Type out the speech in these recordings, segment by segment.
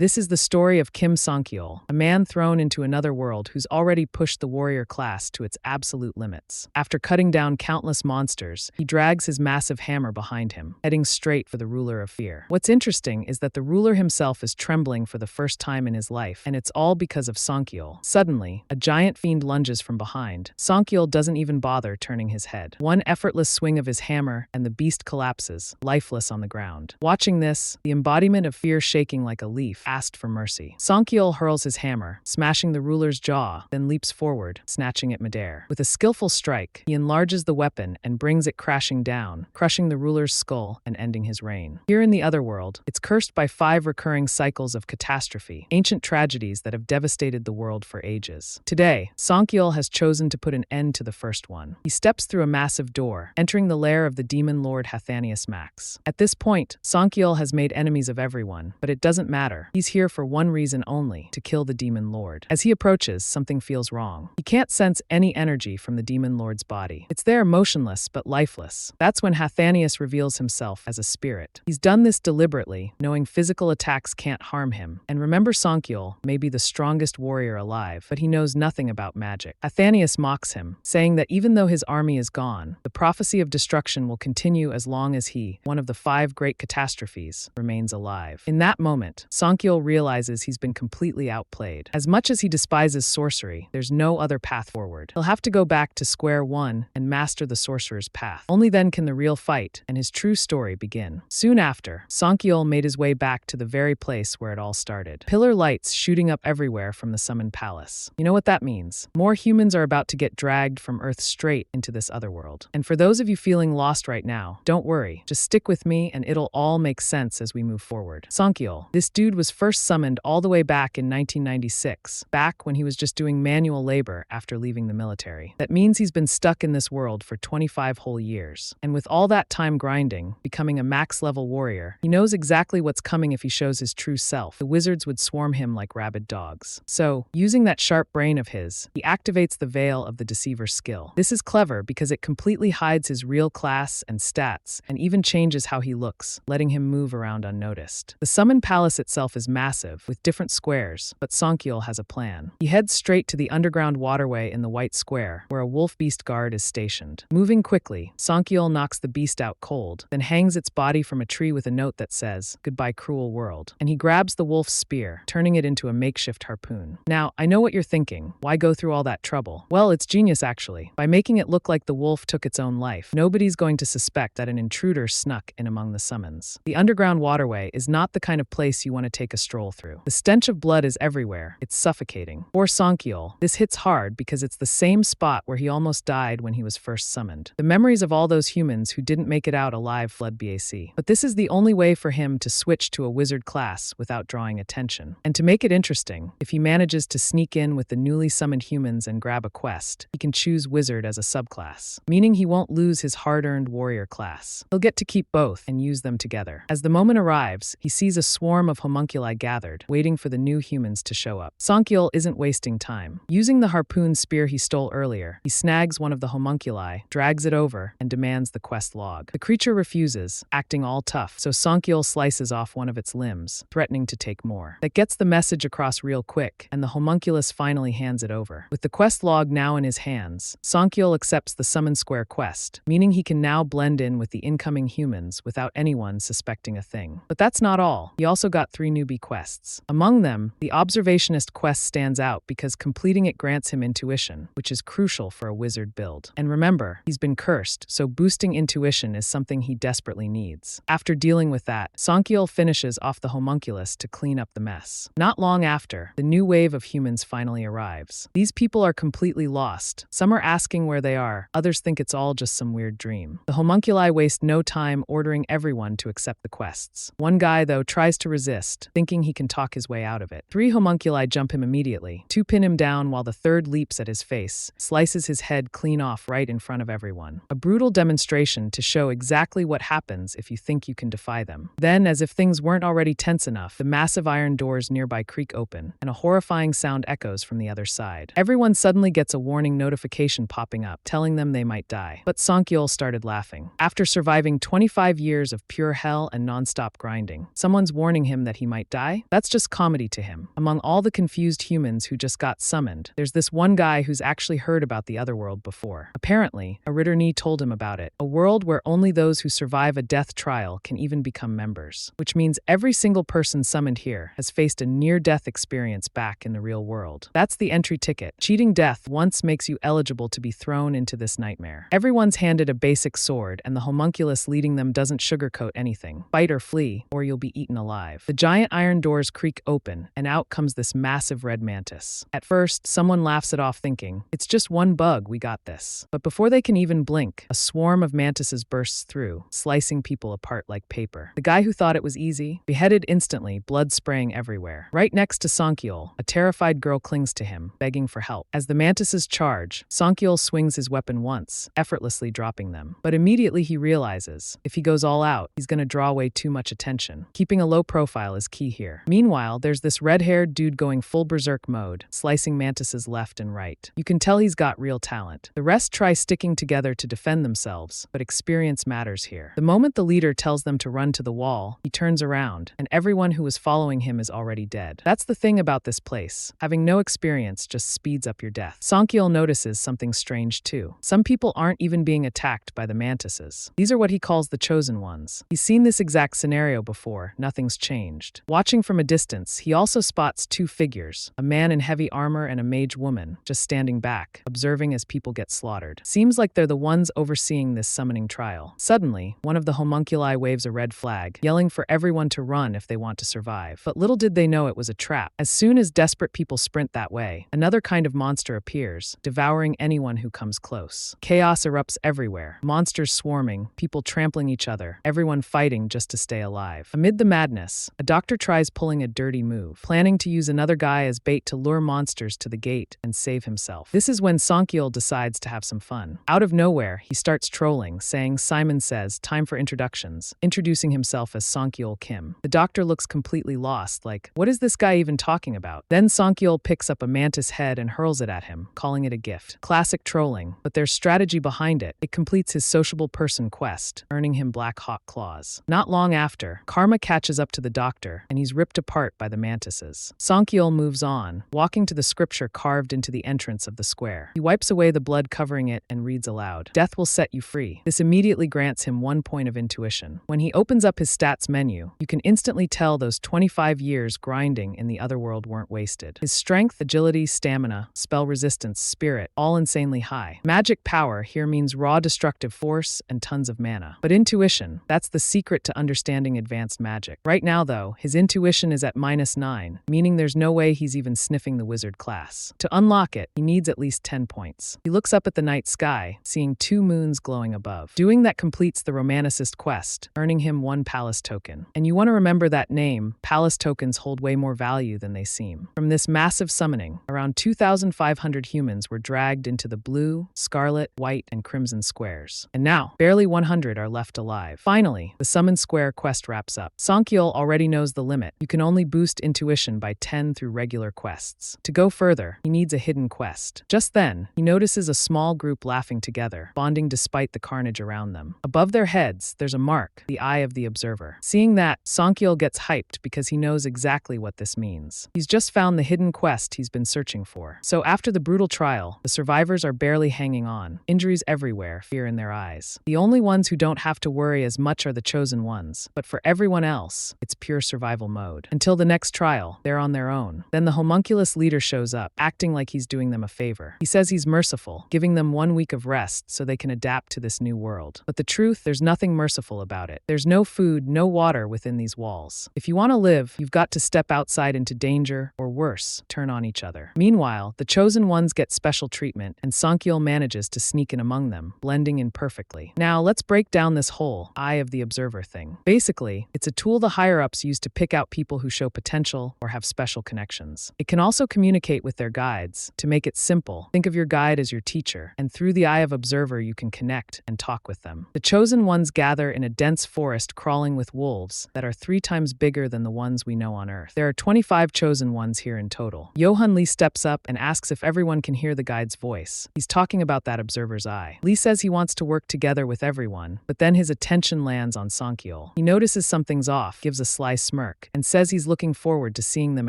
This is the story of Kim Song-kyul, a man thrown into another world who's already pushed the warrior class to its absolute limits. After cutting down countless monsters, he drags his massive hammer behind him, heading straight for the ruler of fear. What's interesting is that the ruler himself is trembling for the first time in his life, and it's all because of Song-kyul. Suddenly, a giant fiend lunges from behind. Song-kyul doesn't even bother turning his head. One effortless swing of his hammer, and the beast collapses, lifeless on the ground. Watching this, the embodiment of fear shaking like a leaf asked for mercy. Song-kyul hurls his hammer, smashing the ruler's jaw, then leaps forward, snatching it midair. With a skillful strike, he enlarges the weapon and brings it crashing down, crushing the ruler's skull and ending his reign. Here in the Otherworld, it's cursed by 5 recurring cycles of catastrophe, ancient tragedies that have devastated the world for ages. Today, Song-kyul has chosen to put an end to the first one. He steps through a massive door, entering the lair of the demon lord Hathanius Max. At this point, Song-kyul has made enemies of everyone, but it doesn't matter. He's here for one reason only: to kill the demon lord. As he approaches, something feels wrong. He can't sense any energy from the demon lord's body. It's there, motionless but lifeless. That's when Hathanius reveals himself as a spirit. He's done this deliberately, knowing physical attacks can't harm him. And remember, Song-kyul may be the strongest warrior alive, but he knows nothing about magic. Hathanius mocks him, saying that even though his army is gone, the prophecy of destruction will continue as long as he, one of the 5 great catastrophes, remains alive. In that moment, Song-kyul realizes he's been completely outplayed. As much as he despises sorcery, there's no other path forward. He'll have to go back to square one and master the sorcerer's path. Only then can the real fight and his true story begin. Soon after, Song-kyul made his way back to the very place where it all started. Pillar lights shooting up everywhere from the summoned palace. You know what that means? More humans are about to get dragged from Earth straight into this otherworld. And for those of you feeling lost right now, don't worry. Just stick with me and it'll all make sense as we move forward. Song-kyul, this dude was first summoned all the way back in 1996, back when he was just doing manual labor after leaving the military. That means he's been stuck in this world for 25 whole years. And with all that time grinding, becoming a max-level warrior, he knows exactly what's coming if he shows his true self. The wizards would swarm him like rabid dogs. So, using that sharp brain of his, he activates the Veil of the Deceiver's skill. This is clever because it completely hides his real class and stats, and even changes how he looks, letting him move around unnoticed. The summoned palace itself is massive, with different squares, but Song-kyul has a plan. He heads straight to the underground waterway in the White Square, where a wolf beast guard is stationed. Moving quickly, Song-kyul knocks the beast out cold, then hangs its body from a tree with a note that says, "Goodbye, cruel world." And he grabs the wolf's spear, turning it into a makeshift harpoon. Now, I know what you're thinking. Why go through all that trouble? Well, it's genius actually. By making it look like the wolf took its own life, nobody's going to suspect that an intruder snuck in among the summons. The underground waterway is not the kind of place you want to take a stroll through. The stench of blood is everywhere. It's suffocating. For Song-kyul, this hits hard because it's the same spot where he almost died when he was first summoned. The memories of all those humans who didn't make it out alive flood BAC. But this is the only way for him to switch to a wizard class without drawing attention. And to make it interesting, if he manages to sneak in with the newly summoned humans and grab a quest, he can choose wizard as a subclass, meaning he won't lose his hard-earned warrior class. He'll get to keep both and use them together. As the moment arrives, he sees a swarm of homunculi gathered, waiting for the new humans to show up. Song-kyul isn't wasting time. Using the harpoon spear he stole earlier, he snags one of the homunculi, drags it over, and demands the quest log. The creature refuses, acting all tough, so Song-kyul slices off one of its limbs, threatening to take more. That gets the message across real quick, and the homunculus finally hands it over. With the quest log now in his hands, Song-kyul accepts the Summon Square quest, meaning he can now blend in with the incoming humans without anyone suspecting a thing. But that's not all. He also got 3 newbie quests. Among them, the Observationist quest stands out because completing it grants him intuition, which is crucial for a wizard build. And remember, he's been cursed, so boosting intuition is something he desperately needs. After dealing with that, Song-kyul finishes off the homunculus to clean up the mess. Not long after, the new wave of humans finally arrives. These people are completely lost. Some are asking where they are, others think it's all just some weird dream. The homunculi waste no time ordering everyone to accept the quests. One guy, though, tries to resist, thinking he can talk his way out of it. 3 homunculi jump him immediately, 2 pin him down while the 3rd leaps at his face, slices his head clean off right in front of everyone. A brutal demonstration to show exactly what happens if you think you can defy them. Then, as if things weren't already tense enough, the massive iron doors nearby creak open, and a horrifying sound echoes from the other side. Everyone suddenly gets a warning notification popping up, telling them they might die. But Song-kyul started laughing. After surviving 25 years of pure hell and non-stop grinding, someone's warning him that he might die? That's just comedy to him. Among all the confused humans who just got summoned, there's this one guy who's actually heard about the Otherworld before. Apparently, a Ritterni told him about it, a world where only those who survive a death trial can even become members. Which means every single person summoned here has faced a near-death experience back in the real world. That's the entry ticket. Cheating death once makes you eligible to be thrown into this nightmare. Everyone's handed a basic sword, and the homunculus leading them doesn't sugarcoat anything. Fight or flee, or you'll be eaten alive. The giant iron doors creak open, and out comes this massive red mantis. At first, someone laughs it off thinking, it's just one bug, we got this. But before they can even blink, a swarm of mantises bursts through, slicing people apart like paper. The guy who thought it was easy, beheaded instantly, blood spraying everywhere. Right next to Sankyol, a terrified girl clings to him, begging for help. As the mantises charge, Sankyol swings his weapon once, effortlessly dropping them. But immediately he realizes, if he goes all out, he's gonna draw away too much attention. Keeping a low profile is key here. Meanwhile, there's this red-haired dude going full berserk mode, slicing mantises left and right. You can tell he's got real talent. The rest try sticking together to defend themselves, but experience matters here. The moment the leader tells them to run to the wall, he turns around, and everyone who was following him is already dead. That's the thing about this place. Having no experience just speeds up your death. Sankyol notices something strange too. Some people aren't even being attacked by the mantises. These are what he calls the chosen ones. He's seen this exact scenario before, nothing's changed. Watching from a distance, he also spots two figures, a man in heavy armor and a mage woman, just standing back, observing as people get slaughtered. Seems like they're the ones overseeing this summoning trial. Suddenly, one of the homunculi waves a red flag, yelling for everyone to run if they want to survive. But little did they know it was a trap. As soon as desperate people sprint that way, another kind of monster appears, devouring anyone who comes close. Chaos erupts everywhere, monsters swarming, people trampling each other, everyone fighting just to stay alive. Amid the madness, a doctor tries pulling a dirty move, planning to use another guy as bait to lure monsters to the gate and save himself. This is when Sankyol decides to have some fun. Out of nowhere, he starts trolling, saying Simon says, time for introductions, introducing himself as Sankyol Kim. The doctor looks completely lost, like, what is this guy even talking about? Then Sankyol picks up a mantis head and hurls it at him, calling it a gift. Classic trolling, but there's strategy behind it. It completes his sociable person quest, earning him black hawk claws. Not long after, Karma catches up to the doctor, and he's ripped apart by the mantises. Sankyol moves on, walking to the scripture carved into the entrance of the square. He wipes away the blood covering it and reads aloud, "Death will set you free." This immediately grants him 1 point of intuition. When he opens up his stats menu, you can instantly tell those 25 years grinding in the Otherworld weren't wasted. His strength, agility, stamina, spell resistance, spirit, all insanely high. Magic power here means raw destructive force and tons of mana. But intuition, that's the secret to understanding advanced magic. Right now though, his intuition is at -9, meaning there's no way he's even sniffing the wizard class. To unlock it, he needs at least 10 points. He looks up at the night sky, seeing 2 moons glowing above. Doing that completes the Romanicist quest, earning him 1 palace token. And you want to remember that name, palace tokens hold way more value than they seem. From this massive summoning, around 2,500 humans were dragged into the blue, scarlet, white, and crimson squares. And now, barely 100 are left alive. Finally, the Summon Square quest wraps up. Sankyol already knows the limit. You can only boost intuition by 10 through regular quests. To go further, he needs a hidden quest. Just then, he notices a small group laughing together, bonding despite the carnage around them. Above their heads, there's a mark, the Eye of the Observer. Seeing that, Sankyol gets hyped because he knows exactly what this means. He's just found the hidden quest he's been searching for. So after the brutal trial, the survivors are barely hanging on, injuries everywhere, fear in their eyes. The only ones who don't have to worry as much are the chosen ones, but for everyone else, it's pure survival mode. Until the next trial, they're on their own. Then the homunculus leader shows up, acting like he's doing them a favor. He says he's merciful, giving them 1 week of rest so they can adapt to this new world. But the truth, there's nothing merciful about it. There's no food, no water within these walls. If you want to live, you've got to step outside into danger, or worse, turn on each other. Meanwhile, the chosen ones get special treatment, and Sankyol manages to sneak in among them, blending in perfectly. Now, let's break down this whole Eye of the Observer thing. Basically, it's a tool the higher-ups use to pick out people who show potential or have special connections. It can also communicate with their guides. To make it simple, think of your guide as your teacher, and through the Eye of Observer you can connect and talk with them. The chosen ones gather in a dense forest crawling with wolves that are 3 times bigger than the ones we know on Earth. There are 25 chosen ones here in total. Johan Lee steps up and asks if everyone can hear the guide's voice. He's talking about that observer's eye. Lee says he wants to work together with everyone, but then his attention lands on Sankyol. He notices something's off, gives a sly smirk, smirk and says he's looking forward to seeing them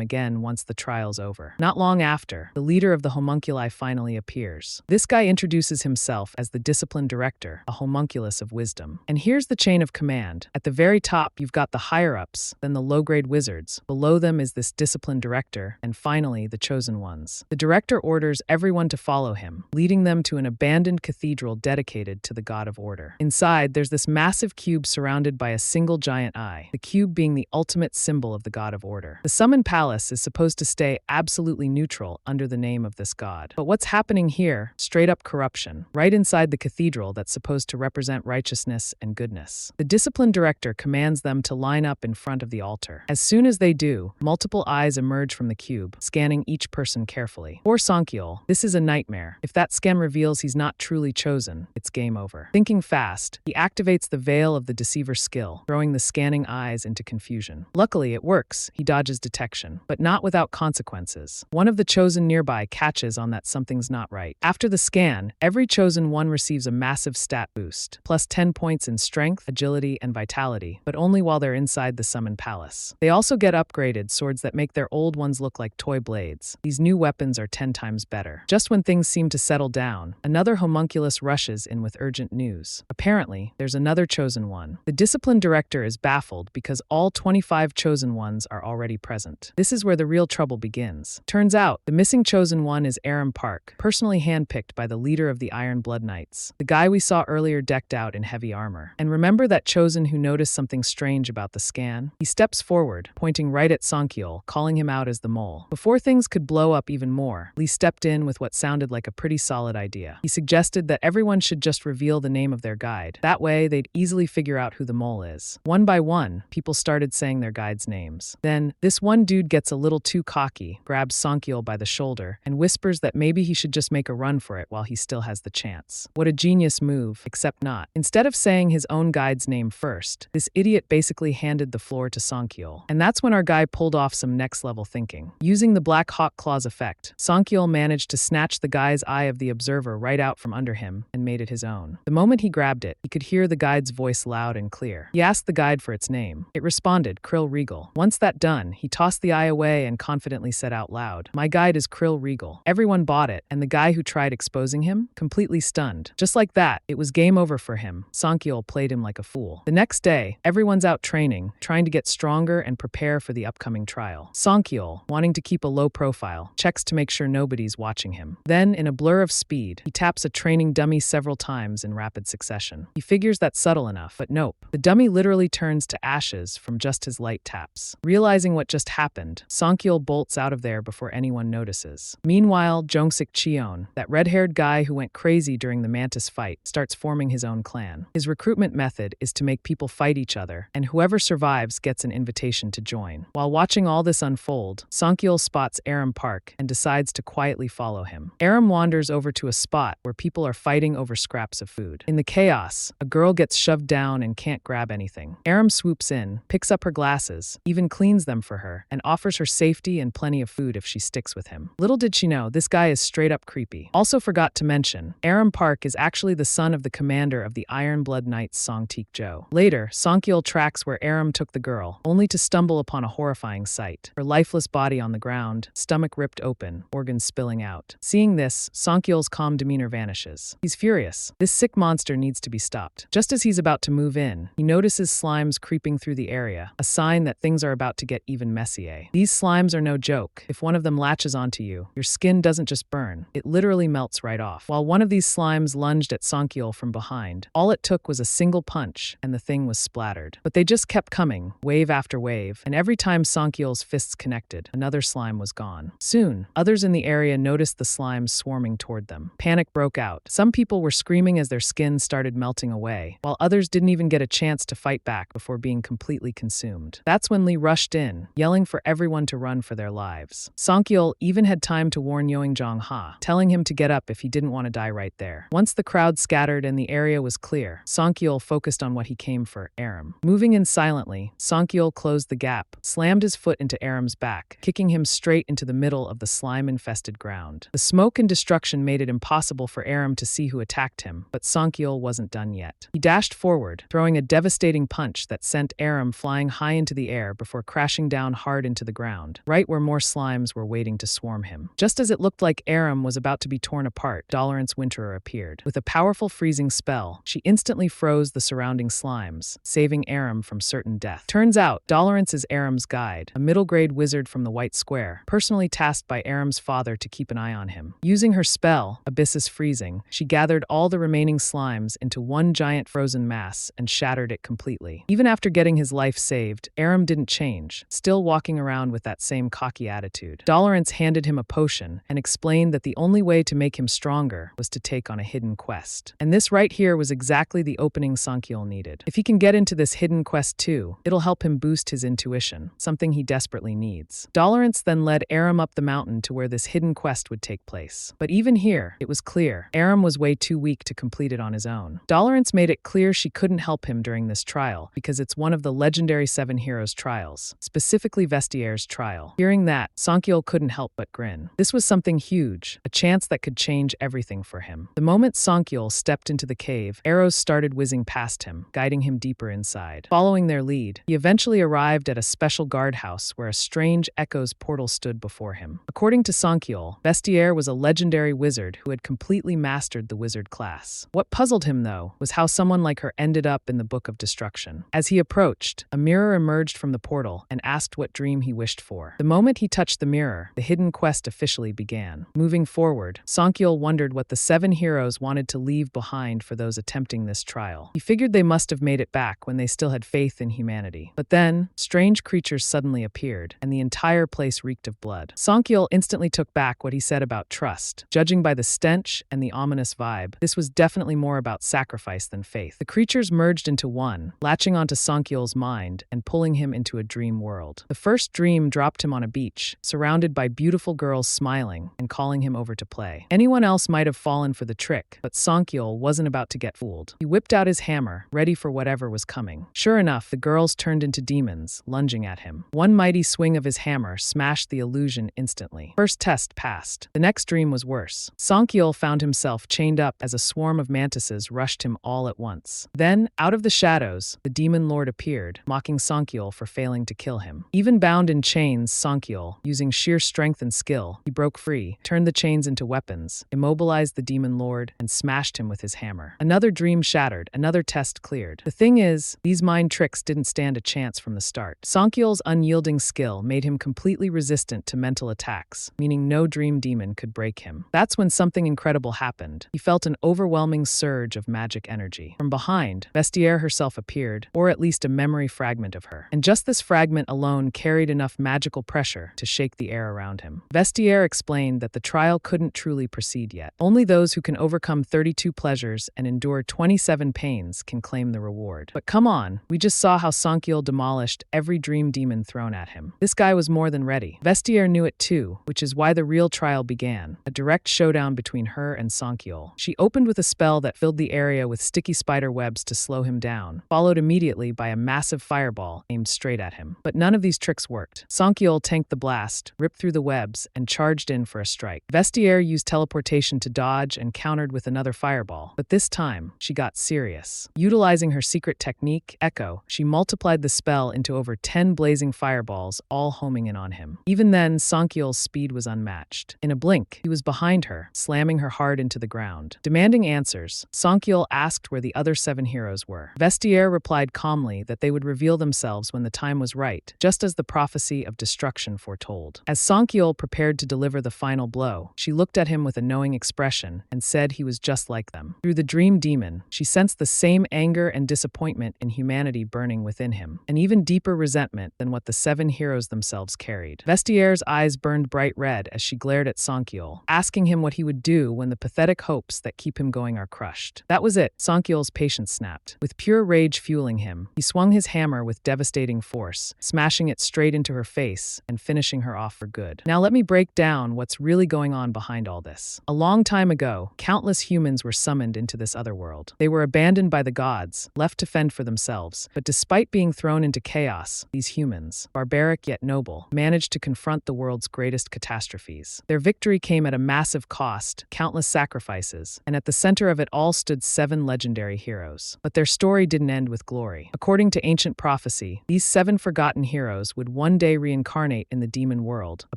again once the trial's over. Not long after, the leader of the homunculi finally appears. This guy introduces himself as the discipline director, a homunculus of wisdom. And here's the chain of command. At the very top, you've got the higher-ups, then the low-grade wizards. Below them is this discipline director, and finally, the chosen ones. The director orders everyone to follow him, leading them to an abandoned cathedral dedicated to the god of order. Inside, there's this massive cube surrounded by a single giant eye, the cube being the ultimate symbol of the god of order. The Summon Palace is supposed to stay absolutely neutral under the name of this god. But what's happening here? Straight up corruption, right inside the cathedral that's supposed to represent righteousness and goodness. The discipline director commands them to line up in front of the altar. As soon as they do, multiple eyes emerge from the cube, scanning each person carefully. For Sankyol, this is a nightmare. If that scan reveals he's not truly chosen, it's game over. Thinking fast, he activates the veil of the deceiver skill, throwing the scanning eyes into confusion. Luckily, it works. He dodges detection, but not without consequences. One of the chosen nearby catches on that something's not right. After the scan, every chosen one receives a massive stat boost, plus 10 points in strength, agility, and vitality, but only while they're inside the Summon Palace. They also get upgraded swords that make their old ones look like toy blades. These new weapons are 10 times better. Just when things seem to settle down, another homunculus rushes in with urgent news. Apparently, there's another chosen one. The discipline director is baffled because all 25 chosen ones are already present. This is where the real trouble begins. Turns out, the missing chosen one is Aram Park, personally handpicked by the leader of the Iron Blood Knights, the guy we saw earlier decked out in heavy armor. And remember that chosen who noticed something strange about the scan? He steps forward, pointing right at Sankyol, calling him out as the mole. Before things could blow up even more, Lee stepped in with what sounded like a pretty solid idea. He suggested that everyone should just reveal the name of their guide. That way, they'd easily figure out who the mole is. One by one, people started saying their guides' names. Then, this one dude gets a little too cocky, grabs Sankyol by the shoulder, and whispers that maybe he should just make a run for it while he still has the chance. What a genius move, except not. Instead of saying his own guide's name first, this idiot basically handed the floor to Sankyol. And that's when our guy pulled off some next-level thinking. Using the Black Hawk Claws effect, Sankyol managed to snatch the guy's eye of the observer right out from under him and made it his own. The moment he grabbed it, he could hear the guide's voice loud and clear. He asked the guide for its name. It responded, Krill Regal. Once that done, he tossed the eye away and confidently said out loud, "My guide is Krill Regal." Everyone bought it, and the guy who tried exposing him, completely stunned. Just like that, it was game over for him. Sankyol played him like a fool. The next day, everyone's out training, trying to get stronger and prepare for the upcoming trial. Sankyol, wanting to keep a low profile, checks to make sure nobody's watching him. Then, in a blur of speed, he taps a training dummy several times in rapid succession. He figures that's subtle enough, but nope. The dummy literally turns to ashes from just his light taps. Realizing what just happened, Sankyol bolts out of there before anyone notices. Meanwhile, Jongsik Cheon, that red-haired guy who went crazy during the Mantis fight, starts forming his own clan. His recruitment method is to make people fight each other, and whoever survives gets an invitation to join. While watching all this unfold, Sankyol spots Aram Park and decides to quietly follow him. Aram wanders over to a spot where people are fighting over scraps of food. In the chaos, a girl gets shoved down and can't grab anything. Aram swoops in, picks up her glasses, even cleans them for her, and offers her safety and plenty of food if she sticks with him. Little did she know, this guy is straight up creepy. Also forgot to mention, Aram Park is actually the son of the commander of the Iron Blood Knights, Songteek Jo. Later, Sankyol tracks where Aram took the girl, only to stumble upon a horrifying sight. Her lifeless body on the ground, stomach ripped open, organs spilling out. Seeing this, Sankyol's calm demeanor vanishes. He's furious. This sick monster needs to be stopped. Just as he's about to move in, he notices slimes creeping through the area, a sign that things are about to get even messier. These slimes are no joke. If one of them latches onto you, your skin doesn't just burn, it literally melts right off. While one of these slimes lunged at Sankyol from behind, all it took was a single punch, and the thing was splattered. But they just kept coming, wave after wave, and every time Sankyol's fists connected, another slime was gone. Soon, others in the area noticed the slimes swarming toward them. Panic broke out. Some people were screaming as their skin started melting away, while others didn't even get a chance to fight back before being completely consumed. That's when Lee rushed in, yelling for everyone to run for their lives. Sankyol even had time to warn Yoingjong Ha, telling him to get up if he didn't want to die right there. Once the crowd scattered and the area was clear, Sankyol focused on what he came for, Aram. Moving in silently, Sankyol closed the gap, slammed his foot into Aram's back, kicking him straight into the middle of the slime-infested ground. The smoke and destruction made it impossible for Aram to see who attacked him, but Sankyol wasn't done yet. He dashed forward, throwing a devastating punch that sent Aram flying high into into the air before crashing down hard into the ground, right where more slimes were waiting to swarm him. Just as it looked like Aram was about to be torn apart, Dolorant's Winterer appeared. With a powerful freezing spell, she instantly froze the surrounding slimes, saving Aram from certain death. Turns out, Dolorance is Aram's guide, a middle-grade wizard from the White Square, personally tasked by Aram's father to keep an eye on him. Using her spell, Abyssus Freezing, she gathered all the remaining slimes into one giant frozen mass and shattered it completely. Even after getting his life saved, Aram didn't change, still walking around with that same cocky attitude. Dolorance handed him a potion and explained that the only way to make him stronger was to take on a hidden quest. And this right here was exactly the opening Sankyol needed. If he can get into this hidden quest too, it'll help him boost his intuition, something he desperately needs. Dolorance then led Aram up the mountain to where this hidden quest would take place. But even here, it was clear, Aram was way too weak to complete it on his own. Dolorance made it clear she couldn't help him during this trial because it's one of the legendary 7 heroes trials, specifically Vestier's trial. Hearing that, Sankyol couldn't help but grin. This was something huge, a chance that could change everything for him. The moment Sankyol stepped into the cave, arrows started whizzing past him, guiding him deeper inside. Following their lead, he eventually arrived at a special guardhouse where a strange Echo's portal stood before him. According to Sankyol, Vestier was a legendary wizard who had completely mastered the wizard class. What puzzled him, though, was how someone like her ended up in the Book of Destruction. As he approached, a mirror emerged from the portal and asked what dream he wished for. The moment he touched the mirror, the hidden quest officially began. Moving forward, Sankyol wondered what the 7 heroes wanted to leave behind for those attempting this trial. He figured they must have made it back when they still had faith in humanity. But then, strange creatures suddenly appeared, and the entire place reeked of blood. Sankyol instantly took back what he said about trust. Judging by the stench and the ominous vibe, this was definitely more about sacrifice than faith. The creatures merged into one, latching onto Sankyol's mind and pulling him into a dream world. The first dream dropped him on a beach, surrounded by beautiful girls smiling and calling him over to play. Anyone else might have fallen for the trick, but Sankyol wasn't about to get fooled. He whipped out his hammer, ready for whatever was coming. Sure enough, the girls turned into demons, lunging at him. One mighty swing of his hammer smashed the illusion instantly. First test passed. The next dream was worse. Sankyol found himself chained up as a swarm of mantises rushed him all at once. Then, out of the shadows, the demon lord appeared, mocking Sankyol for failing to kill him. Even bound in chains, Sankyol, using sheer strength and skill, he broke free, turned the chains into weapons, immobilized the demon lord, and smashed him with his hammer. Another dream shattered, another test cleared. The thing is, these mind tricks didn't stand a chance from the start. Sankyol's unyielding skill made him completely resistant to mental attacks, meaning no dream demon could break him. That's when something incredible happened. He felt an overwhelming surge of magic energy. From behind, Vestier herself appeared, or at least a memory fragment of her. And just this fragment alone carried enough magical pressure to shake the air around him. Vestier explained that the trial couldn't truly proceed yet. Only those who can overcome 32 pleasures and endure 27 pains can claim the reward. But come on, we just saw how Sankyol demolished every dream demon thrown at him. This guy was more than ready. Vestier knew it too, which is why the real trial began, a direct showdown between her and Sankyol. She opened with a spell that filled the area with sticky spider webs to slow him down, followed immediately by a massive fireball aimed straight at him. But none of these tricks worked. Sankyol tanked the blast, ripped through the webs, and charged in for a strike. Vestier used teleportation to dodge and countered with another fireball, but this time, she got serious. Utilizing her secret technique, Echo, she multiplied the spell into over 10 blazing fireballs, all homing in on him. Even then, Sankyol's speed was unmatched. In a blink, he was behind her, slamming her hard into the ground. Demanding answers, Sankyol asked where the other 7 heroes were. Vestier replied calmly that they would reveal themselves when the time was right, just as the prophecy of destruction foretold. As Sankyol prepared to deliver the final blow, she looked at him with a knowing expression and said he was just like them. Through the dream demon, she sensed the same anger and disappointment in humanity burning within him, an even deeper resentment than what the 7 heroes themselves carried. Vestier's eyes burned bright red as she glared at Sankyol, asking him what he would do when the pathetic hopes that keep him going are crushed. That was it. Sankyol's patience snapped. With pure rage fueling him, he swung his hammer with devastating force, smashing it straight into her face and finishing her off for good. Now let me break down what's really going on behind all this. A long time ago, countless humans were summoned into this otherworld. They were abandoned by the gods, left to fend for themselves. But despite being thrown into chaos, these humans, barbaric yet noble, managed to confront the world's greatest catastrophes. Their victory came at a massive cost, countless sacrifices, and at the center of it all stood 7 legendary heroes. But their story didn't end with glory. According to ancient prophecy, These 7 forgotten heroes would one day reincarnate in the demon world, a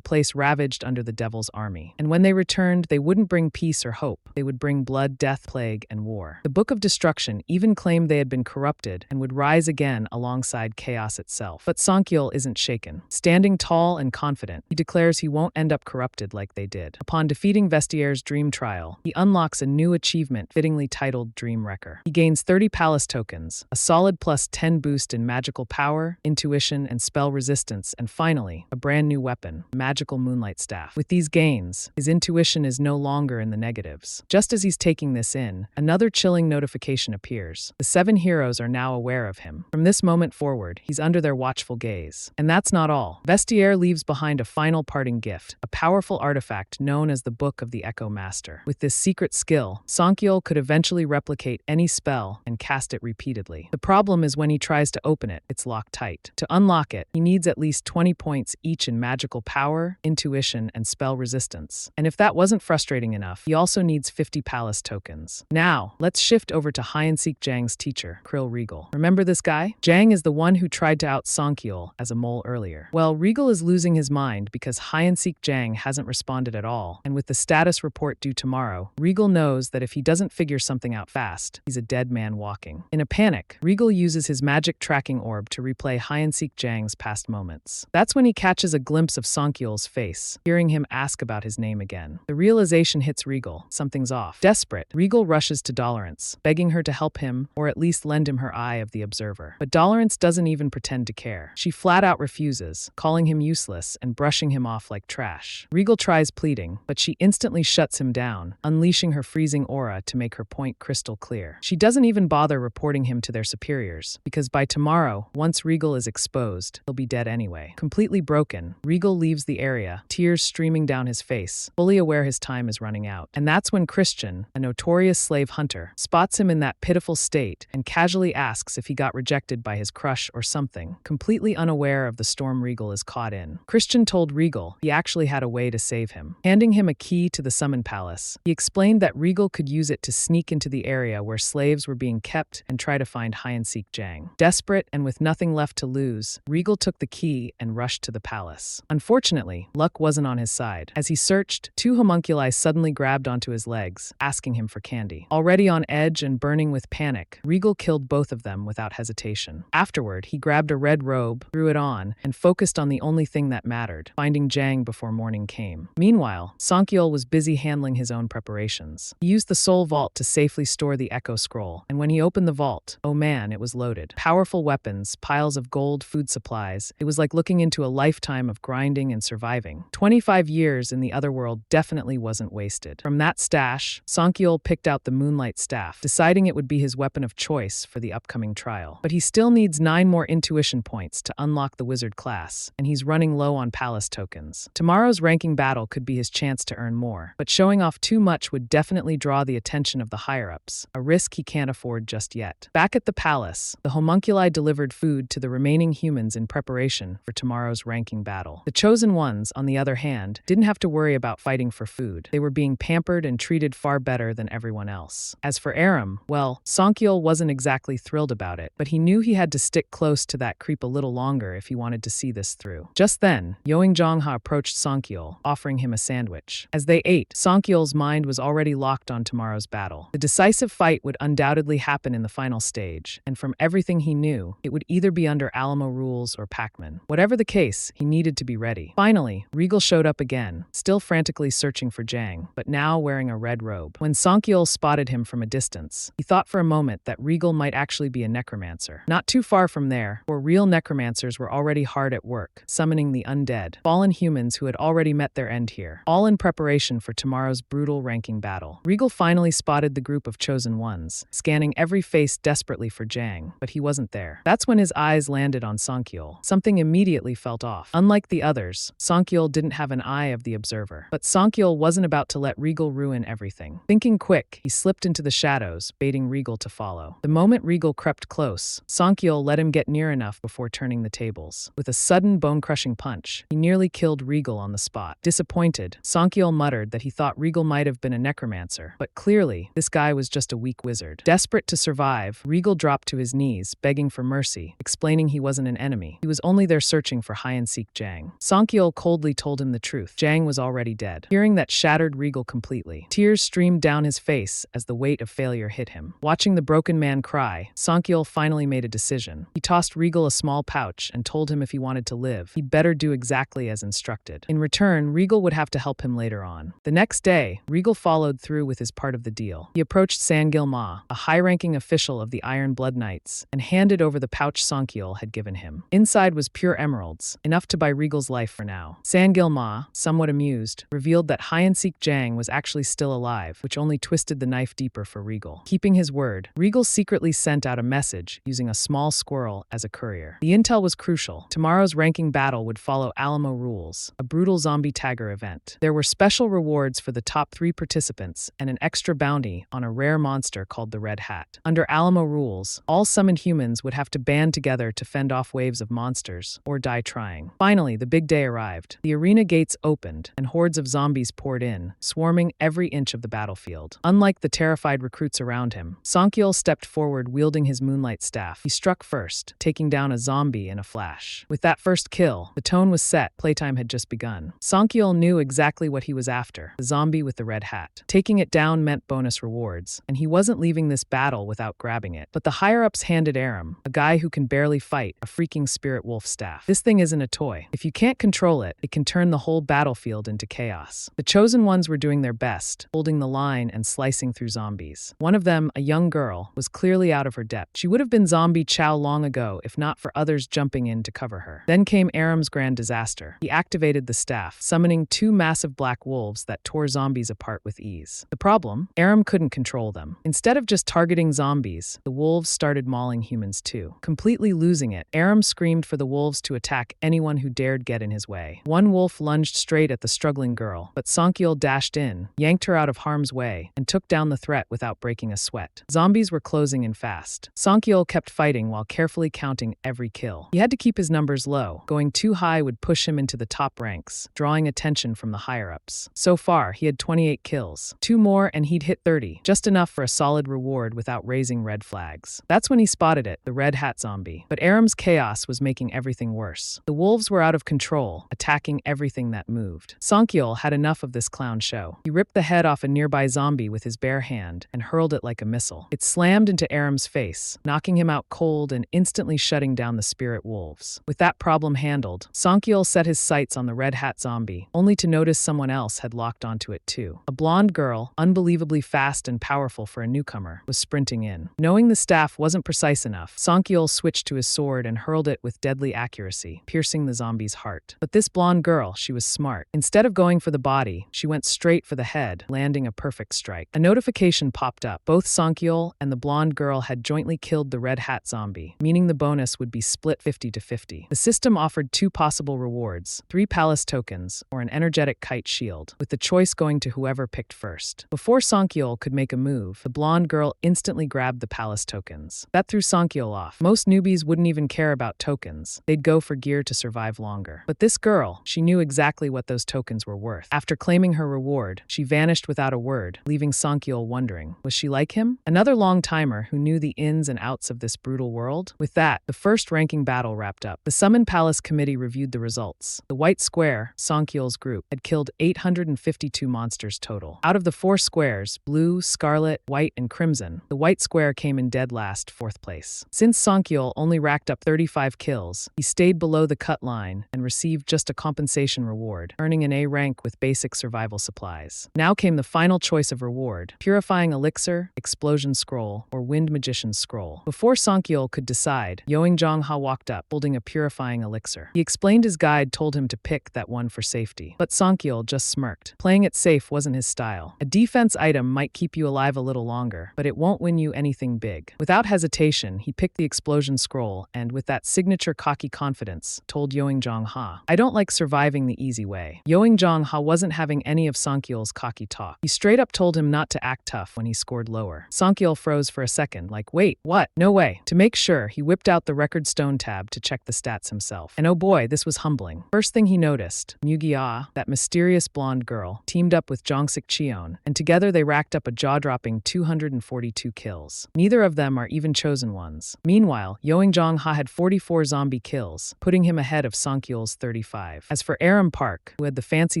place ravaged under the devil's army. And when they returned, they wouldn't bring peace or hope. They would bring blood, death, plague, and war. The Book of Destruction even claimed they had been corrupted and would rise again alongside chaos itself. But Sangkyul isn't shaken. Standing tall and confident, he declares he won't end up corrupted like they did. Upon defeating Vestier's dream trial, he unlocks a new achievement fittingly titled Dream Wrecker. He gains 30 palace tokens, a solid plus 10 boost in magical power, intuition, and spell resistance, and finally, a brand new weapon, magical moonlight staff. With these gains, his intuition is no longer in the negatives. Just as he's taking this in, another chilling notification appears. The 7 heroes are now aware of him. From this moment forward, he's under their watchful gaze. And that's not all. Vestiaire leaves behind a final parting gift, a powerful artifact known as the Book of the Echo Master. With this secret skill, Sangkyul could eventually replicate any spell and cast it repeatedly. The problem is when he tries to open it, it's locked tight. To unlock it, he needs at least 20 points each in magical power, intuition, and spell resistance. And if that wasn't frustrating enough, he also needs 50 palace tokens. Now, let's shift over to Hyeonsik Jang's teacher, Krill Regal. Remember this guy? Jang is the one who tried to out Sangkyul as a mole earlier. Well, Regal is losing his mind because Hyeonsik Jang hasn't responded at all, and with the status report due tomorrow, Regal knows that if he doesn't figure something out fast, he's a dead man walking. In a panic, Regal uses his magic tracking orb to replay Hyeonsik Jang's past moments. That's when he catches a glimpse of Sangkyul's face, hearing him ask about his name again. The realization hits Regal. Something's off. Desperate, Regal rushes to Dolorance, begging her to help him or at least lend him her eye of the observer. But Dolorance doesn't even pretend to care. She flat out refuses, calling him useless and brushing him off like trash. Regal tries pleading, but she instantly shuts him down, unleashing her freezing aura to make her point crystal clear. She doesn't even bother reporting him to their superiors, because by tomorrow, once Regal is exposed, he'll be dead anyway. Completely broken, Regal leaves the area, tears streaming down his face, fully aware his time is running out. And that's when Christian, a notorious slave hunter, spots him in that pitiful state and casually asks if he got rejected by his crush or something, completely unaware of the storm Regal is caught in. Christian told Regal he actually had a way to save him. Handing him a key to the Summon Palace, he explained that Regal could use it to sneak into the area where slaves were being kept and try to find Hyeonsik Jang. Desperate and with nothing left to lose, Regal took the key and rushed to the palace. Unfortunately, luck wasn't on his side. As he searched, 2 homunculi suddenly grabbed onto his legs, asking him for candy. Already on edge and burning with panic, Regal killed both of them without hesitation. Afterward, he grabbed a red robe, threw it on, and focused on the only thing that mattered, finding Jang before morning came. Meanwhile, Sangkyul was busy handling his own preparations. He used the Soul Vault to safely store the Echo Scroll, and when he opened the vault, oh man, it was loaded. Powerful weapons, piles of gold, food supplies. It was like looking into a lifetime of grinding and surviving. 25 years in the Otherworld definitely wasn't wasted. From that stash, Sangkyul picked out the Moonlight Staff, deciding it would be his weapon of choice for the upcoming trial. But he still needs 9 more intuition points to unlock the wizard class, and he's running low on palace tokens. Tomorrow's ranking battle could be his chance to earn more, but showing off too much would definitely draw the attention of the higher-ups, a risk he can't afford just yet. Back at the palace, the homunculi delivered food to the remaining humans in preparation for tomorrow's ranking battle. The Chosen Ones, on the other hand, didn't have to worry about fighting for food. They were being pampered and treated far better than everyone else. As for Aram, well, Sangkyul wasn't exactly thrilled about it, but he knew he had to stick close to that creep a little longer if he wanted to see this through. Just then, Yoing Jongha approached Sangkyul, offering him a sandwich. As they ate, Sangkyul's mind was already locked on tomorrow's battle. The decisive fight would undoubtedly happen in the final stage, and from everything he knew, it would either be under Alamo rules or Pac-Man. Whatever the case, he needed to be ready. Finally, Regal showed up again, still frantically searching for Jang, but now wearing a red robe. When Sangkyul spotted him from a distance, he thought for a moment that Regal might actually be a necromancer. Not too far from there, for real necromancers were already hard at work, summoning the undead, fallen humans who had already met their end here, all in preparation for tomorrow's brutal ranking battle. Regal finally spotted the group of Chosen Ones, scanning every face desperately for Jang, but he wasn't there. That's when his eyes landed on Sangkyul. Something immediately felt off. Unlike the others, Sangkyul didn't have an eye of the observer. But Sangkyul wasn't about to let Regal ruin everything. Thinking quick, he slipped into the shadows, baiting Regal to follow. The moment Regal crept close, Sangkyul let him get near enough before turning the tables. With a sudden bone-crushing punch, he nearly killed Regal on the spot. Disappointed, Sangkyul muttered that he thought Regal might have been a necromancer, but clearly, this guy was just a weak wizard. Desperate to survive, Regal dropped to his knees, begging for mercy, explaining he wasn't an enemy. He was only there searching for hide-and-seek Jang. Songkyul coldly told him the truth. Jang was already dead. Hearing that shattered Regal completely. Tears streamed down his face as the weight of failure hit him. Watching the broken man cry, Songkyul finally made a decision. He tossed Regal a small pouch and told him if he wanted to live, he'd better do exactly as instructed. In return, Regal would have to help him later on. The next day, Regal followed through with his part of the deal. He approached Sangil Ma, a high-ranking official of the Iron Blood Knights, and handed over the pouch Songkyul had given him. Inside was pure emeralds, enough to buy Regal's life for now. Sangil Ma, somewhat amused, revealed that hide-and-seek Jang was actually still alive, which only twisted the knife deeper for Regal. Keeping his word, Regal secretly sent out a message using a small squirrel as a courier. The intel was crucial. Tomorrow's ranking battle would follow Alamo Rules, a brutal zombie tagger event. There were special rewards for the top 3 participants and an extra bounty on a rare monster called the Red Hat. Under Alamo Rules, all summoned humans would have to band together to fend off waves of monsters, or die trying. Finally, the big day arrived. The arena gates opened, and hordes of zombies poured in, swarming every inch of the battlefield. Unlike the terrified recruits around him, Songkyul stepped forward wielding his moonlight staff. He struck first, taking down a zombie in a flash. With that first kill, the tone was set. Playtime had just begun. Songkyul knew exactly what he was after, the zombie with the red hat. Taking it down meant bonus rewards, and he wasn't leaving this battle without grabbing it. But the higher-ups handed Aram, a guy who can barely fight, a freaking spirit wolf staff. This thing isn't a toy. If you can't control it, it can turn the whole battlefield into chaos. The chosen ones were doing their best, holding the line and slicing through zombies. One of them, a young girl, was clearly out of her depth. She would have been zombie chow long ago if not for others jumping in to cover her. Then came Aram's grand disaster. He activated the staff, summoning 2 massive black wolves that tore zombies apart with ease. The problem? Aram couldn't control them. Instead of just targeting zombies, the wolves started mauling humans too. Completely losing it, Aram screamed for the wolves to attack anyone who dared get in his way. One wolf lunged straight at the struggling girl, but Songkyul dashed in, yanked her out of harm's way, and took down the threat without breaking a sweat. Zombies were closing in fast. Songkyul kept fighting while carefully counting every kill. He had to keep his numbers low. Going too high would push him into the top ranks, drawing attention from the higher-ups. So far, he had 28 kills. 2 more and he'd hit 30, just enough for a solid reward without raising red flags. That's when he spotted it, the red hat zombie. But Aram's chaos was making everything worse. The wolves were out of control, attacking everything that moved. Songkyul had enough of this clown show. He ripped the head off a nearby zombie with his bare hand and hurled it like a missile. It slammed into Aram's face, knocking him out cold and instantly shutting down the spirit wolves. With that problem handled, Songkyul set his sights on the red hat zombie, only to notice someone else had locked onto it too. A blonde girl, unbelievably fast and powerful for a newcomer, was sprinting in. Knowing the staff wasn't precise enough, Songkyul switched to his sword and hurled it with deadly accuracy, piercing the zombie's heart. But this blonde girl, she was smart. Instead of going for the body, she went straight for the head, landing a perfect strike. A notification popped up. Both Songkyul and the blonde girl had jointly killed the red hat zombie, meaning the bonus would be split 50-50. The system offered 2 possible rewards, 3 palace tokens, or an energetic kite shield, with the choice going to whoever picked first. Before Songkyul could make a move, the blonde girl instantly grabbed the palace tokens. That threw Songkyul off. Most newbies wouldn't even care about tokens. They'd go for gear to survive longer. But this girl, she knew exactly what those tokens were worth. After claiming her reward, she vanished without a word, leaving Songkyul wondering, was she like him? Another long-timer who knew the ins and outs of this brutal world? With that, the first ranking battle wrapped up. The Summon Palace Committee reviewed the results. The White Square, Songkyul's group, had killed 852 monsters total. Out of the 4 squares, blue, scarlet, white, and crimson, the White Square came in dead last, 4th place. Since Songkyul only racked up 35 kills, he stayed below the cut line and received just a compensation reward, earning an A rank with basic survival supplies. Now came the final choice of reward: Purifying Elixir, Explosion Scroll, or Wind Magician's Scroll. Before Songkyul could decide, Yoing-jong-ha walked up, holding a Purifying Elixir. He explained his guide told him to pick that one for safety. But Songkyul just smirked. Playing it safe wasn't his style. A defense item might keep you alive a little longer, but it won't win you anything big. Without hesitation, he picked the Explosion Scroll and, with that signature cocky confidence, told Yoing-jong-ha, "I don't like surviving the easy way." Yoing-jong-ha wasn't having any of Songkyul's cocky talk. He straight up told him not to act tough when he scored lower. Songkyul froze for a second, like, wait, what? No way. To make sure, he whipped out the record stone tab to check the stats himself. And oh boy, this was humbling. First thing he noticed, Mugi-ah, that mysterious blonde girl, teamed up with Jongsik Cheon, and together they racked up a jaw-dropping 242 kills. Neither of them are even chosen ones. Meanwhile, Yoing Jong-ha had 44 zombie kills, putting him ahead of Songkyul's 35. As for Aram Park, who had the fancy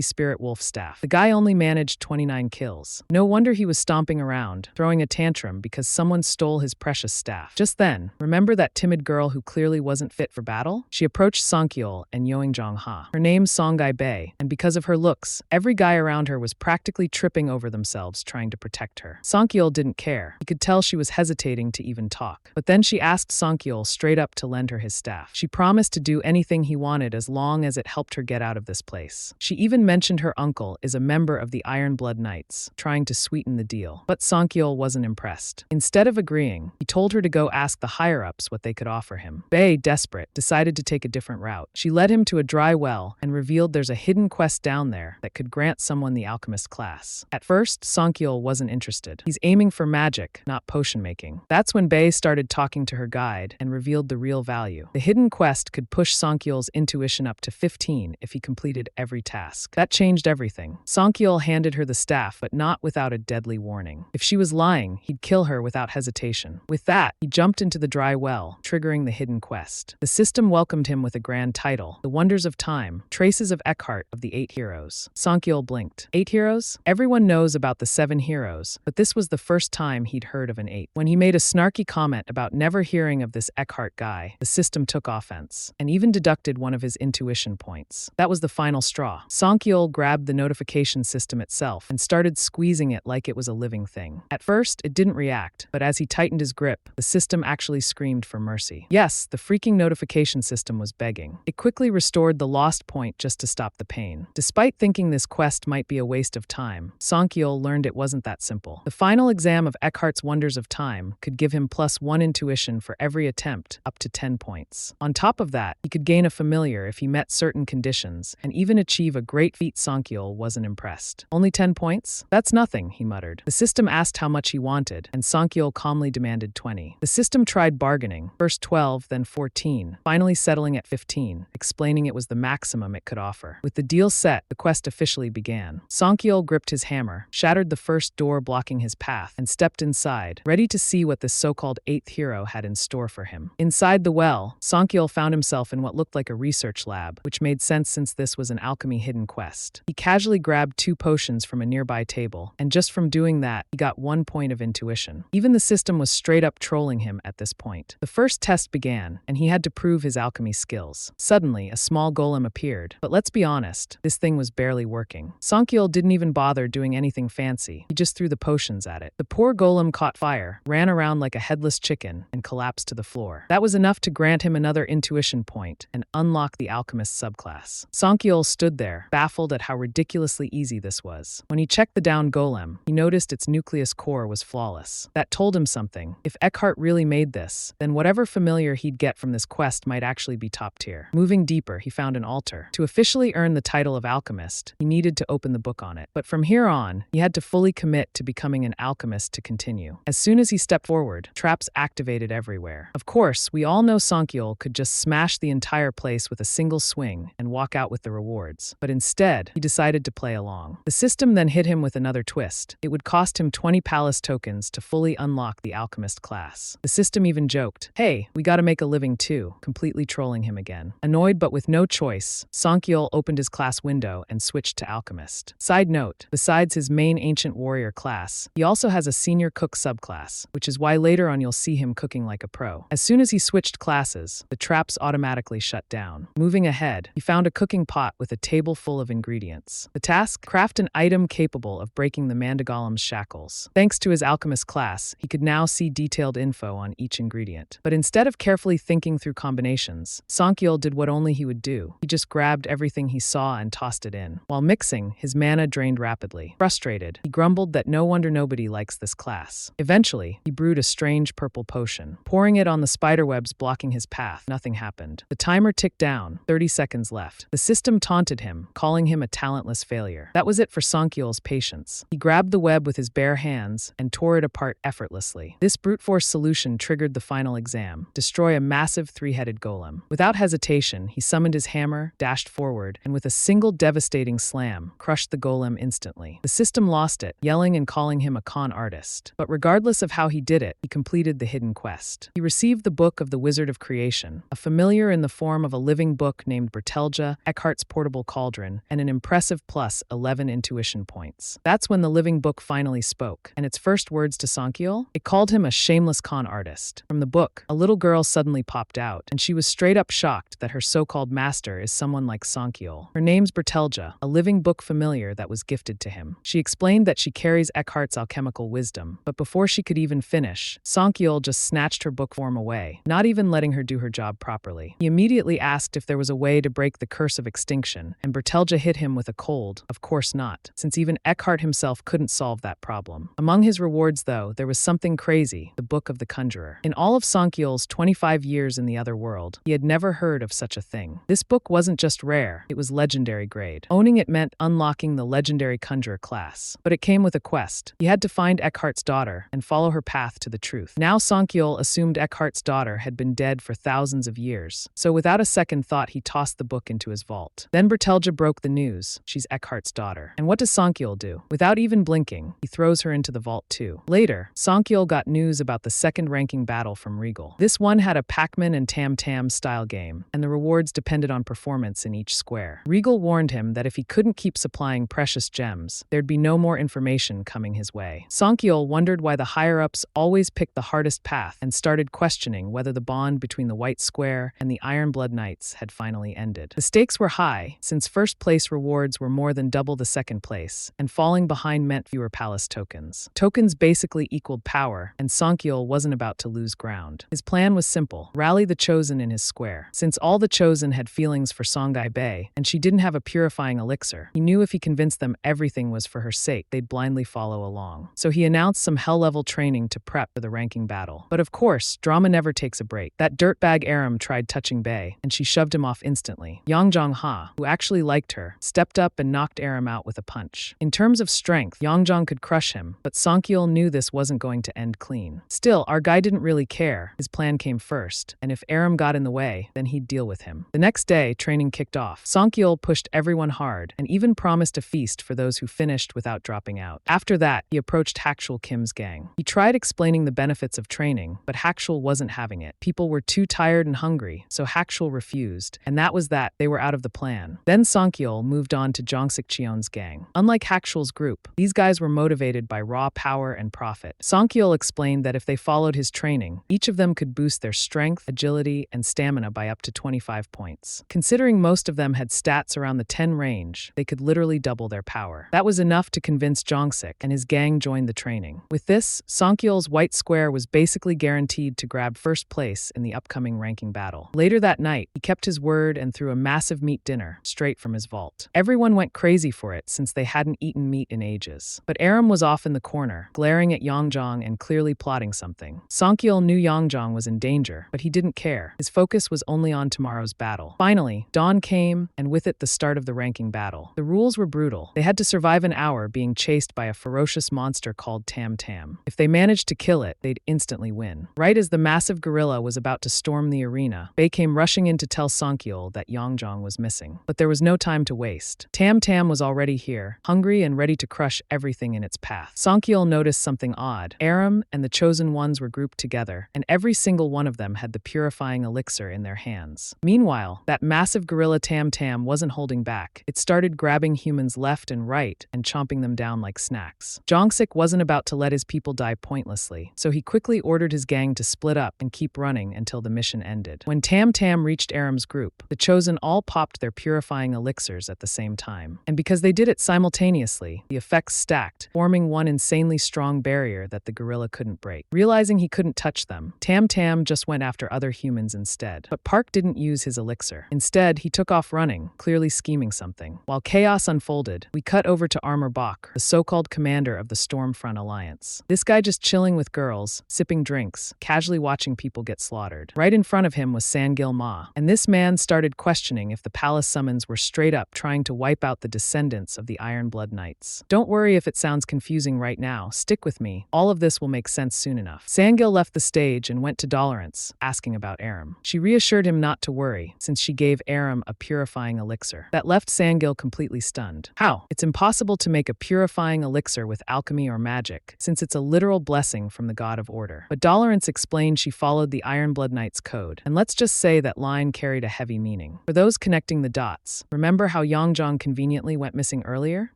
spirit wolf staff, the guy only managed 29 kills. No wonder he was stomping around, throwing a tantrum because someone stole his precious staff. Just then, remember that timid girl who clearly wasn't fit for battle? She approached Songkyul and Yoing Jong-ha. Her name's Songai Bae, and because of her looks, every guy around her was practically tripping over themselves trying to protect her. Songkyul didn't care. He could tell she was hesitating to even talk. But then she asked Songkyul straight up to lend her his staff. She promised to do anything he wanted as long as it helped her get out of this place. She even mentioned her uncle is a member of the Iron Blood Knights, trying to sweeten the deal. But Songkyul wasn't impressed. Instead of agreeing, he told her to go ask the higher-ups what they could offer him. Bae, desperate, decided to take a different route. She led him to a dry well and revealed there's a hidden quest down there that could grant someone the alchemist class. At first, Songkyul wasn't interested. He's aiming for magic, not potion making. That's when Bae started talking to her guide and revealed the real value. The hidden quest could push Songkyul's intuition up to 15 if he completed every task. That changed everything. Songkyul handed her the staff, but not without a deadly warning. If she was lying, he'd kill her without hesitation. With that, he jumped into the dry well, triggering the hidden quest. The system welcomed him with a grand title, The Wonders of Time, Traces of Eckhart of the 8 Heroes. Songkyul blinked. 8 heroes? Everyone knows about the 7 heroes, but this was the first time he'd heard of an 8. When he made a snarky comment about never hearing of this Eckhart guy, the system took offense, and even deducted one of his intuition points. That was the final straw. Songkyul grabbed the notification system itself and started squeezing it like it was a living thing. At first, it didn't react, but as he tightened his grip, the system actually screamed for mercy. Yes, the freaking notification system was begging. It quickly restored the lost point just to stop the pain. Despite thinking this quest might be a waste of time, Songkyul learned it wasn't that simple. The final exam of Eckhart's Wonders of Time could give him +1 intuition for every attempt, up to 10 points. On top of that, he could gain a familiar if he met certain conditions, and even achieve a great feat. Songkyul wasn't impressed. Only 10 points? That's nothing, he muttered. The system asked how much he wanted, and Songkyul calmly demanded 20. The system tried bargaining, first 12, then 14, finally settling at 15, explaining it was the maximum it could offer. With the deal set, the quest officially began. Songkyul gripped his hammer, shattered the first door blocking his path, and stepped inside, ready to see what this so-called 8th hero had in store for him. Inside the well, Songkyul found himself in what looked like a research lab, which made sense since this was an alchemy hidden quest. He casually grabbed 2 potions from a nearby table, and just from doing that, he got 1 point of intuition. Even the system was straight up trolling him at this point. The first test began, and he had to prove his alchemy skills. Suddenly, a small golem appeared, but let's be honest, this thing was barely working. Songkyul didn't even bother doing anything fancy. He just threw the potions at it. The poor golem caught fire, ran around like a headless chicken, and collapsed to the floor. That was enough to grant him another intuition point and unlock the alchemist subclass. Songkyul stood there, baffled at how ridiculously easy this was. When he checked the downed golem, he noticed its nucleus core was flawless. That told him something. If Eckhart really made this, then whatever familiar he'd get from this quest might actually be top tier. Moving deeper, he found an altar. To officially earn the title of alchemist, he needed to open the book on it. But from here on, he had to fully commit to becoming an alchemist to continue. As soon as he stepped forward, traps activated everywhere. Of course, we all know Songkyul could just smash the entire place with a single swing and walk out with the rewards. But instead, he decided to play along. The system then hit him with another twist. It would cost him 20 palace tokens to fully unlock the alchemist class. The system even joked, "Hey, we gotta make a living too," completely trolling him again. Annoyed but with no choice, Songkyul opened his class window and switched to alchemist. Side note, besides his main ancient warrior class, he also has a senior cook subclass, which is why later on you'll see him cooking like a pro. As soon as he switched classes, the traps automatically shut down. Moving ahead, he found a cooking pot with a table full of ingredients. The task? Craft an item capable of breaking the Mandagolem's shackles. Thanks to his alchemist class, he could now see detailed info on each ingredient. But instead of carefully thinking through combinations, Songkyul did what only he would do. He just grabbed everything he saw and tossed it in. While mixing, his mana drained rapidly. Frustrated, he grumbled that no wonder nobody likes this class. Eventually, he brewed a strange purple potion. Pouring it on the spiderwebs blocking his path, nothing happened. The timer ticked down, 30 seconds left. The system taunted him, calling him a talentless failure. That was it for Songkyul's patience. He grabbed the web with his bare hands and tore it apart effortlessly. This brute force solution triggered the final exam: destroy a massive 3-headed golem. Without hesitation, he summoned his hammer, dashed forward, and with a single devastating slam, crushed the golem instantly. The system lost it, yelling and calling him a con artist. But regardless of how he did it, he completed the hidden quest. He received the book of the Wizard of Creation, a familiar in the form of a living book named Bertelja, Eckhart's portable cauldron, and an impressive plus 11 intuition points. That's when the living book finally spoke, and its first words to Sankyul? It called him a shameless con artist. From the book, a little girl suddenly popped out, and she was straight up shocked that her so-called master is someone like Sankyul. Her name's Bertelja, a living book familiar that was gifted to him. She explained that she carries Eckhart's alchemical wisdom, but before she could even finish, Sankyul just snatched her book form away, not even letting her do her job properly. He immediately asked if there was a way to break the curse of extinction, and Bertelja hit him with a cold. Of course not, since even Eckhart himself couldn't solve that problem. Among his rewards, though, there was something crazy: the Book of the Conjurer. In all of Sankyul's 25 years in the other world, he had never heard of such a thing. This book wasn't just rare, it was legendary grade. Owning it meant unlocking the legendary conjurer class. But it came with a quest. He had to find Eckhart's daughter and follow her path to the truth. Now Sankyul assumed Eckhart's daughter had been dead for thousands of years, so without a second thought he tossed the book into his vault. Then Bertelja broke the news: she's Eckhart's daughter. And what does Sankyul do? Without even blinking, he throws her into the vault too. Later, Sankyul got news about the second-ranking battle from Regal. This one had a Pac-Man and Tam Tam style game, and the rewards depended on performance in each square. Regal warned him that if he couldn't keep supplying precious gems, there'd be no more information coming his way. Sankyul wondered why the higher-ups always picked the hardest path and started questioning whether the bond between the White Square and the Iron Blood Knights had finally ended. The stakes were high, since first-place rewards were more than double the second place, and falling behind meant fewer palace tokens. Tokens basically equaled power, and Sankyul wasn't about to lose ground. His plan was simple: rally the Chosen in his square. Since all the Chosen had feelings for Songhai Bei, and she didn't have a purifying elixir, he knew if he convinced them everything was for her sake, they'd blindly follow along. So he announced some hell-level training to prep for the ranking battle. But of course, drama never takes a break. That dirtbag Aram tried touching Bei, and she shoved him off instantly. Yang Zhong-ha, who actually liked her, stepped up and knocked Aram out with a punch. In terms of strength, Yang Zhong could crush him, but Sankyul knew this wasn't going to end clean. Still, our guy didn't really care. His plan came first, and if Aram got in the way, then he'd deal with him. The next day, training kicked off. Sankyul pushed everyone hard, and even promised a feast for those who finished without dropping out. After that, he approached Hakshul Kim's gang. He tried explaining the benefits of training, but Hakshul wasn't having it. People were too tired and hungry, so Hakshul refused, and that was that. They were out of the plan. Then Sankyul moved on to Jongsik Cheon's gang. Unlike Hakshul's group, these guys were motivated by raw power and profit. Sankyul explained that if they followed his training, each of them could boost their strength, agility, and stamina by up to 25 points. Considering most of them had stats around the 10 range, they could literally double their power. That was enough to convince Jongsik, and his gang joined the training. With this, Sankyul's White Square was basically guaranteed to grab first place in the upcoming ranking battle. Later that night, he kept his word and threw a massive meat dinner straight from his vault. Everyone went crazy for it since they hadn't eaten meat in ages. But Aram was off in the corner, glaring at Yangjong and clearly plotting something. Sankyul knew Yangjong was in danger, but he didn't care. His focus was only on tomorrow's battle. Finally, dawn came, and with it the start of the ranking battle. The rules were brutal. They had to survive an hour being chased by a ferocious monster called Tam Tam. If they managed to kill it, they'd instantly win. Right as the massive gorilla was about to storm the arena, Bei came rushing in to tell Sankyul that Yangjong was missing. But there was no time to waste. Tam Tam was already here, hungry and ready to crush everything in its path. Sankyul noticed something odd. Aram and the Chosen Ones were grouped together, and every single one of them had the purifying elixir in their hands. Meanwhile, that massive gorilla Tam Tam wasn't holding back. It started grabbing humans left and right and chomping them down like snacks. Jongsik wasn't about to let his people die pointlessly, so he quickly ordered his gang to split up and keep running until the mission ended. When Tam Tam reached Aram's group, the Chosen all popped their purifying elixirs at the same time. And because they did it simultaneously, the effects stacked, forming one insanely strong barrier that the gorilla couldn't break. Realizing he couldn't touch them, Tam Tam just went after other humans instead. But Park didn't use his elixir. Instead, he took off running, clearly scheming something. While chaos unfolded, we cut over to Armor Bach, the so-called commander of the Stormfront Alliance. This guy just chilling with girls, sipping drinks, casually watching people get slaughtered. Right in front of him was Sangil Ma, and this man started questioning if the palace summons were straight up trying to wipe out the descendants of the Iron Blood Knights. Don't worry if it sounds confusing right now, stick with me. All of this will make sense soon enough. Sangil left the stage and went to Dolorance, asking about Aram. She reassured him not to worry, since she gave Aram a purifying elixir. That left Sangil completely stunned. How? It's impossible to make a purifying elixir with alchemy or magic, since it's a literal blessing from the god of order. But Dolorance explained she followed the Iron Blood Knight's code. And let's just say that line carried a heavy meaning. For those connecting the dots, remember how Yongjong conveniently went missing earlier?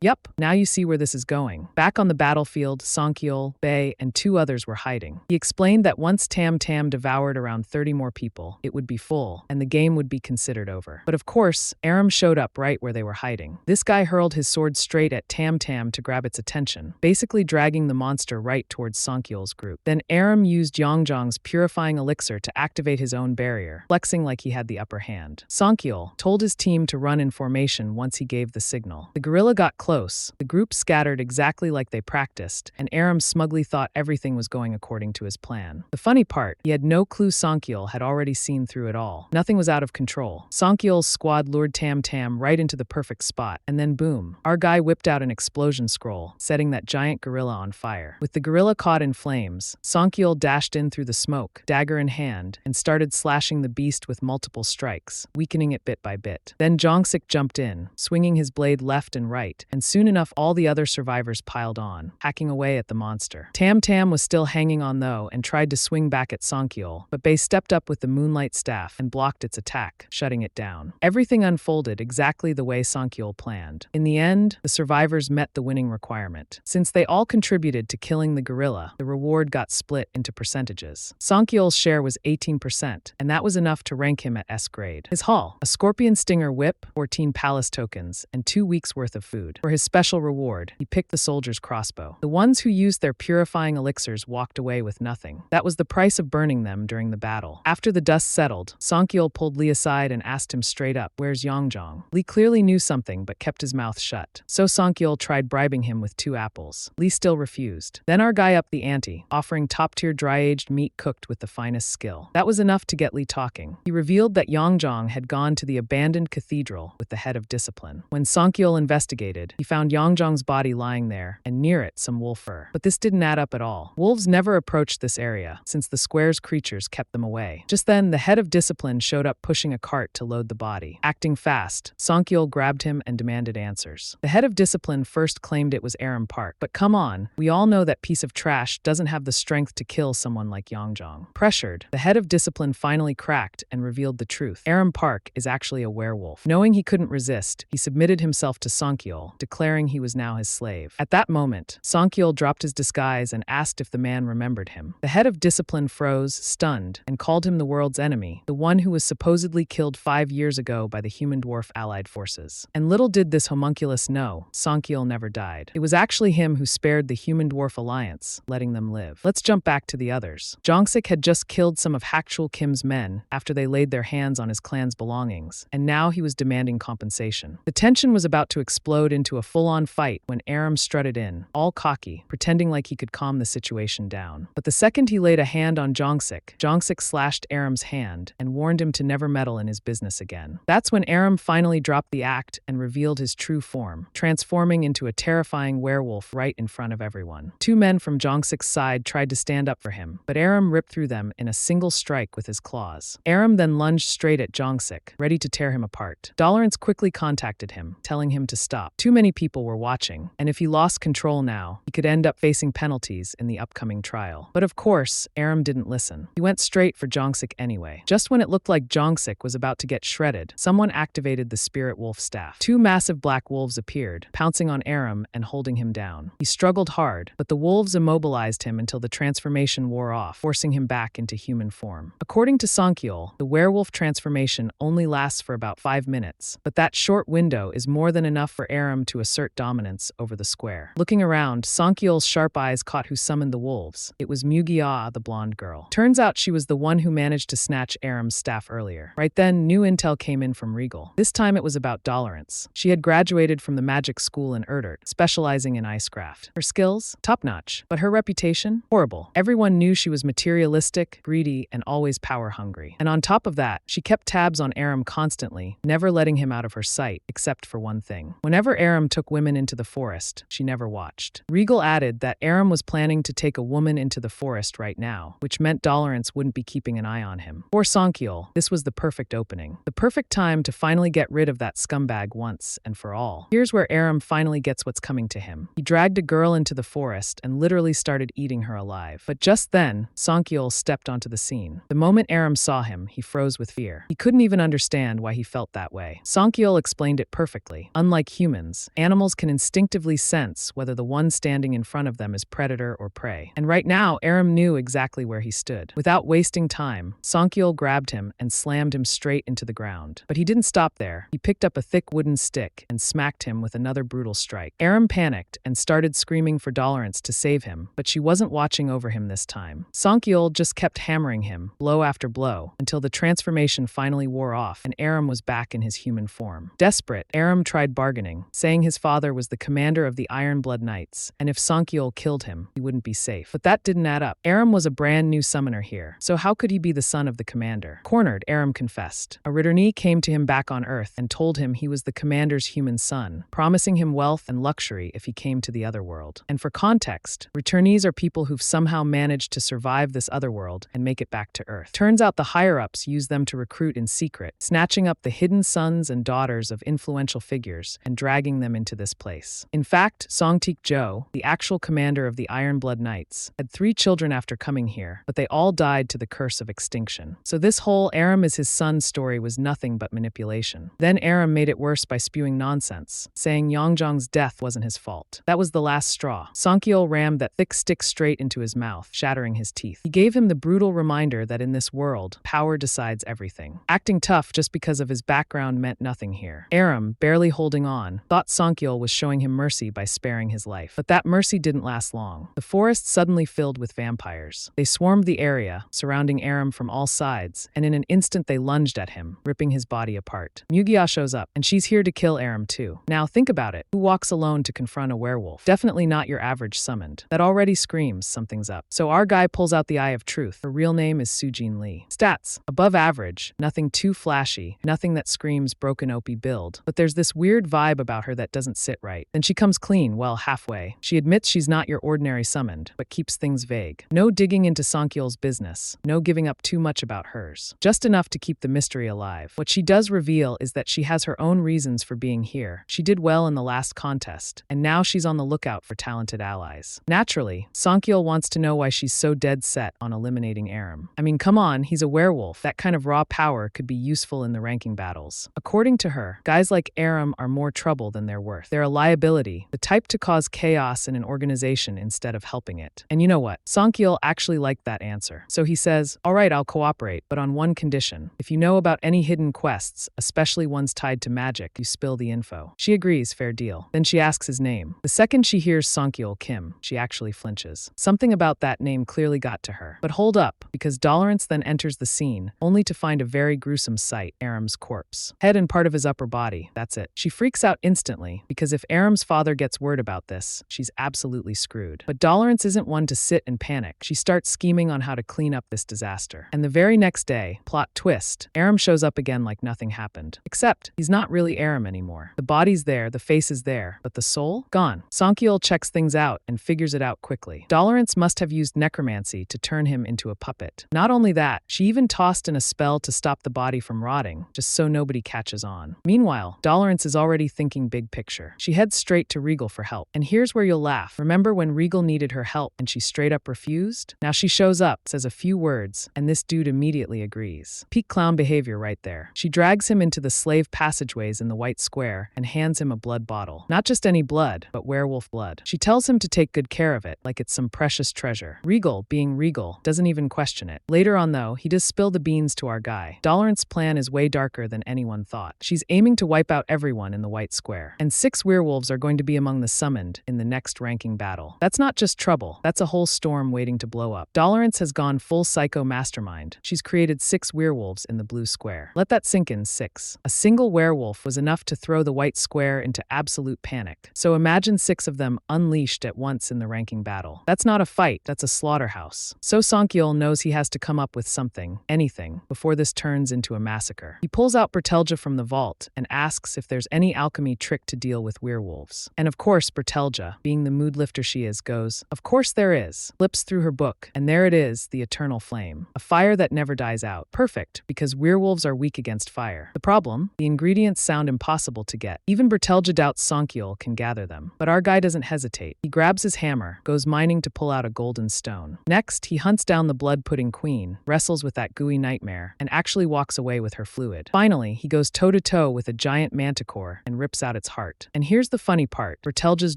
Yup, now you see where this is going. Back on the battlefield, Songkyul, Bae, and 2 others were hiding. He explained that once Tam Tam devoured around 30 more people, it would be full, and the game would be considered over. But of course, Aram showed up right where they were hiding. This guy hurled his sword straight at Tam Tam to grab its attention, basically dragging the monster right towards Songkyul's group. Then Aram used Yongjong's purifying elixir to activate his own barrier, flexing like he had the upper hand. Songkyul told his team to run in formation once he gave the signal. The gorilla got close, the group scattered exactly like they practiced, and Aram smugly thought everything was going according to his plan. The funny part, he had no clue Songkyul had already seen through it all. Nothing was out of control. Songkyul's squad lured Tam Tam right into the perfect spot, and then boom, our guy whipped out an explosion scroll, setting that giant gorilla on fire. With the gorilla caught in flames, Songkyul dashed in through the smoke, dagger in hand, and started slashing the beast with multiple strikes, weakening it bit by bit. Then Jongsik jumped in, swinging his blade left and right, and soon enough all the other survivors piled on, hacking away at the monster. Tam Tam was still hanging on though and tried to swing back at Songkyul, but Bae stepped up with the moonlight staff and blocked its attack, shutting it down. Everything unfolded exactly the way Songkyul planned. In the end, the survivors met the winning requirement. Since they all contributed to killing the gorilla, the reward got split into percentages. Songkyul's share was 18%, and that was enough to rank him at S grade. His haul: a scorpion stinger whip, 14 palace tokens, and 2 weeks worth of food. For his special reward, he picked the soldier's crossbow. The ones who used their purifying elixirs walked away with nothing. That was the price of burning them during the battle. After the dust settled, Songkyul pulled Lee aside and asked him straight up, "Where's Yongjong?" Lee clearly knew something but kept his mouth shut. So Songkyul tried bribing him with 2 apples. Lee still refused. Then our guy upped the ante, offering top-tier dry-aged meat cooked with the finest skill. That was enough to get Lee talking. He revealed that Yongjong had gone to the abandoned cathedral with the head of discipline. When Songkyul investigated, he found Yongjong's body lying there, and near it some wolf fur. But this didn't add up at all. Wolves never approached this area, since the square's creatures kept them away. Just then, the head of discipline showed up pushing a cart to load the body. Acting fast, Songkyul grabbed him and demanded answers. The head of discipline first claimed it was Aram Park, but come on, we all know that piece of trash doesn't have the strength to kill someone like Yongjong. Pressured, the head of discipline finally cracked and revealed the truth. Aram Park is actually a werewolf. Knowing he couldn't resist, he submitted himself to Songkyul, declaring he was now his slave. At that moment, Songkyul dropped his disguise and asked if the man remembered him. The head of discipline froze, stunned, and called him the world's enemy, the one who was supposedly killed 5 years ago by the human dwarf allied forces. And little did this homunculus know, Songkyul never died. It was actually him who spared the human dwarf alliance, letting them live. Let's jump back to the others. Jongsik had just killed some of Hakchul Kim's men after they laid their hands on his clan's belongings, and now he was demanding compensation. The tension was about to explode into a full-on fight when Aram strutted in, all cocky, pretending like he could calm the situation down. But the second he laid a hand on Jongsik, Jongsik slashed Aram's hand and warned him to never meddle in his business again. That's when Aram finally dropped the act and revealed his true form, transforming into a terrifying werewolf right in front of everyone. 2 men from Jongsik's side tried to stand up for him, but Aram ripped through them in a single strike with his claws. Aram then lunged straight at Jongsik, ready to tear him apart. Tolerance quickly contacted him, telling him to stop. Too many people were watching, and if he lost control now, he could end up facing penalties in the upcoming trial. But of course, Aram didn't listen. He went straight for Jongsik anyway. Just when it looked like Jongsik was about to get shredded, someone activated the spirit wolf staff. 2 massive black wolves appeared, pouncing on Aram and holding him down. He struggled hard, but the wolves immobilized him until the transformation wore off, forcing him back into human form. According to Songkyul, the werewolf transformation only lasts for about 5 minutes, but that short window is more than enough for Aram to assert dominance over the square. Looking around, Songkyul's sharp eyes caught who summoned the wolves. It was Mugia, the blonde girl. Turns out she was the one who managed to snatch Aram's staff earlier. Right then, new intel came in from Regal. This time it was about tolerance. She had graduated from the magic school in Erdert, specializing in icecraft. Her skills? Top-notch. But her reputation? Horrible. Everyone knew she was materialistic, greedy, and always power-hungry. And on top of that, she kept tabs on Aram constantly, never letting him out of her sight, except for one thing. Whenever Aram took women into the forest, she never watched. Regal added that Aram was planning to take a woman into the forest right now, which meant Tolerance wouldn't be keeping an eye on him. For Songkyul, this was the perfect opening. The perfect time to finally get rid of that scumbag once and for all. Here's where Aram finally gets what's coming to him. He dragged a girl into the forest and literally started eating her alive. But just then, Songkyul Songyeol stepped onto the scene. The moment Aram saw him, he froze with fear. He couldn't even understand why he felt that way. Songyeol explained it perfectly. Unlike humans, animals can instinctively sense whether the one standing in front of them is predator or prey. And right now, Aram knew exactly where he stood. Without wasting time, Songyeol grabbed him and slammed him straight into the ground. But he didn't stop there. He picked up a thick wooden stick and smacked him with another brutal strike. Aram panicked and started screaming for Dolorance to save him, but she wasn't watching over him this time. Songyeol just kept hammering him, blow after blow, until the transformation finally wore off and Aram was back in his human form. Desperate, Aram tried bargaining, saying his father was the commander of the Ironblood Knights, and if Songyeol killed him, he wouldn't be safe. But that didn't add up. Aram was a brand new summoner here, so how could he be the son of the commander? Cornered, Aram confessed. A Ritterni came to him back on Earth and told him he was the commander's human son, promising him wealth and luxury if he came to the Otherworld. And for context, returnees are people who've somehow managed to survive this Otherworld and make it back to Earth. Turns out the higher-ups use them to recruit in secret, snatching up the hidden sons and daughters of influential figures and dragging them into this place. In fact, Songtaek-jo, the actual commander of the Ironblood Knights, had 3 children after coming here, but they all died to the curse of extinction. So this whole Aram is his son story was nothing but manipulation. Then Aram made it worse by spewing nonsense, saying Yongjong's death wasn't his fault. That was the last straw. Songyeol rammed that thick stick straight into his mouth, shattering his teeth. He gave him the brutal reminder that in this world, power decides everything. Acting tough just because of his background meant nothing here. Aram, barely holding on, thought Songyeol was showing him mercy by sparing his life. But that mercy didn't last long. The forest suddenly filled with vampires. They swarmed the area, surrounding Aram from all sides, and in an instant they lunged at him, ripping his body apart. Mugia shows up, and she's here to kill Aram too. Now think about it. Who walks alone to confront a werewolf? Definitely not your average summoned. That already screams something's up. So our guy pulls out the Eye of Truth. Her real name is Sujin Lee. Stats: above average, nothing too flashy, nothing that screams broken OP build. But there's this weird vibe about her that doesn't sit right. Then she comes clean, well, halfway. She admits she's not your ordinary summoned, but keeps things vague. No digging into Songyeol's business, no giving up too much about hers. Just enough to keep the mystery alive. What she does reveal is that she has her own reasons for being here. She did well in the last contest, and now she's on the lookout for talented allies. Naturally, Songyeol wants to know why she's so dead set on eliminating Aram. I mean, come on, he's a werewolf. That kind of raw power could be useful in the ranking battles. According to her, guys like Aram are more trouble than they're worth. They're a liability, the type to cause chaos in an organization instead of helping it. And you know what? Songyeol actually liked that answer. So he says, all right, I'll cooperate, but on one condition. If you know about any hidden quests, especially ones tied to magic, you spill the info. She agrees, fair deal. Then she asks his name. The second she hears Songyeol Kim, she actually flinches. Something about that name clearly got to her. But hold up, because Dolorance then enters the scene, only to find a very gruesome sight, Aram's corpse. Head and part of his upper body, that's it. She freaks out instantly, because if Aram's father gets word about this, she's absolutely screwed. But Dolorance isn't one to sit and panic. She starts scheming on how to clean up this disaster. And the very next day, plot twist, Aram shows up again like nothing happened. Except, he's not really Aram anymore. The body's there, the face is there, but the soul? Gone. Songyeol checks things out and figures it out quickly. Dolorance must have used necromancy to turn him into a puppet. Not only that, she even tossed in a spell to stop the body from rotting, just so nobody catches on. Meanwhile, Dolorance is already thinking big picture. She heads straight to Regal for help. And here's where you'll laugh. Remember when Regal needed her help and she straight up refused? Now she shows up, says a few words, and this dude immediately agrees. Peak clown behavior right there. She drags him into the slave passageways in the White Square and hands him a blood bottle. Not just any blood, but werewolf blood. She tells him to take good care of it, like it's some precious treasure. Regal, being Regal, doesn't even question it. Later on though, he does spill the beans to our guy. Dolorance's plan is way darker than anyone thought. She's aiming to wipe out everyone in the White Square. And 6 werewolves are going to be among the summoned in the next ranking battle. That's not just trouble, that's a whole storm waiting to blow up. Dolorance has gone full psycho mastermind. She's created 6 werewolves in the blue square. Let that sink in. 6. A single werewolf was enough to throw the White Square into absolute panic. So imagine 6 of them unleashed at once in the ranking battle. That's not a fight, that's a slaughterhouse. So Songyeol knows he has to come up with something, anything, before this turns into a massacre. He pulls out Bertelja from the vault and asks if there's any alchemy trick to deal with werewolves. And of course, Bertelja, being the mood lifter she is, goes, "Of course there is." Flips through her book, and there it is, the eternal flame. A fire that never dies out. Perfect, because werewolves are weak against fire. The problem? The ingredients sound impossible to get. Even Bertelja doubts Songyeol can gather them. But our guy doesn't hesitate. He grabs his hammer, goes mining to pull out a golden stone. Next, he hunts hunts down the blood-pudding queen, wrestles with that gooey nightmare, and actually walks away with her fluid. Finally, he goes toe-to-toe with a giant manticore and rips out its heart. And here's the funny part. Bertelja's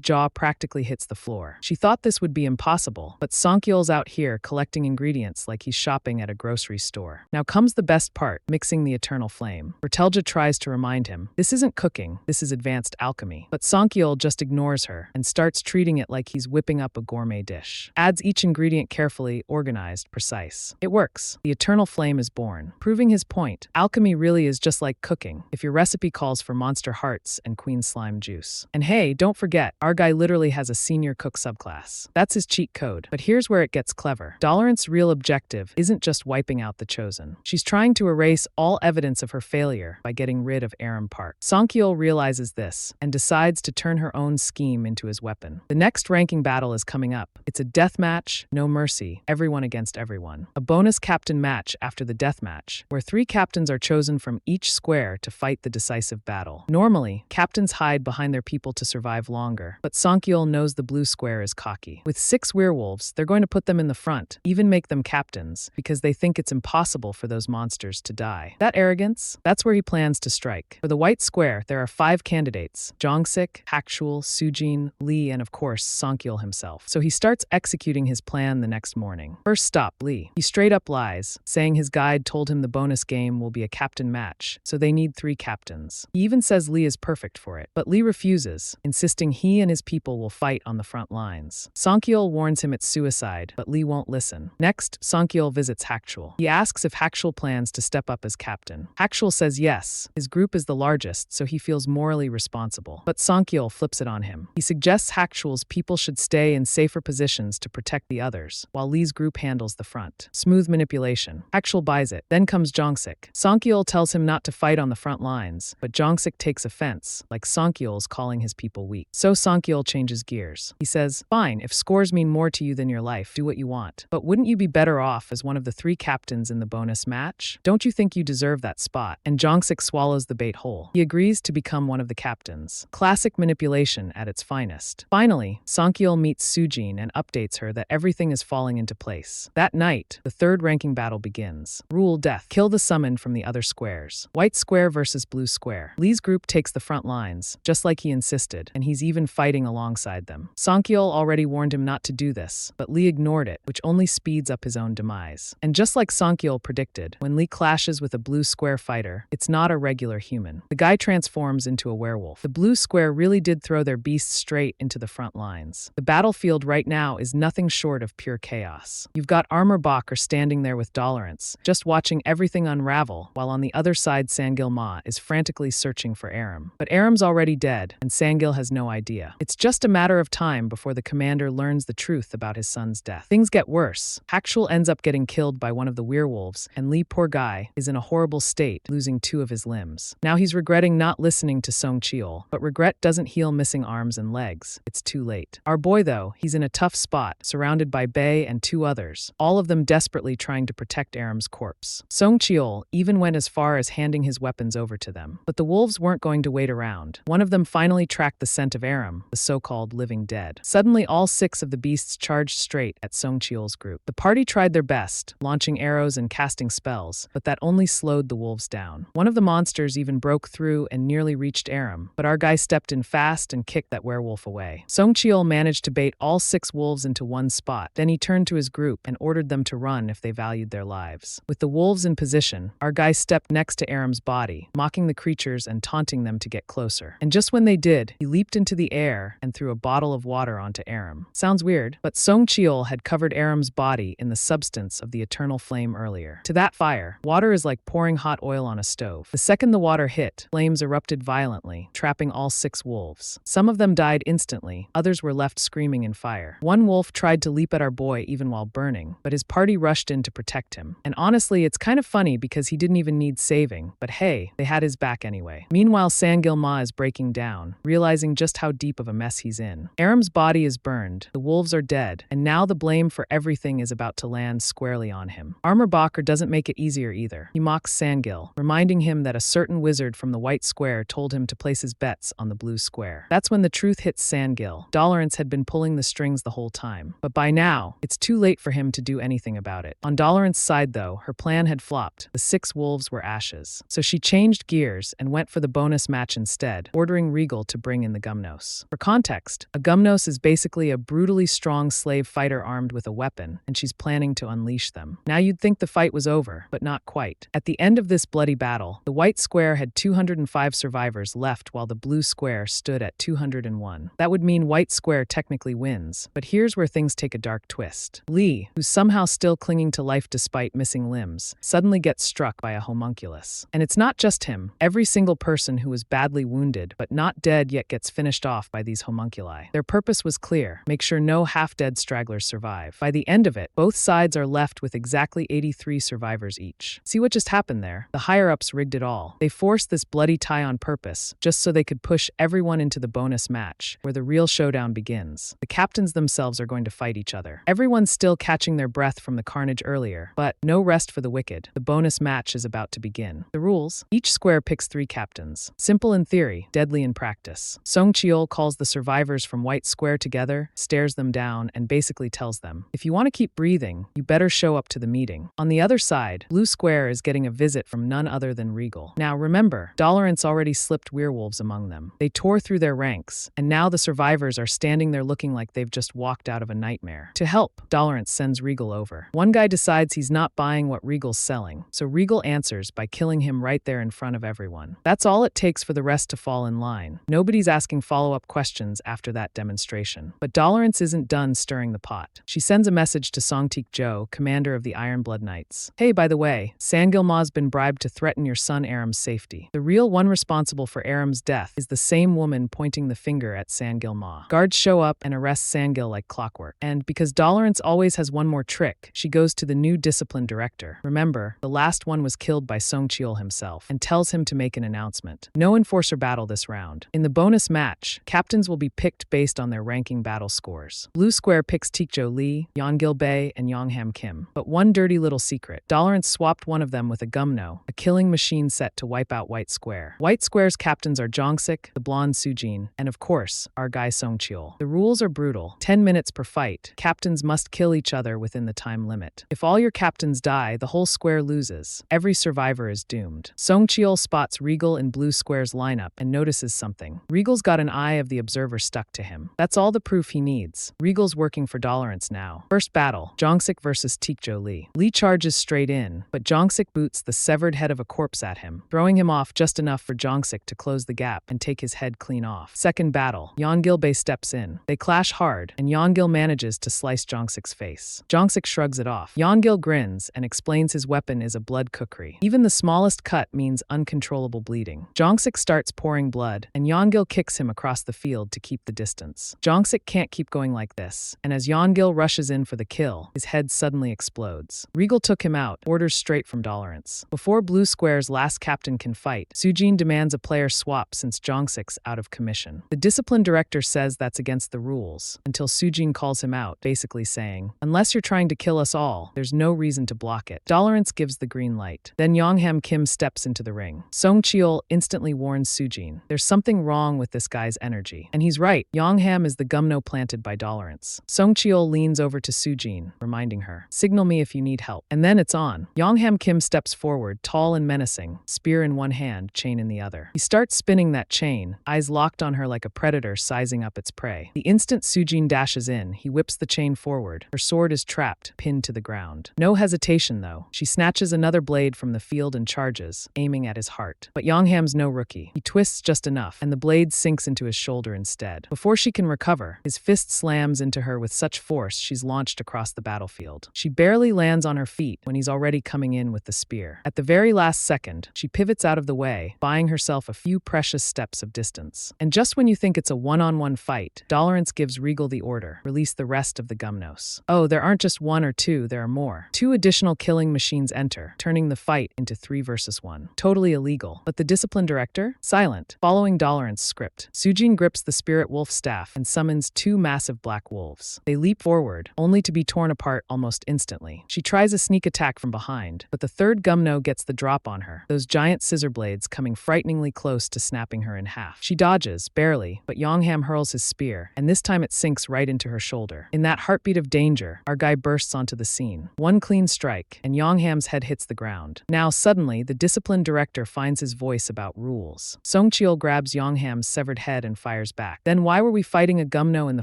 jaw practically hits the floor. She thought this would be impossible, but Songkyul's out here collecting ingredients like he's shopping at a grocery store. Now comes the best part, mixing the eternal flame. Bertelja tries to remind him, this isn't cooking, this is advanced alchemy. But Songkyul just ignores her and starts treating it like he's whipping up a gourmet dish. Adds each ingredient carefully, organized, precise. It works. The eternal flame is born, proving his point. Alchemy really is just like cooking, if your recipe calls for monster hearts and queen slime juice. And hey, don't forget, our guy literally has a senior cook subclass. That's his cheat code. But here's where it gets clever. Dolorant's real objective isn't just wiping out the chosen. She's trying to erase all evidence of her failure by getting rid of Aram Park. Songkyul realizes this and decides to turn her own scheme into his weapon. The next ranking battle is coming up. It's a death match, no mercy, everyone against everyone. A bonus captain match after the death match, where 3 captains are chosen from each square to fight the decisive battle. Normally, captains hide behind their people to survive longer, but Songkyul knows the blue square is cocky. With 6 werewolves, they're going to put them in the front, even make them captains, because they think it's impossible for those monsters to die. That arrogance, that's where he plans to strike. For the white square, there are 5 candidates: Jongsik, Hakshul, Sujin, Lee, and of course, Songkyul himself. So he starts executing his plan the next morning. First stop, Lee. He straight up lies, saying his guide told him the bonus game will be a captain match, so they need 3 captains. He even says Lee is perfect for it, but Lee refuses, insisting he and his people will fight on the front lines. Songkyul warns him it's suicide, but Lee won't listen. Next, Songkyul visits Hakshul. He asks if Hakshul plans to step up as captain. Hakshul says yes. His group is the largest, so he feels morally responsible. But Songkyul flips it on him. He suggests Hakshul's people should stay in safer positions to protect the others, while Lee's group handles the front. Smooth manipulation. Hakshul buys it. Then comes Jongsik. Songkyul tells him not to fight on the front lines, but Jongsik takes offense, like Songkyul's calling his people weak. So Songkyul changes gears. He says, fine, if scores mean more to you than your life, do what you want. But wouldn't you be better off as one of the 3 captains in the bonus match? Don't you think you deserve that spot? And Jongsik swallows the bait whole. He agrees to become one of the captains. Classic manipulation at its finest. Finally, Songkyul meets Sujin and updates her that everything is falling into place. That night, the 3rd ranking battle begins. Rule death. Kill the summoned from the other squares. White square versus blue square. Lee's group takes the front lines, just like he insisted, and he's even fighting alongside them. Songkyul already warned him not to do this, but Lee ignored it, which only speeds up his own demise. And just like Songkyul predicted, when Lee clashes with a blue square fighter, it's not a regular human. The guy transforms into a werewolf. The blue square really did throw their beasts straight into the front lines. The battlefield right now is nothing short of pure chaos. You've got Armor Bakker standing there with Dolorance, just watching everything unravel, while on the other side Sangil Ma is frantically searching for Aram. But Aram's already dead, and Sangil has no idea. It's just a matter of time before the commander learns the truth about his son's death. Things get worse. Hakshul ends up getting killed by one of the werewolves, and Lee, poor guy, is in a horrible state, losing 2 of his limbs. Now he's regretting not listening to Songkyul, but regret doesn't heal missing arms and legs. It's too late. Our boy, though, he's in a tough spot, surrounded by Bae and 2 others, all of them desperately trying to protect Aram's corpse. Songkyul even went as far as handing his weapons over to them. But the wolves weren't going to wait around. One of them finally tracked the scent of Aram, the so-called living dead. Suddenly, all 6 of the beasts charged straight at Songkyul's group. The party tried their best, launching arrows and casting spells, but that only slowed the wolves down. One of the monsters even broke through and nearly reached Aram, but our guy stepped in fast and kicked that werewolf away. Songkyul managed to bait all 6 wolves into one spot. Then he turned to his group and ordered them to run if they valued their lives. With the wolves in position, our guy stepped next to Aram's body, mocking the creatures and taunting them to get closer. And just when they did, he leaped into the air and threw a bottle of water onto Aram. Sounds weird, but Songkyul had covered Aram's body in the substance of the eternal flame earlier. To that fire, water is like pouring hot oil on a stove. The second the water hit, flames erupted violently, trapping all 6 wolves. Some of them died instantly, others were left screaming in fire. One wolf tried to leap at our boy even while burning, but his party rushed in to protect him. And honestly, it's kind of funny because he didn't even need saving, but hey, they had his back anyway. Meanwhile, Sangil Ma is breaking down, realizing just how deep of a mess he's in. Aram's body is burned, the wolves are dead, and now the blame for everything is about to land squarely on him. Armor Bakker doesn't make it easier either. He mocks Sangil, reminding him that a certain wizard from the white square told him to place his bets on the blue square. That's when the truth hits Sangil. Dolorance had been pulling the strings the whole time, but by now, it's too late for him to do anything about it. On Dolorant's side, though, her plan had flopped. The 6 wolves were ashes. So she changed gears and went for the bonus match instead, ordering Regal to bring in the Gumnos. For context, a Gumnos is basically a brutally strong slave fighter armed with a weapon, and she's planning to unleash them. Now you'd think the fight was over, but not quite. At the end of this bloody battle, the white square had 205 survivors left while the blue square stood at 201. That would mean white square technically wins, but here's where things take a dark twist. Lee, who's somehow still clinging to life despite missing limbs, suddenly gets struck by a homunculus. And it's not just him. Every single person who was badly wounded, but not dead yet gets finished off by these homunculi. Their purpose was clear: make sure no half-dead stragglers survive. By the end of it, both sides are left with exactly 83 survivors each. See what just happened there? The higher-ups rigged it all. They forced this bloody tie on purpose, just so they could push everyone into the bonus match, where the real showdown begins. The captains themselves are going to fight each other. Everyone's still catching their breath from the carnage earlier, but no rest for the wicked. The bonus match is about to begin. The rules: each square picks 3 captains. Simple in theory, deadly in practice. Song Cheol calls the survivors from White Square together, stares them down, and basically tells them, if you want to keep breathing, you better show up to the meeting. On the other side, Blue Square is getting a visit from none other than Regal. Now remember, Dolorant's already slipped werewolves among them. They tore through their ranks, and now the survivors are standing there looking like they've just walked out of a nightmare. To help, Dolorant sends Regal over. One guy decides he's not buying what Regal's selling, so Regal answers by killing him right there in front of everyone. That's all it takes for the rest to fall in line. Nobody's asking follow-up questions after that demonstration. But Dolorance isn't done stirring the pot. She sends a message to Songteek Jo, commander of the Ironblood Knights. Hey, by the way, Sangilma's been bribed to threaten your son Aram's safety. The real one responsible for Aram's death is the same woman pointing the finger at Sangilma. Guards show up and arrest Sangil like clockwork. And because Dolorance always has one more trick, she goes to the new discipline director. Remember, the last one was killed by Song Cheol himself, and tells him to make an announcement. No enforcer battle this round. In the bonus match, captains will be picked based on their ranking battle scores. Blue Square picks Teekjo Lee, Yeongil Bae, and Yongham Kim. But one dirty little secret: Dolorance swapped one of them with a Gumno, a killing machine set to wipe out White Square. White Square's captains are Jongsik, the blonde Sujin, and of course, our guy Song Cheol. The rules are brutal. 10 minutes per fight. Captains must kill each other within the time limit. If all your captains die, the whole square loses. Every survivor is doomed. Song Cheol spots Regal in Blue Square's lineup and notices something. Regal's got an eye of the observer stuck to him. That's all the proof he needs. Regal's working for Dolorance now. First battle: Jongsik versus Teekjo Lee. Lee charges straight in, but Jongsik boots the severed head of a corpse at him, throwing him off just enough for Jongsik to close the gap and take his head clean off. Second battle: Yeongil Bae steps in. They clash hard, and Yeongil manages to slice Jongsik's face. Jongsik shrugs it off. Yeongil grins and explains his weapon is a blood kukri. Even the smallest cut means uncontrollable bleeding. Jongsik starts pouring blood, and Yeongil kicks him across the field to keep the distance. Jongsik can't keep going like this, and as Yeongil rushes in for the kill, his head suddenly explodes. Regal took him out, orders straight from Dolorance. Before Blue Square's last captain can fight, Sujin demands a player swap since Jongsik's out of commission. The discipline director says that's against the rules, until Sujin calls him out, basically saying, unless you're trying to kill us all, there's no reason to block it. Dolorance gives the green light. Then Yongham Kim steps into the ring. Song Cheol instantly warns Sujin. There's something wrong with this guy's energy. And he's right. Yongham is the Gumno planted by Dolorance. Song Cheol leans over to Sujin, reminding her, signal me if you need help. And then it's on. Yongham Kim steps forward, tall and menacing, spear in one hand, chain in the other. He starts spinning that chain, eyes locked on her like a predator sizing up its prey. The instant Sujin dashes in, he whips the chain forward. Her sword is trapped, pinned to the ground. No hesitation, though. She snatches another blade from the field and charges, aiming at his heart. But Yongham's no rookie. He twists just enough, and the blade sinks into his shoulder instead. Before she can recover, his fist slams into her with such force she's launched across the battlefield. She barely lands on her feet when he's already coming in with the spear. At the very last second, she pivots out of the way, buying herself a few precious steps of distance. And just when you think it's a one-on-one fight, Dolorance gives Regal the order: release the rest of the Gumnos. Oh, there aren't just one or two, there are more. 2 additional killing machines enter, turning the fight into 3 versus 1. Totally illegal. But the discipline director? Silent. Following Dolorance's script, Sujin grips the spirit wolf staff and summons 2 massive black wolves. They leap forward, only to be torn apart almost instantly. She tries a sneak attack from behind, but the third Gumno gets the drop on her, those giant scissor blades coming frighteningly close to snapping her in half. She dodges, barely, but Yongham hurls his spear, and this time it sinks right into her shoulder. In that heartbeat of danger, water, our guy bursts onto the scene. One clean strike, and Yongham's head hits the ground. Now, suddenly, the disciplined director finds his voice about rules. Song Cheol grabs Yongham's severed head and fires back. Then why were we fighting a Gumno in the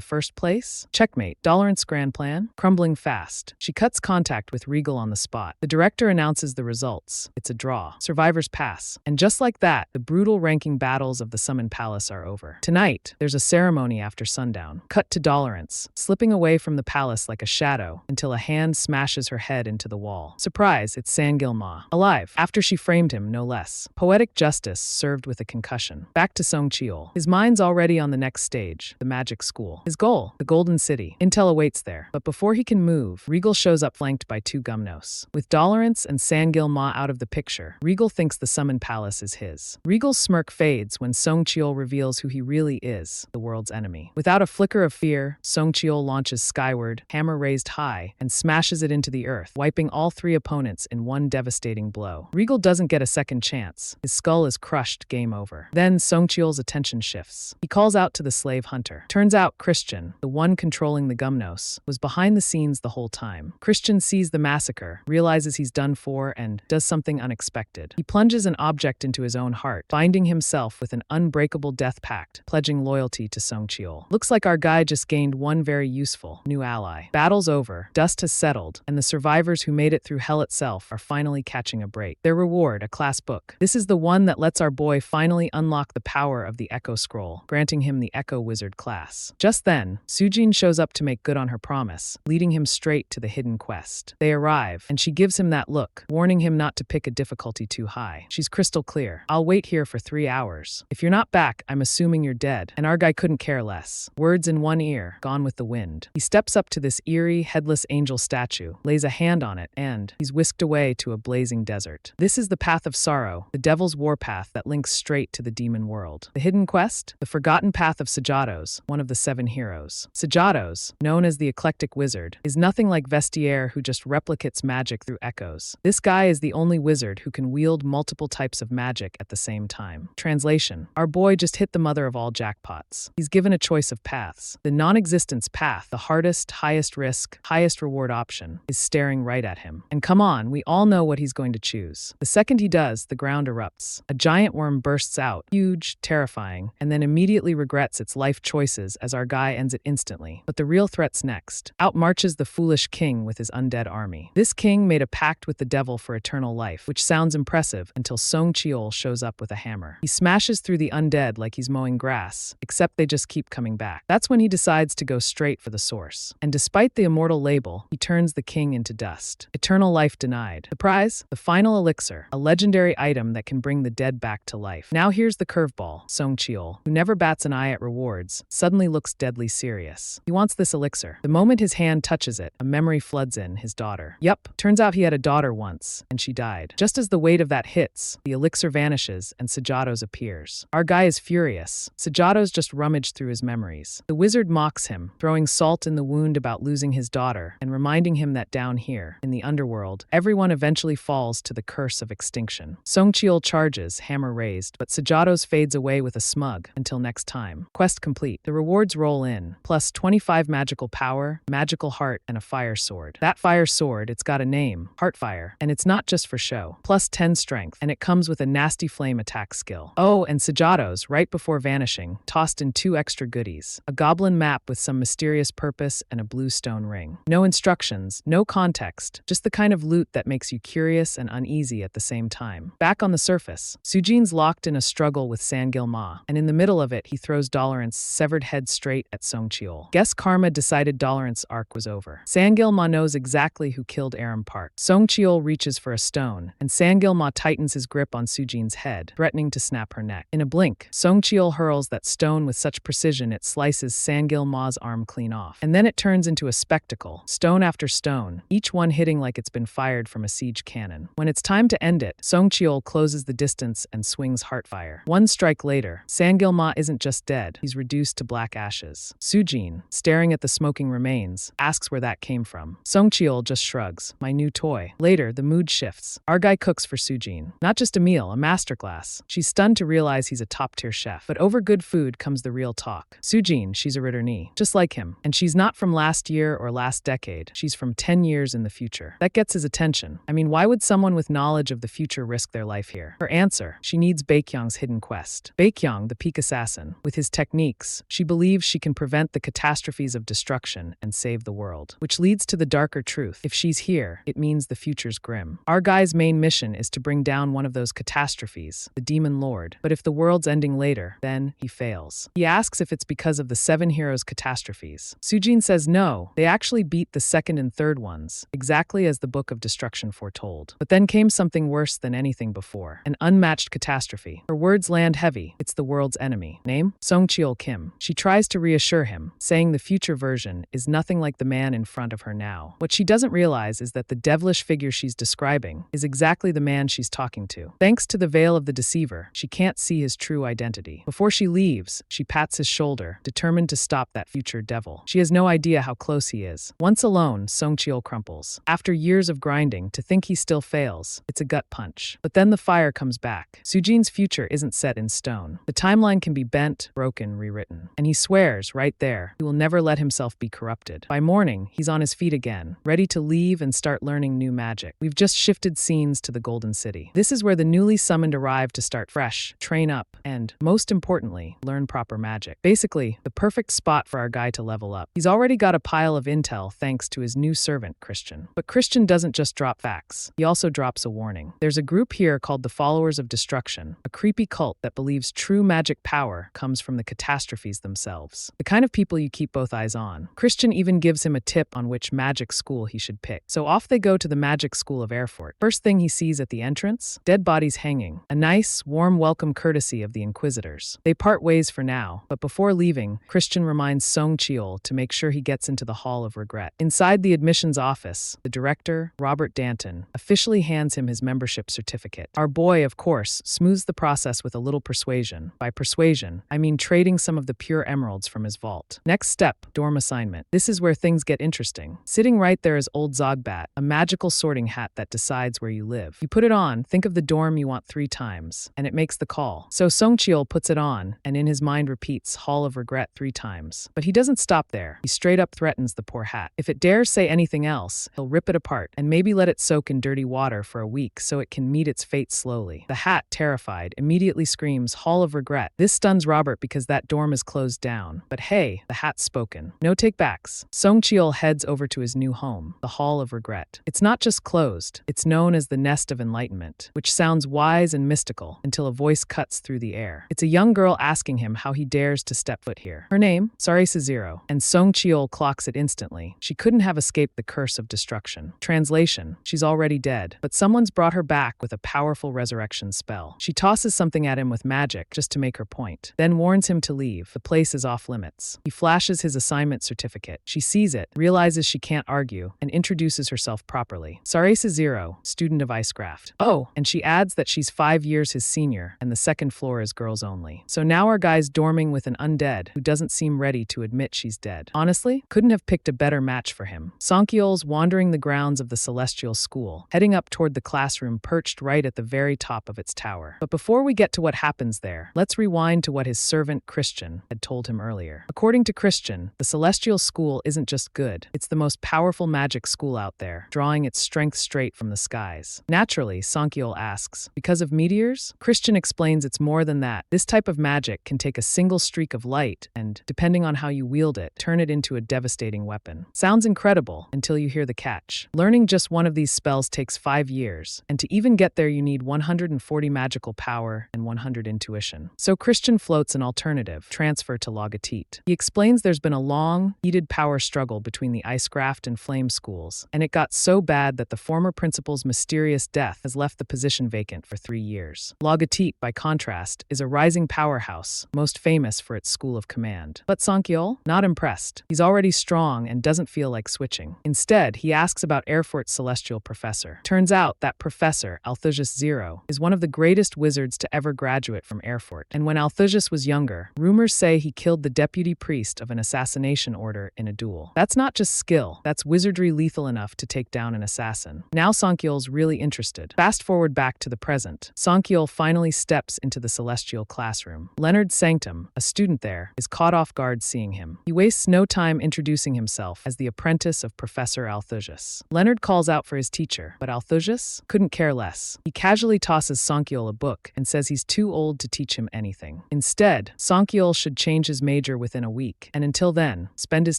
first place? Checkmate. Dolorant's grand plan? Crumbling fast. She cuts contact with Regal on the spot. The director announces the results. It's a draw. Survivors pass. And just like that, the brutal ranking battles of the Summon Palace are over. Tonight, there's a ceremony after sundown. Cut to Dolorance, slipping away from the palace like a shadow until a hand smashes her head into the wall. Surprise, it's Sangil-ma. Alive. After she framed him, no less. Poetic justice served with a concussion. Back to Song Cheol. His mind's already on the next stage, the magic school. His goal, the Golden City. Intel awaits there. But before he can move, Regal shows up flanked by two Gumnos. With Dolorance and Sangil-ma out of the picture, Regal thinks the Summon Palace is his. Regal's smirk fades when Song Cheol reveals who he really is, the world's enemy. Without a flicker of fear, Song Cheol launches skyward, hammer raised high, and smashes it into the earth, wiping all three opponents in one devastating blow. Regal doesn't get a second chance. His skull is crushed, game over. Then Song Cheol's attention shifts. He calls out to the slave hunter. Turns out Christian, the one controlling the Gumnos, was behind the scenes the whole time. Christian sees the massacre, realizes he's done for, and does something unexpected. He plunges an object into his own heart, binding himself with an unbreakable death pact, pledging loyalty to Song Cheol. Looks like our guy just gained one very useful new ally. Battle's over, dust has settled, and the survivors who made it through hell itself are finally catching a break. Their reward, a class book. This is the one that lets our boy finally unlock the power of the Echo Scroll, granting him the Echo Wizard class. Just then, Sujin shows up to make good on her promise, leading him straight to the hidden quest. They arrive, and she gives him that look, warning him not to pick a difficulty too high. She's crystal clear. I'll wait here for 3 hours. If you're not back, I'm assuming you're dead. And our guy couldn't care less. Words in one ear, gone with the wind. He steps up to this eerie, headless angel statue, lays a hand on it, and he's whisked away to a blazing desert. This is the path of sorrow, the devil's warpath that links straight to the demon world. The hidden quest? The forgotten path of Sajados, one of the 7 heroes. Sajados, known as the eclectic wizard, is nothing like Vestiaire who just replicates magic through echoes. This guy is the only wizard who can wield multiple types of magic at the same time. Translation: our boy just hit the mother of all jackpots. He's given a choice of paths. The non-existence path, the hardest, highest risk, highest reward option, is staring right at him. And come on, we all know what he's going to choose. The second he does, the ground erupts. A giant worm bursts out, huge, terrifying, and then immediately regrets its life choices as our guy ends it instantly. But the real threat's next. Out marches the foolish king with his undead army. This king made a pact with the devil for eternal life, which sounds impressive until Song Cheol shows up with a hammer. He smashes through the undead like he's mowing grass, except they just keep coming back. That's when he decides to go straight for the source. And despite the immortal label, he turns the king into dust. Eternal life denied. The prize? The final elixir, a legendary item that can bring the dead back to life. Now here's the curveball. Song Cheol, who never bats an eye at rewards, suddenly looks deadly serious. He wants this elixir. The moment his hand touches it, a memory floods in, his daughter. Yup, turns out he had a daughter once, and she died. Just as the weight of that hits, the elixir vanishes and Sajados appears. Our guy is furious. Sajados just rummaged through his memories. The wizard mocks him, throwing salt in the wound about losing his daughter and reminding him that down here, in the underworld, everyone eventually falls to the curse of extinction. Song Cheol charges, hammer raised, but Sajados fades away with a smug. Until next time. Quest complete. The rewards roll in, plus 25 magical power, magical heart, and a fire sword. That fire sword, it's got a name, Heartfire, and it's not just for show. Plus 10 strength, and it comes with a nasty flame attack skill. Oh, and Sajados, right before vanishing, tossed in 2 extra goodies. A goblin map with some mysterious purpose and a blue stone ring. No instructions, no context, just the kind of loot that makes you curious and uneasy at the same time. Back on the surface, Sujin's locked in a struggle with Sangil-ma, and in the middle of it, he throws Dolorant's severed head straight at Song Cheol. Guess karma decided Dolorant's arc was over. Sangil-ma knows exactly who killed Aram Park. Song Cheol reaches for a stone, and Sangil-ma tightens his grip on Sujin's head, threatening to snap her neck. In a blink, Song Cheol hurls that stone with such precision it slices Sangil-ma's arm clean off. And then it turns into a spectacle, stone after stone, each one hitting like it's been fired from a siege cannon. When it's time to end it, Song Cheol closes the distance and swings Heartfire. One strike later, Sangil-ma isn't just dead, he's reduced to black ashes. Sujin, staring at the smoking remains, asks where that came from. Song Cheol just shrugs. My new toy. Later, the mood shifts. Our guy cooks for Sujin. Not just a meal, a masterclass. She's stunned to realize he's a top-tier chef. But over good food comes the real talk. Sujin, she's a returnee, just like him. And she's not from last year or last decade. She's from 10 years in the future. That gets his attention. I mean, why would someone with knowledge of the future risk their life here? Her answer: she needs Baekhyung's hidden quest. Baekhyung, the peak assassin. With his techniques, she believes she can prevent the catastrophes of destruction and save the world. Which leads to the darker truth. If she's here, it means the future's grim. Our guy's main mission is to bring down one of those catastrophes, the Demon Lord. But if the world's ending later, then he fails. He asks if it's because of the 7 heroes' catastrophes. Sujin says no, they actually beat the second and third ones, exactly as the Book of Destruction foretold. But then came something worse than anything before, an unmatched catastrophe. Her words land heavy. It's the world's enemy. Name? Song Cheol Kim. She tries to reassure him, saying the future version is nothing like the man in front of her now. What she doesn't realize is that the devilish figure she's describing is exactly the man she's talking to. Thanks to the veil of the deceiver, she can't see his true identity. Before she leaves, she pats his shoulder, determined to stop that future devil. She has no idea how close he is. Once alone, Song Cheol crumples. After years of grinding, to think he still fails, it's a gut punch. But then the fire comes back. Sujin's future isn't set in stone. The timeline can be bent, broken, rewritten. And he swears, right there, he will never let himself be corrupted. By morning, he's on his feet again, ready to leave and start learning new magic. We've just shifted scenes to the Golden City. This is where the newly summoned arrive to start fresh, train up, and, most importantly, learn proper magic. Basically, the perfect spot for our guy to level up. He's already got a pile of intel thanks to his new servant, Christian. But Christian doesn't just drop facts. He also drops a warning. There's a group here called the Followers of Destruction, a creepy cult that believes true magic power comes from the catastrophes themselves. The kind of people you keep both eyes on. Christian even gives him a tip on which magic school he should pick. So off they go to the magic school of Erfurt. First thing he sees at the entrance? Dead bodies hanging. A nice, warm welcome courtesy of the Inquisitors. They part ways for now, but before leaving, Christian reminds Song Cheol to make sure he gets into the Hall of Regret. Inside the admissions office, the director, Robert Danton, officially hands him his membership certificate. Our boy, of course, smooths the process with a little persuasion. By persuasion, I mean trading some of the pure emeralds from his vault. Next step, dorm assignment. This is where things get interesting. Sitting right there is old Zogbat, a magical sorting hat that decides where you live. You put it on, think of the dorm you want 3 times, and it makes the call. So Song Cheol puts it on, and in his mind repeats Hall of Regret 3 times. But he doesn't stop there. He straight up threatens the poor hat. If it dares say anything else, he'll rip it apart, and maybe let it soak in dirty water for a week so it can meet its fate slowly. The hat, terrified, immediately screams Hall of Regret. This stuns Robert because that dorm is closed down. But hey, the hat's spoken. No take-backs. Song Cheol heads over to his new home, the Hall of Regret. It's not just closed, it's known as the Nest of Enlightenment, which sounds wise and mystical until a voice cuts through the air. It's a young girl asking him how he dares to step foot here. Her name? Sarisa Zero. And Song Cheol clocks it instantly. She couldn't have escaped the curse of destruction. Translation: she's already dead, but someone's brought her back with a powerful resurrection spell. She tosses something at him with magic just to make her point, then warns him to leave. The place is off limits. He flashes his assignment certificate. She sees it, realizes she can't argue, and introduces herself properly. Sarisa Zero, student of Icecraft. Oh, and she adds that she's 5 years his senior, and the second floor is girls only. So now our guy's dorming with an undead who doesn't seem ready to admit she's dead. Honestly, couldn't have picked a better match for him. Songkyol's wandering the grounds of the Celestial School, heading up toward the classroom perched right at the very top of its tower. But before we get to what happens there, let's rewind to what his servant Christian had told him earlier. According to Christian, the Celestial School isn't just good, it's the most powerful magic school out there, drawing its strength straight from the skies. Naturally, Songkyol asks, because of meteors? Christian explains it's more than that. This type of magic can take a single streak of light and, depending on how you wield it, turn it into a devastating weapon. Sounds incredible until you hear the catch. Learning just one of these spells takes 5 years, and to even get there you need 140 magical power and 100 intuition. So Christian floats an alternative, transfer to Logotit. He explains there's been a long, heated power struggle between the Icecraft and Flame schools, and it got so bad that the former principal's mysterious death has left the position vacant for 3 years. Logotit, by contrast, is a rising powerhouse, most famous for its school of command. But Songkyol? Not impressed. He's already strong and doesn't feel like switching. Instead, he asks about Erfurt's celestial professor. Turns out that professor, Althusius Zero, is one of the greatest wizards to ever graduate from Erfurt. And when Althusius was younger, rumors say he killed the deputy priest of an assassination order in a duel. That's not just skill, that's wizardry lethal enough to take down an assassin. Now Songkyol's really interested. Fast forward back to the present. Songkyol finally steps into the celestial classroom. Leonard Sanctum, a student there, is caught off guard seeing him. He wastes no time introducing himself himself as the apprentice of Professor Althusius. Leonard calls out for his teacher, but Althusius couldn't care less. He casually tosses Sonkyul a book and says he's too old to teach him anything. Instead, Sonkyul should change his major within a week, and until then, spend his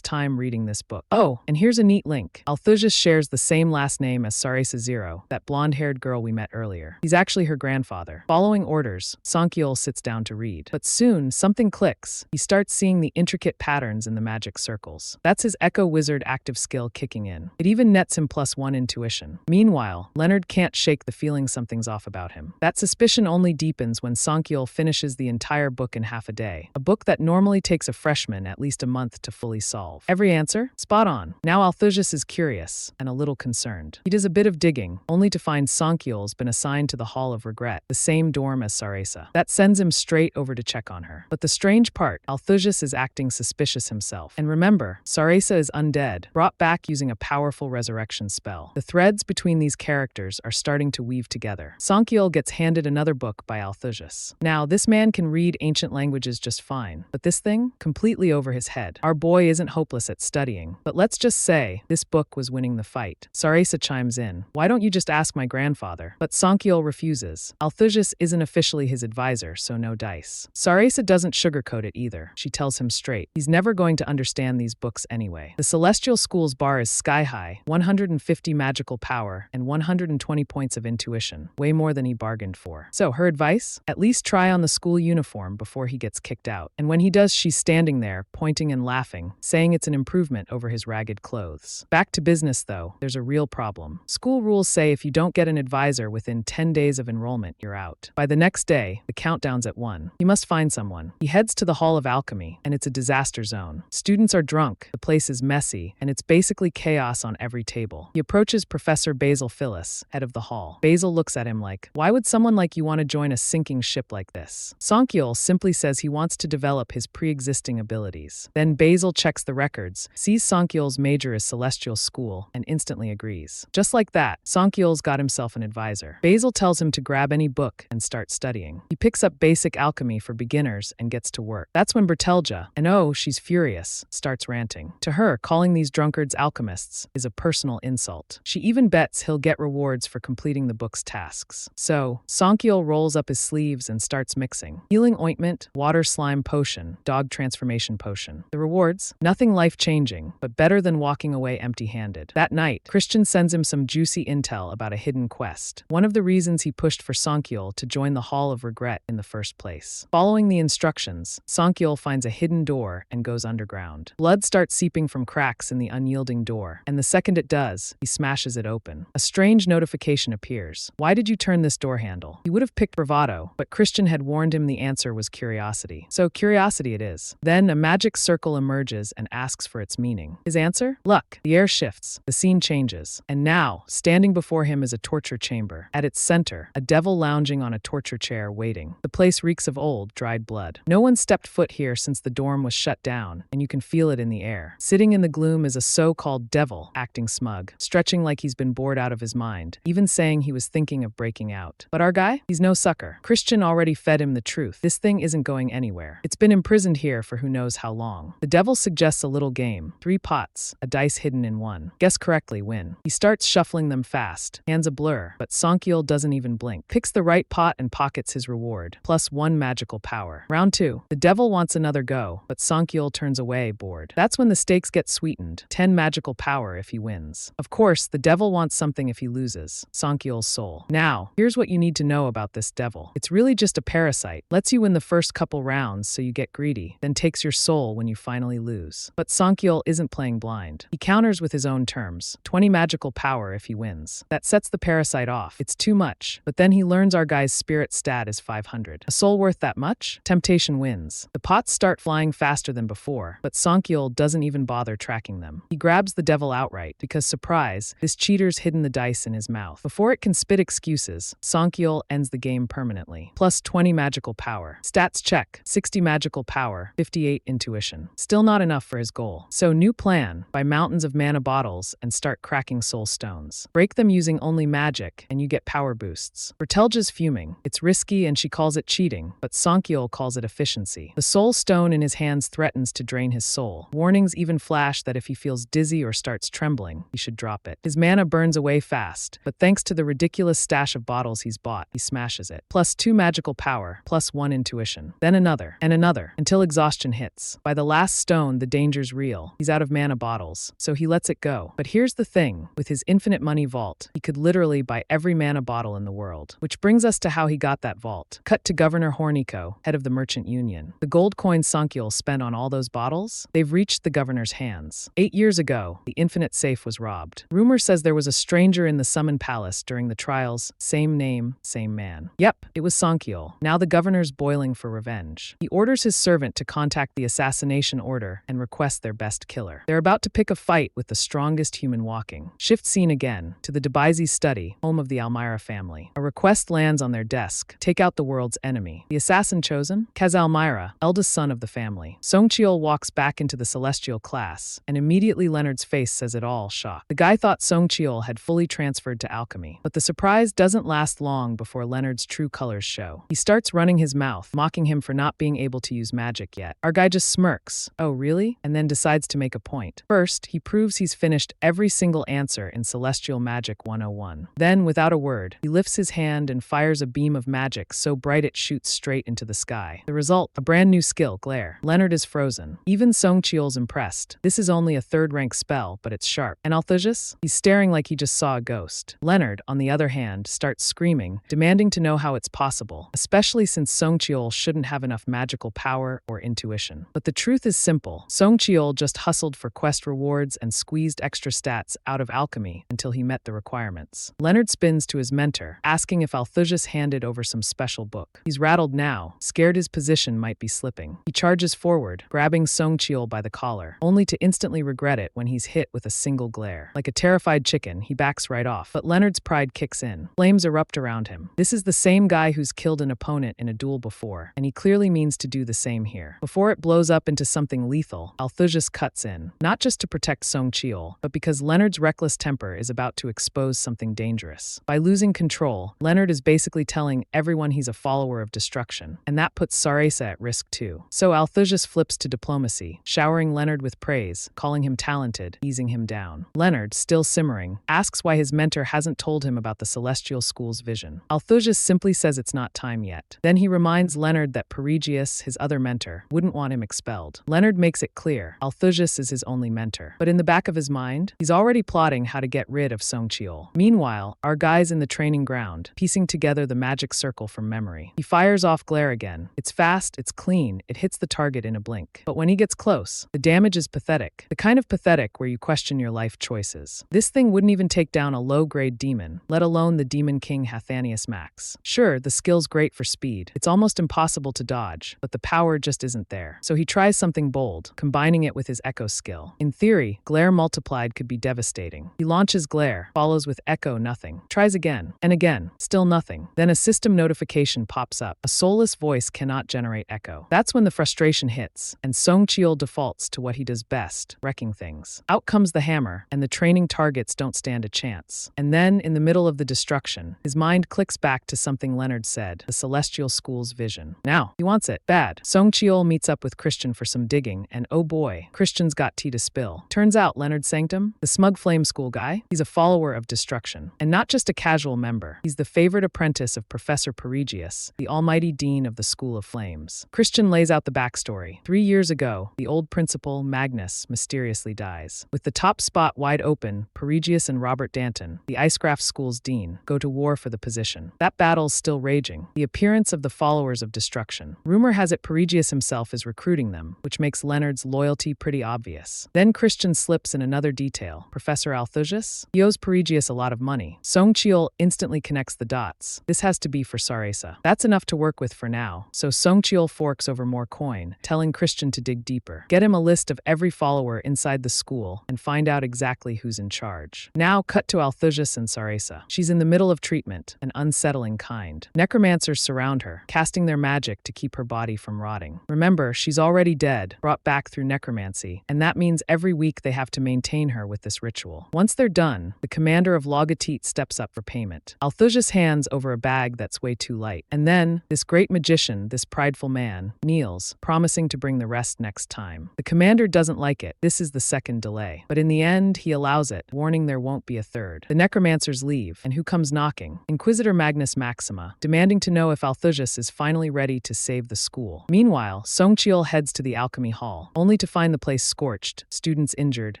time reading this book. Oh, and here's a neat link. Althusius shares the same last name as Sarasa Zero, that blonde-haired girl we met earlier. He's actually her grandfather. Following orders, Sonkyul sits down to read. But soon, something clicks. He starts seeing the intricate patterns in the magic circles. That's his Echo Wizard active skill kicking in. It even nets him +1 intuition. Meanwhile, Leonard can't shake the feeling something's off about him. That suspicion only deepens when Sonkyul finishes the entire book in half a day. A book that normally takes a freshman at least a month to fully solve. Every answer? Spot on. Now Althusius is curious and a little concerned. He does a bit of digging, only to find Sonkyul's been assigned to the Hall of Regret, the same dorm as Sarasa. That sends him straight over to check on her. But the strange part, Althusius is acting suspicious himself. And remember, Sarasa is undead, brought back using a powerful resurrection spell. The threads between these characters are starting to weave together. Sonkyul gets handed another book by Althusius. Now, this man can read ancient languages just fine, but this thing? Completely over his head. Our boy isn't hopeless at studying, but let's just say, this book was winning the fight. Sarasa chimes in. Why don't you just ask my grandfather? But Sonkyul refuses. Althusius isn't officially his advisor, so no dice. Sarasa doesn't sugarcoat it either. She tells him straight. He's never going to understand these books anyway. The Celestial School's bar is sky high, 150 magical power, and 120 points of intuition. Way more than he bargained for. So, her advice? At least try on the school uniform before he gets kicked out. And when he does, she's standing there, pointing and laughing, saying it's an improvement over his ragged clothes. Back to business, though, there's a real problem. School rules say if you don't get an advisor within 10 days of enrollment, you're out. By the next day, the countdown's at 1. He must find someone. He heads to the Hall of Alchemy, and it's a disaster zone. Students are drunk, the place is messy, and it's basically chaos on every table. He approaches Professor Basil Phyllis, head of the hall. Basil looks at him like, why would someone like you want to join a sinking ship like this? Sonkyul simply says he wants to develop his pre-existing abilities. Then Basil checks the records, sees Sonkyul's major is Celestial School, and instantly agrees. Just like that, Sonkyul's got himself an advisor. Basil tells him to grab any book and start studying. He picks up basic alchemy for beginners and gets to work. That's when Bertelja, and oh, she's furious, starts ranting. To her, calling these drunkards alchemists is a personal insult. She even bets he'll get rewards for completing the book's tasks. So, Sonkyul rolls up his sleeves and starts mixing. Healing ointment, water slime potion, dog transformation potion. The rewards? Nothing life-changing, but better than walking away empty-handed. That night, Christian sends him some juicy intel about a hidden quest. One of the reasons he pushed for Sonkyul to join the Hall of Regret in the first place. Following the instructions, Sonkyul finds a hidden door and goes underground. Blood starts seeping from cracks in the unyielding door, and the second it does, he smashes it open. A strange notification appears. Why did you turn this door handle? He would have picked bravado, but Christian had warned him the answer was curiosity. So curiosity it is. Then a magic circle emerges and asks for its meaning. His answer? Luck. The air shifts. The scene changes. And now, standing before him is a torture chamber. At its center, a devil lounging on a torture chair waiting. The place reeks of old, dried blood. No one stepped foot here since the dorm was shut down, and you can feel it in the air. Sitting in the gloom is a so-called devil, acting smug, stretching like he's been bored out of his mind, even saying he was thinking of breaking out. But our guy? He's no sucker. Christian already fed him the truth. This thing isn't going anywhere. It's been imprisoned here for who knows how long. The devil suggests a little game. 3 pots, a dice hidden in one. Guess correctly, win. He starts shuffling them fast, hands a blur, but Sonkyul doesn't even blink. Picks the right pot and pockets his reward, +1 magical power. Round 2. The devil wants another go, but Sonkyul turns away, bored. That's when the stakes get sweetened. 10 magical power if he wins. Of course, the devil wants something if he loses. Sonkyul's soul. Now, here's what you need to know about this devil. It's really just a parasite. Lets you win the first couple rounds so you get greedy, then takes your soul when you finally lose. But Sonkyul isn't playing blind. He counters with his own terms. 20 magical power if he wins. That sets the parasite off. It's too much. But then he learns our guy's spirit stat is 500. A soul worth that much? Temptation wins. The pots start flying faster than before, but Sonkyul doesn't even bother tracking them. He grabs the devil outright because, surprise, this cheater's hidden the dice in his mouth. Before it can spit excuses, Sonkyul ends the game permanently. +20 magical power. Stats check. 60 magical power, 58 intuition. Still not enough for his goal. So new plan, buy mountains of mana bottles and start cracking soul stones. Break them using only magic and you get power boosts. Bertelja's fuming. It's risky and she calls it cheating, but Sonkyul calls it efficiency. The soul stone in his hands threatens to drain his soul. Warnings even flash that if he feels dizzy or starts trembling, he should drop it. His mana burns away fast, but thanks to the ridiculous stash of bottles he's bought, he smashes it. +2 magical power, +1 intuition. Then another, and another, until exhaustion hits. By the last stone, the danger's real. He's out of mana bottles, so he lets it go. But here's the thing, with his infinite money vault, he could literally buy every mana bottle in the world. Which brings us to how he got that vault. Cut to Governor Hornico, head of the Merchant Union. The gold coins Sankyul spent on all those bottles? They've reached the governor's hands. 8 years ago, the infinite safe was robbed. Rumor says there was a stranger in the Summon Palace during the trials, same name, same man. Yep, it was Sankyul. Now the governor's boiling for revenge. He orders his servant to contact the assassination order and request their best killer. They're about to pick a fight with the strongest human walking. Shift scene again, to the Debaisi study, home of the Almira family. A request lands on their desk. Take out the world's enemy. The assassin chosen? Kaz Almira, eldest son of the family. Songcheol walks back into the celestial class, and immediately Leonard's face says it all, shocked. The guy thought Songcheol had fully transferred to alchemy. But the surprise doesn't last long before Leonard's true colors show. He starts running his mouth, mocking him for not being able to use magic yet. Our guy just smirks. Oh, really? And then decides to make a point. First, he proves he's finished every single answer in Celestial Magic 101. Then, without a word, he lifts his hand and fires a beam of magic so bright it shoots straight into the sky. The result, a brand new skill, Glare. Leonard is frozen. Even Songcheol's impressed. This is only a third-rank spell, but it's sharp. And Althusas? He's staring like he just saw a ghost. Leonard, on the other hand, starts screaming, demanding to know how it's possible, especially since Songcheol shouldn't have enough magical power or intuition. But the truth is simple. Songcheol just hustled for quest rewards and squeezed extra stats out of alchemy until he met the requirements. Leonard spins to his mentor, asking if Althusas handed over some special book. He's rattled now, scared his position might be slipping. He charges forward, grabbing Songcheol by the collar, only to instantly regret it when he's hit with a single glare. Like a terrified chicken, he backs right off, but Leonard's pride kicks in. Flames erupt around him. This is the same guy who's killed an opponent in a duel before, and he clearly means to do the same here. Before it blows up into something lethal, Althusas cuts in, not just to protect Songcheol, but because Leonard's reckless temper is about to expose something dangerous. By losing control, Leonard is basically telling everyone he's a follower of destruction, and that puts Sarasa at risk too. So Althusas flips to diplomacy, showering Leonard with praise, calling him talented, easing him down. Leonard, still simmering, asks why his mentor hasn't told him about the Celestial School's vision. Althusas simply says it's not time yet. Then he reminds Leonard that Perigius, his other mentor, wouldn't want him expelled. Leonard makes it clear Althusas is his only mentor. But in the back of his mind, he's already plotting how to get rid of Songcheol. Meanwhile, our guy's in the training ground, piecing together the magic circle from memory. He fires off Glare again. It's fast, it's clean, it hits the target in a blink. But when he gets close, the damage is pathetic. The kind of pathetic where you question your life choices. This thing wouldn't even take down a low-grade demon, let alone the Demon King Hathanius Max. Sure, the skill's great for speed. It's almost impossible to dodge, but the power just isn't there. So he tries something bold, combining it with his Echo skill. In theory, Glare multiplied could be devastating. He launches Glare, follows with Echo nothing. Tries again, and again, still nothing. Then a system notification pops up. A soulless voice cannot generate Echo. That's when the frustration hits, and Songcheol defaults to what he does best, wrecking things. Out comes the hammer, and the training targets don't stand a chance. And then, in the middle of the destruction, his mind clicks back to something Leonard said, the Celestial School's vision. Now, he wants it. Bad. Songcheol meets up with Christian for some digging, and oh boy, Christian's got tea to spill. Turns out Leonard Sanctum, the smug flame school guy, he's a follower of destruction. And not just a casual member. He's the favorite apprentice of Professor Perigius, the almighty dean of the School of Flames. Christian lays out the backstory. 3 years ago, the old principal, Magnus, mysteriously dies. With the top spot wide open, Perigius and Robert Danton, the Icecraft School's dean, go to war for the position. That battle's still raging. The appearance of the followers of destruction. Rumor has it Perigius himself is recruiting them, which makes Leonard's loyalty pretty obvious. Then Christian slips in another detail. Professor Althusas? He owes Perigius a lot of money. Songcheol instantly connects the dots. This has to be for Sarasa. That's enough to work with for now, so Songcheol forks over more coin, telling Christian to dig deeper. Get him a list of every follower inside the school and find out exactly who's in charge. Now cut to Althusas and Sarasa. She's in the middle of treatment, an unsettling kind. Necromancers surround her, casting their magic to keep her body from rotting. Remember, she's already dead, brought back through necromancy, and that means every week they have to maintain her with this ritual. Once they're done, the commander of Logatit steps up for payment. Althusas hands over a bag that's way too light. And then, this great magician, this prideful man, kneels, promising to bring the rest next time. The commander doesn't doesn't like it. This is the second delay. But in the end, he allows it, warning there won't be a third. The necromancers leave, and who comes knocking? Inquisitor Magnus Maxima, demanding to know if Althusas is finally ready to save the school. Meanwhile, Songcheol heads to the alchemy hall, only to find the place scorched, students injured,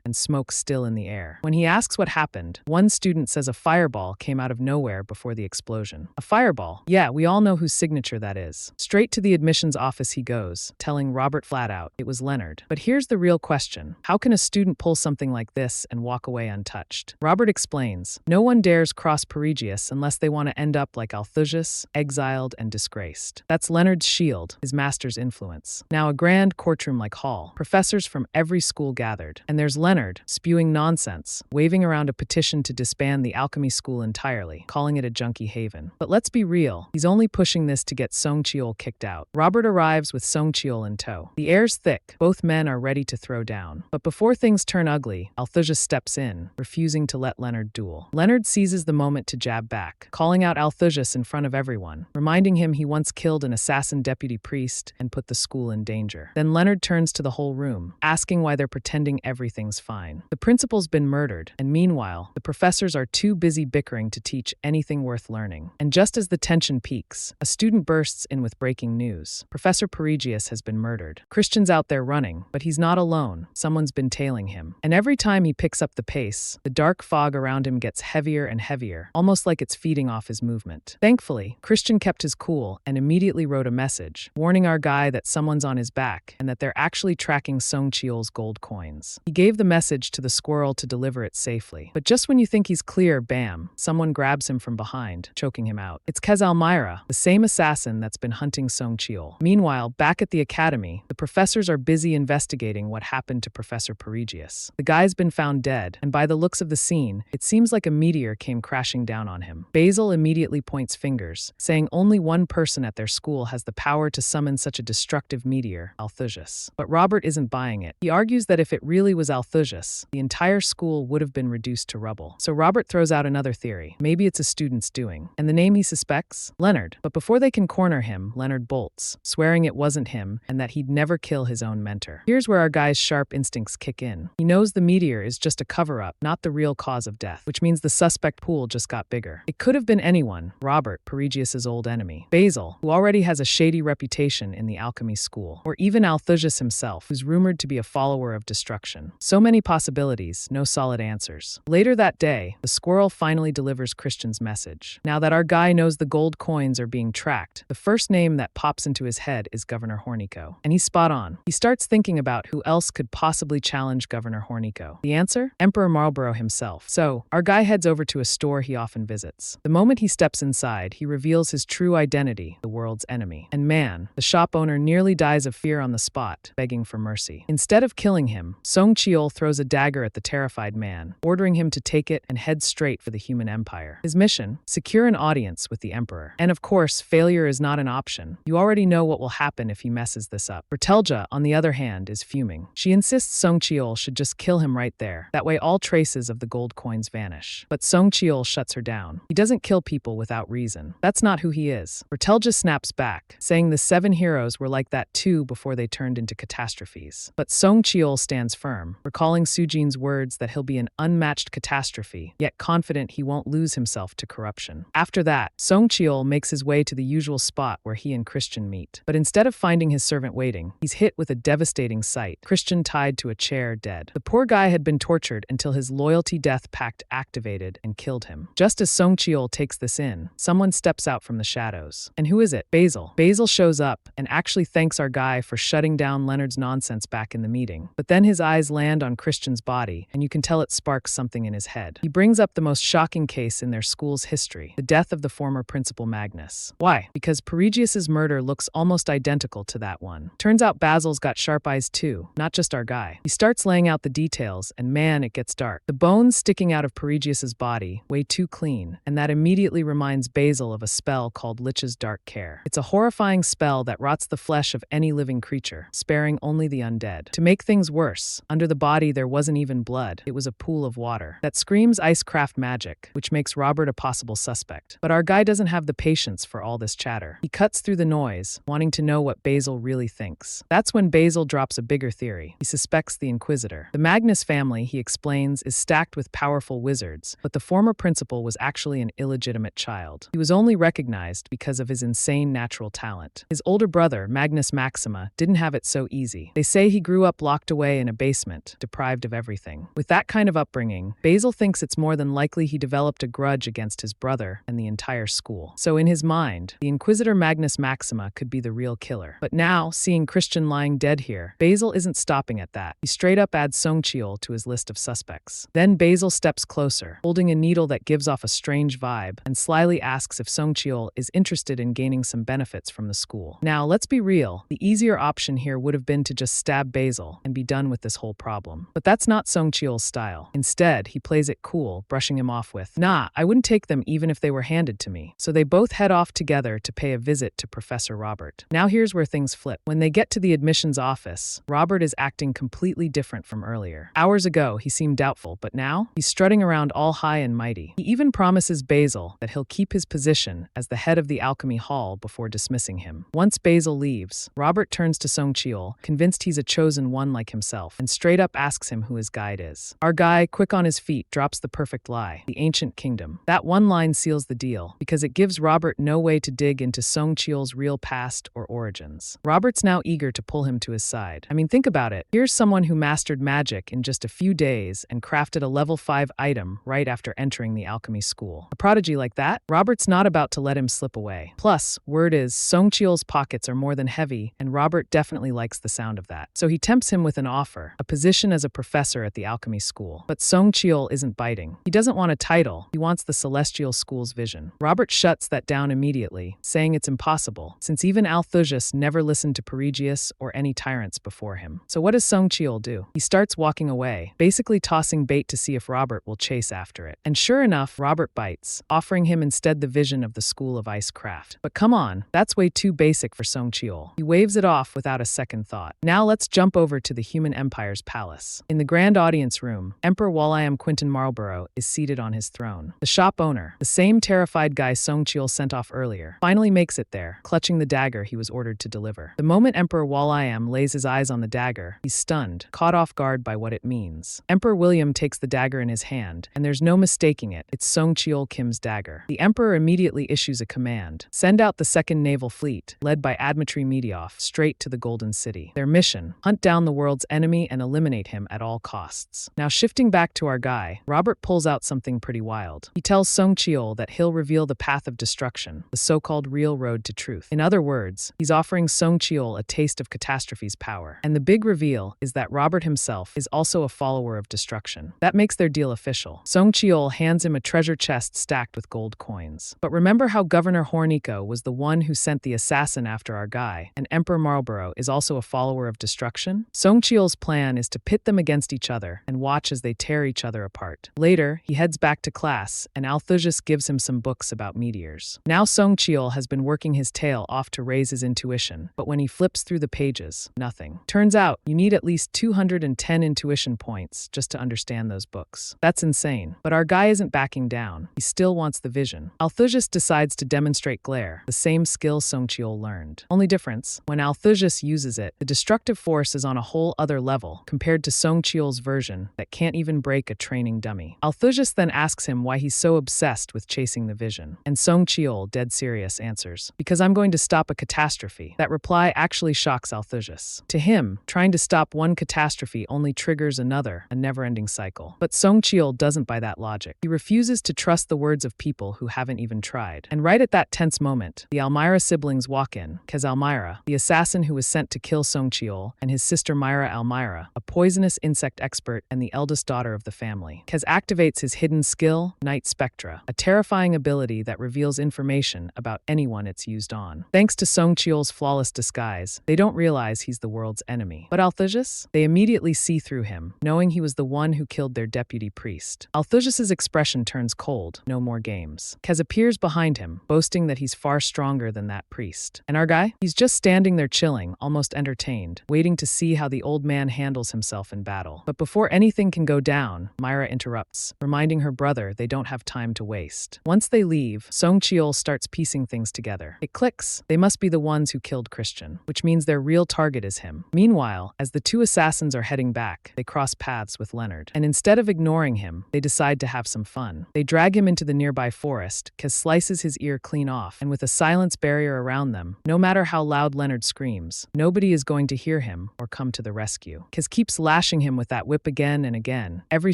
and smoke still in the air. When he asks what happened, one student says a fireball came out of nowhere before the explosion. A fireball? Yeah, we all know whose signature that is. Straight to the admissions office he goes, telling Robert flat out it was Leonard. But here's the real question. How can a student pull something like this and walk away untouched? Robert explains, no one dares cross Perigius unless they want to end up like Althusas, exiled and disgraced. That's Leonard's shield, his master's influence. Now a grand courtroom-like hall, professors from every school gathered. And there's Leonard, spewing nonsense, waving around a petition to disband the alchemy school entirely, calling it a junkie haven. But let's be real, he's only pushing this to get Songcheol kicked out. Robert arrives with Songcheol in tow. The air's thick, both men are ready to throw down. But before things turn ugly, Althusas steps in, refusing to let Leonard duel. Leonard seizes the moment to jab back, calling out Althusas in front of everyone, reminding him he once killed an assassin deputy priest and put the school in danger. Then Leonard turns to the whole room, asking why they're pretending everything's fine. The principal's been murdered, and meanwhile, the professors are too busy bickering to teach anything worth learning. And just as the tension peaks, a student bursts in with breaking news. Professor Perigius has been murdered. Christian's out there running, but he's not alone. Someone's been tailing him. And every time he picks up the pace, the dark fog around him gets heavier and heavier, almost like it's feeding off his movement. Thankfully, Christian kept his cool and immediately wrote a message, warning our guy that someone's on his back and that they're actually tracking Songcheol's gold coins. He gave the message to the squirrel to deliver it safely. But just when you think he's clear, bam, someone grabs him from behind, choking him out. It's Kezalmyra, the same assassin that's been hunting Songcheol. Meanwhile, back at the academy, the professors are busy investigating what happened to Professor Perigius. The guy's been found dead, and by the looks of the scene, it seems like a meteor came crashing down on him. Basil immediately points fingers, saying only one person at their school has the power to summon such a destructive meteor, Althusas. But Robert isn't buying it. He argues that if it really was Althusas, the entire school would have been reduced to rubble. So Robert throws out another theory. Maybe it's a student's doing. And the name he suspects? Leonard. But before they can corner him, Leonard bolts, swearing it wasn't him and that he'd never kill his own mentor. Here's where our guy's sharp instincts kick in. He knows the meteor is just a cover-up, not the real cause of death, which means the suspect pool just got bigger. It could have been anyone, Robert, Perigius' old enemy, Basil, who already has a shady reputation in the alchemy school, or even Althusas himself, who's rumored to be a follower of destruction. So many possibilities, no solid answers. Later that day, the squirrel finally delivers Christian's message. Now that our guy knows the gold coins are being tracked, the first name that pops into his head is Governor Hornico. And he's spot on. He starts thinking about who else could possibly challenge Governor Hornico. The answer? Emperor Marlborough himself. So, our guy heads over to a store he often visits. The moment he steps inside, he reveals his true identity, the world's enemy. And man, the shop owner nearly dies of fear on the spot, begging for mercy. Instead of killing him, Songcheol throws a dagger at the terrified man, ordering him to take it and head straight for the human empire. His mission? Secure an audience with the emperor. And of course, failure is not an option. You already know what will happen if he messes this up. Bertelja, on the other hand, is fuming. She insists Songcheol should just kill him right there. That way all traces of the gold coins vanish. But Songcheol shuts her down. He doesn't kill people without reason. That's not who he is. Bertelja snaps back, saying the 7 heroes were like that too before they turned into catastrophes. But Songcheol stands firm, recalling Sujin's words that he'll be an unmatched catastrophe, yet confident he won't lose himself to corruption. After that, Songcheol makes his way to the usual spot where he and Christian meet. But instead of finding his servant waiting, he's hit with a devastating sight, Christian tied to a chair dead. The poor guy had been tortured until his loyalty death pact activated and killed him. Just as Songcheol takes this in, someone steps out from the shadows. And who is it? Basil. Basil shows up and actually thanks our guy for shutting down Leonard's nonsense back in the meeting. But then his eyes land on Christian's body, and you can tell it sparks something in his head. He brings up the most shocking case in their school's history, the death of the former principal Magnus. Why? Because Perigius' murder looks almost identical to that one. Turns out Basil's got sharp eyes too, not just our guy. He starts laying out the details, and man, it gets dark. The bones sticking out of Perigius' body, way too clean, and that immediately reminds Basil of a spell called Lich's Dark Care. It's a horrifying spell that rots the flesh of any living creature, sparing only the undead. To make things worse, under the body there wasn't even blood, it was a pool of water. That screams icecraft magic, which makes Robert a possible suspect. But our guy doesn't have the patience for all this chatter. He cuts through the noise, wanting to know what Basil really thinks. That's when Basil drops a bigger theory. theory. He suspects the Inquisitor. The Magnus family, he explains, is stacked with powerful wizards, but the former principal was actually an illegitimate child. He was only recognized because of his insane natural talent. His older brother, Magnus Maxima, didn't have it so easy. They say he grew up locked away in a basement, deprived of everything. With that kind of upbringing, Basil thinks it's more than likely he developed a grudge against his brother and the entire school. So in his mind, the Inquisitor Magnus Maxima could be the real killer. But now, seeing Christian lying dead here, Basil isn't stopping at that. He straight up adds Songcheol to his list of suspects. Then Basil steps closer, holding a needle that gives off a strange vibe, and slyly asks if Songcheol is interested in gaining some benefits from the school. Now, let's be real. The easier option here would have been to just stab Basil and be done with this whole problem. But that's not Songcheol's style. Instead, he plays it cool, brushing him off with, "Nah, I wouldn't take them even if they were handed to me." So they both head off together to pay a visit to Professor Robert. Now here's where things flip. When they get to the admissions office, Robert is acting completely different from earlier. Hours ago, he seemed doubtful, but now he's strutting around all high and mighty. He even promises Basil that he'll keep his position as the head of the Alchemy Hall before dismissing him. Once Basil leaves, Robert turns to Songcheol, convinced he's a chosen one like himself, and straight up asks him who his guide is. Our guy, quick on his feet, drops the perfect lie: the ancient kingdom. That one line seals the deal, because it gives Robert no way to dig into Songcheol's real past or origins. Robert's now eager to pull him to his side. I mean, think about it. Here's someone who mastered magic in just a few days and crafted a level 5 item right after entering the alchemy school. A prodigy like that? Robert's not about to let him slip away. Plus, word is, Songcheol's pockets are more than heavy, and Robert definitely likes the sound of that. So he tempts him with an offer, a position as a professor at the alchemy school. But Songcheol isn't biting. He doesn't want a title, he wants the celestial school's vision. Robert shuts that down immediately, saying it's impossible, since even Althusius never listened to Perigeus or any tyrants before him. So what does Songcheol do? He starts walking away, basically tossing bait to see if Robert will chase after it. And sure enough, Robert bites, offering him instead the vision of the School of Ice Craft. But come on, that's way too basic for Songcheol. He waves it off without a second thought. Now let's jump over to the Human Empire's palace. In the grand audience room, Emperor Walliam Quinton Marlborough is seated on his throne. The shop owner, the same terrified guy Songcheol sent off earlier, finally makes it there, clutching the dagger he was ordered to deliver. The moment Emperor Walliam lays his eyes on the dagger, he's stunned, caught off guard by what it means. Emperor William takes the dagger in his hand, and there's no mistaking it. It's Songcheol Kim's dagger. The Emperor immediately issues a command: send out the Second Naval Fleet, led by Admitri Medioff, straight to the Golden City. Their mission: hunt down the world's enemy and eliminate him at all costs. Now shifting back to our guy, Robert pulls out something pretty wild. He tells Songcheol that he'll reveal the path of destruction, the so-called real road to truth. In other words, he's offering Songcheol a taste of catastrophe's power. And the big reveal is that Robert himself is also a follower of destruction. That makes their deal official. Songcheol hands him a treasure chest stacked with gold coins. But remember how Governor Hornico was the one who sent the assassin after our guy, and Emperor Marlborough is also a follower of destruction? Songcheol's plan is to pit them against each other and watch as they tear each other apart. Later, he heads back to class, and Althusius gives him some books about meteors. Now Songcheol has been working his tail off to raise his intuition, but when he flips through the pages, nothing. Turns out, you need at least 210 intuition points just to understand those books. That's insane. But our guy isn't backing down. He still wants the vision. Althusius decides to demonstrate glare, the same skill Songcheol learned. Only difference, when Althusius uses it, the destructive force is on a whole other level compared to Songcheol's version that can't even break a training dummy. Althusius then asks him why he's so obsessed with chasing the vision. And Songcheol, dead serious, answers, "Because I'm going to stop a catastrophe." That reply actually shocks Althusius. To him, trying to stop one catastrophe only triggers another, a never-ending cycle. But Songcheol doesn't buy that logic. He refuses to trust the words of people who haven't even tried. And right at that tense moment, the Almira siblings walk in. Kez Almira, the assassin who was sent to kill Songcheol, and his sister Myra Almira, a poisonous insect expert and the eldest daughter of the family. Kez activates his hidden skill, Night Spectra, a terrifying ability that reveals information about anyone it's used on. Thanks to Songcheol's flawless disguise, they don't realize he's the world's enemy. But Althusius? They immediately see through him, knowing he was the one who killed their deputy priest. Althusius's expression turns cold. No more games. Kez appears behind him, boasting that he's far stronger than that priest. And our guy? He's just standing there chilling, almost entertained, waiting to see how the old man handles himself in battle. But before anything can go down, Myra interrupts, reminding her brother they don't have time to waste. Once they leave, Songcheol starts piecing things together. It clicks. They must be the ones who killed Christian, which means their real target is him. Meanwhile, Meanwhile, as the two assassins are heading back, they cross paths with Leonard. And instead of ignoring him, they decide to have some fun. They drag him into the nearby forest. Kaz slices his ear clean off, and with a silence barrier around them, no matter how loud Leonard screams, nobody is going to hear him or come to the rescue. Kaz keeps lashing him with that whip again and again, every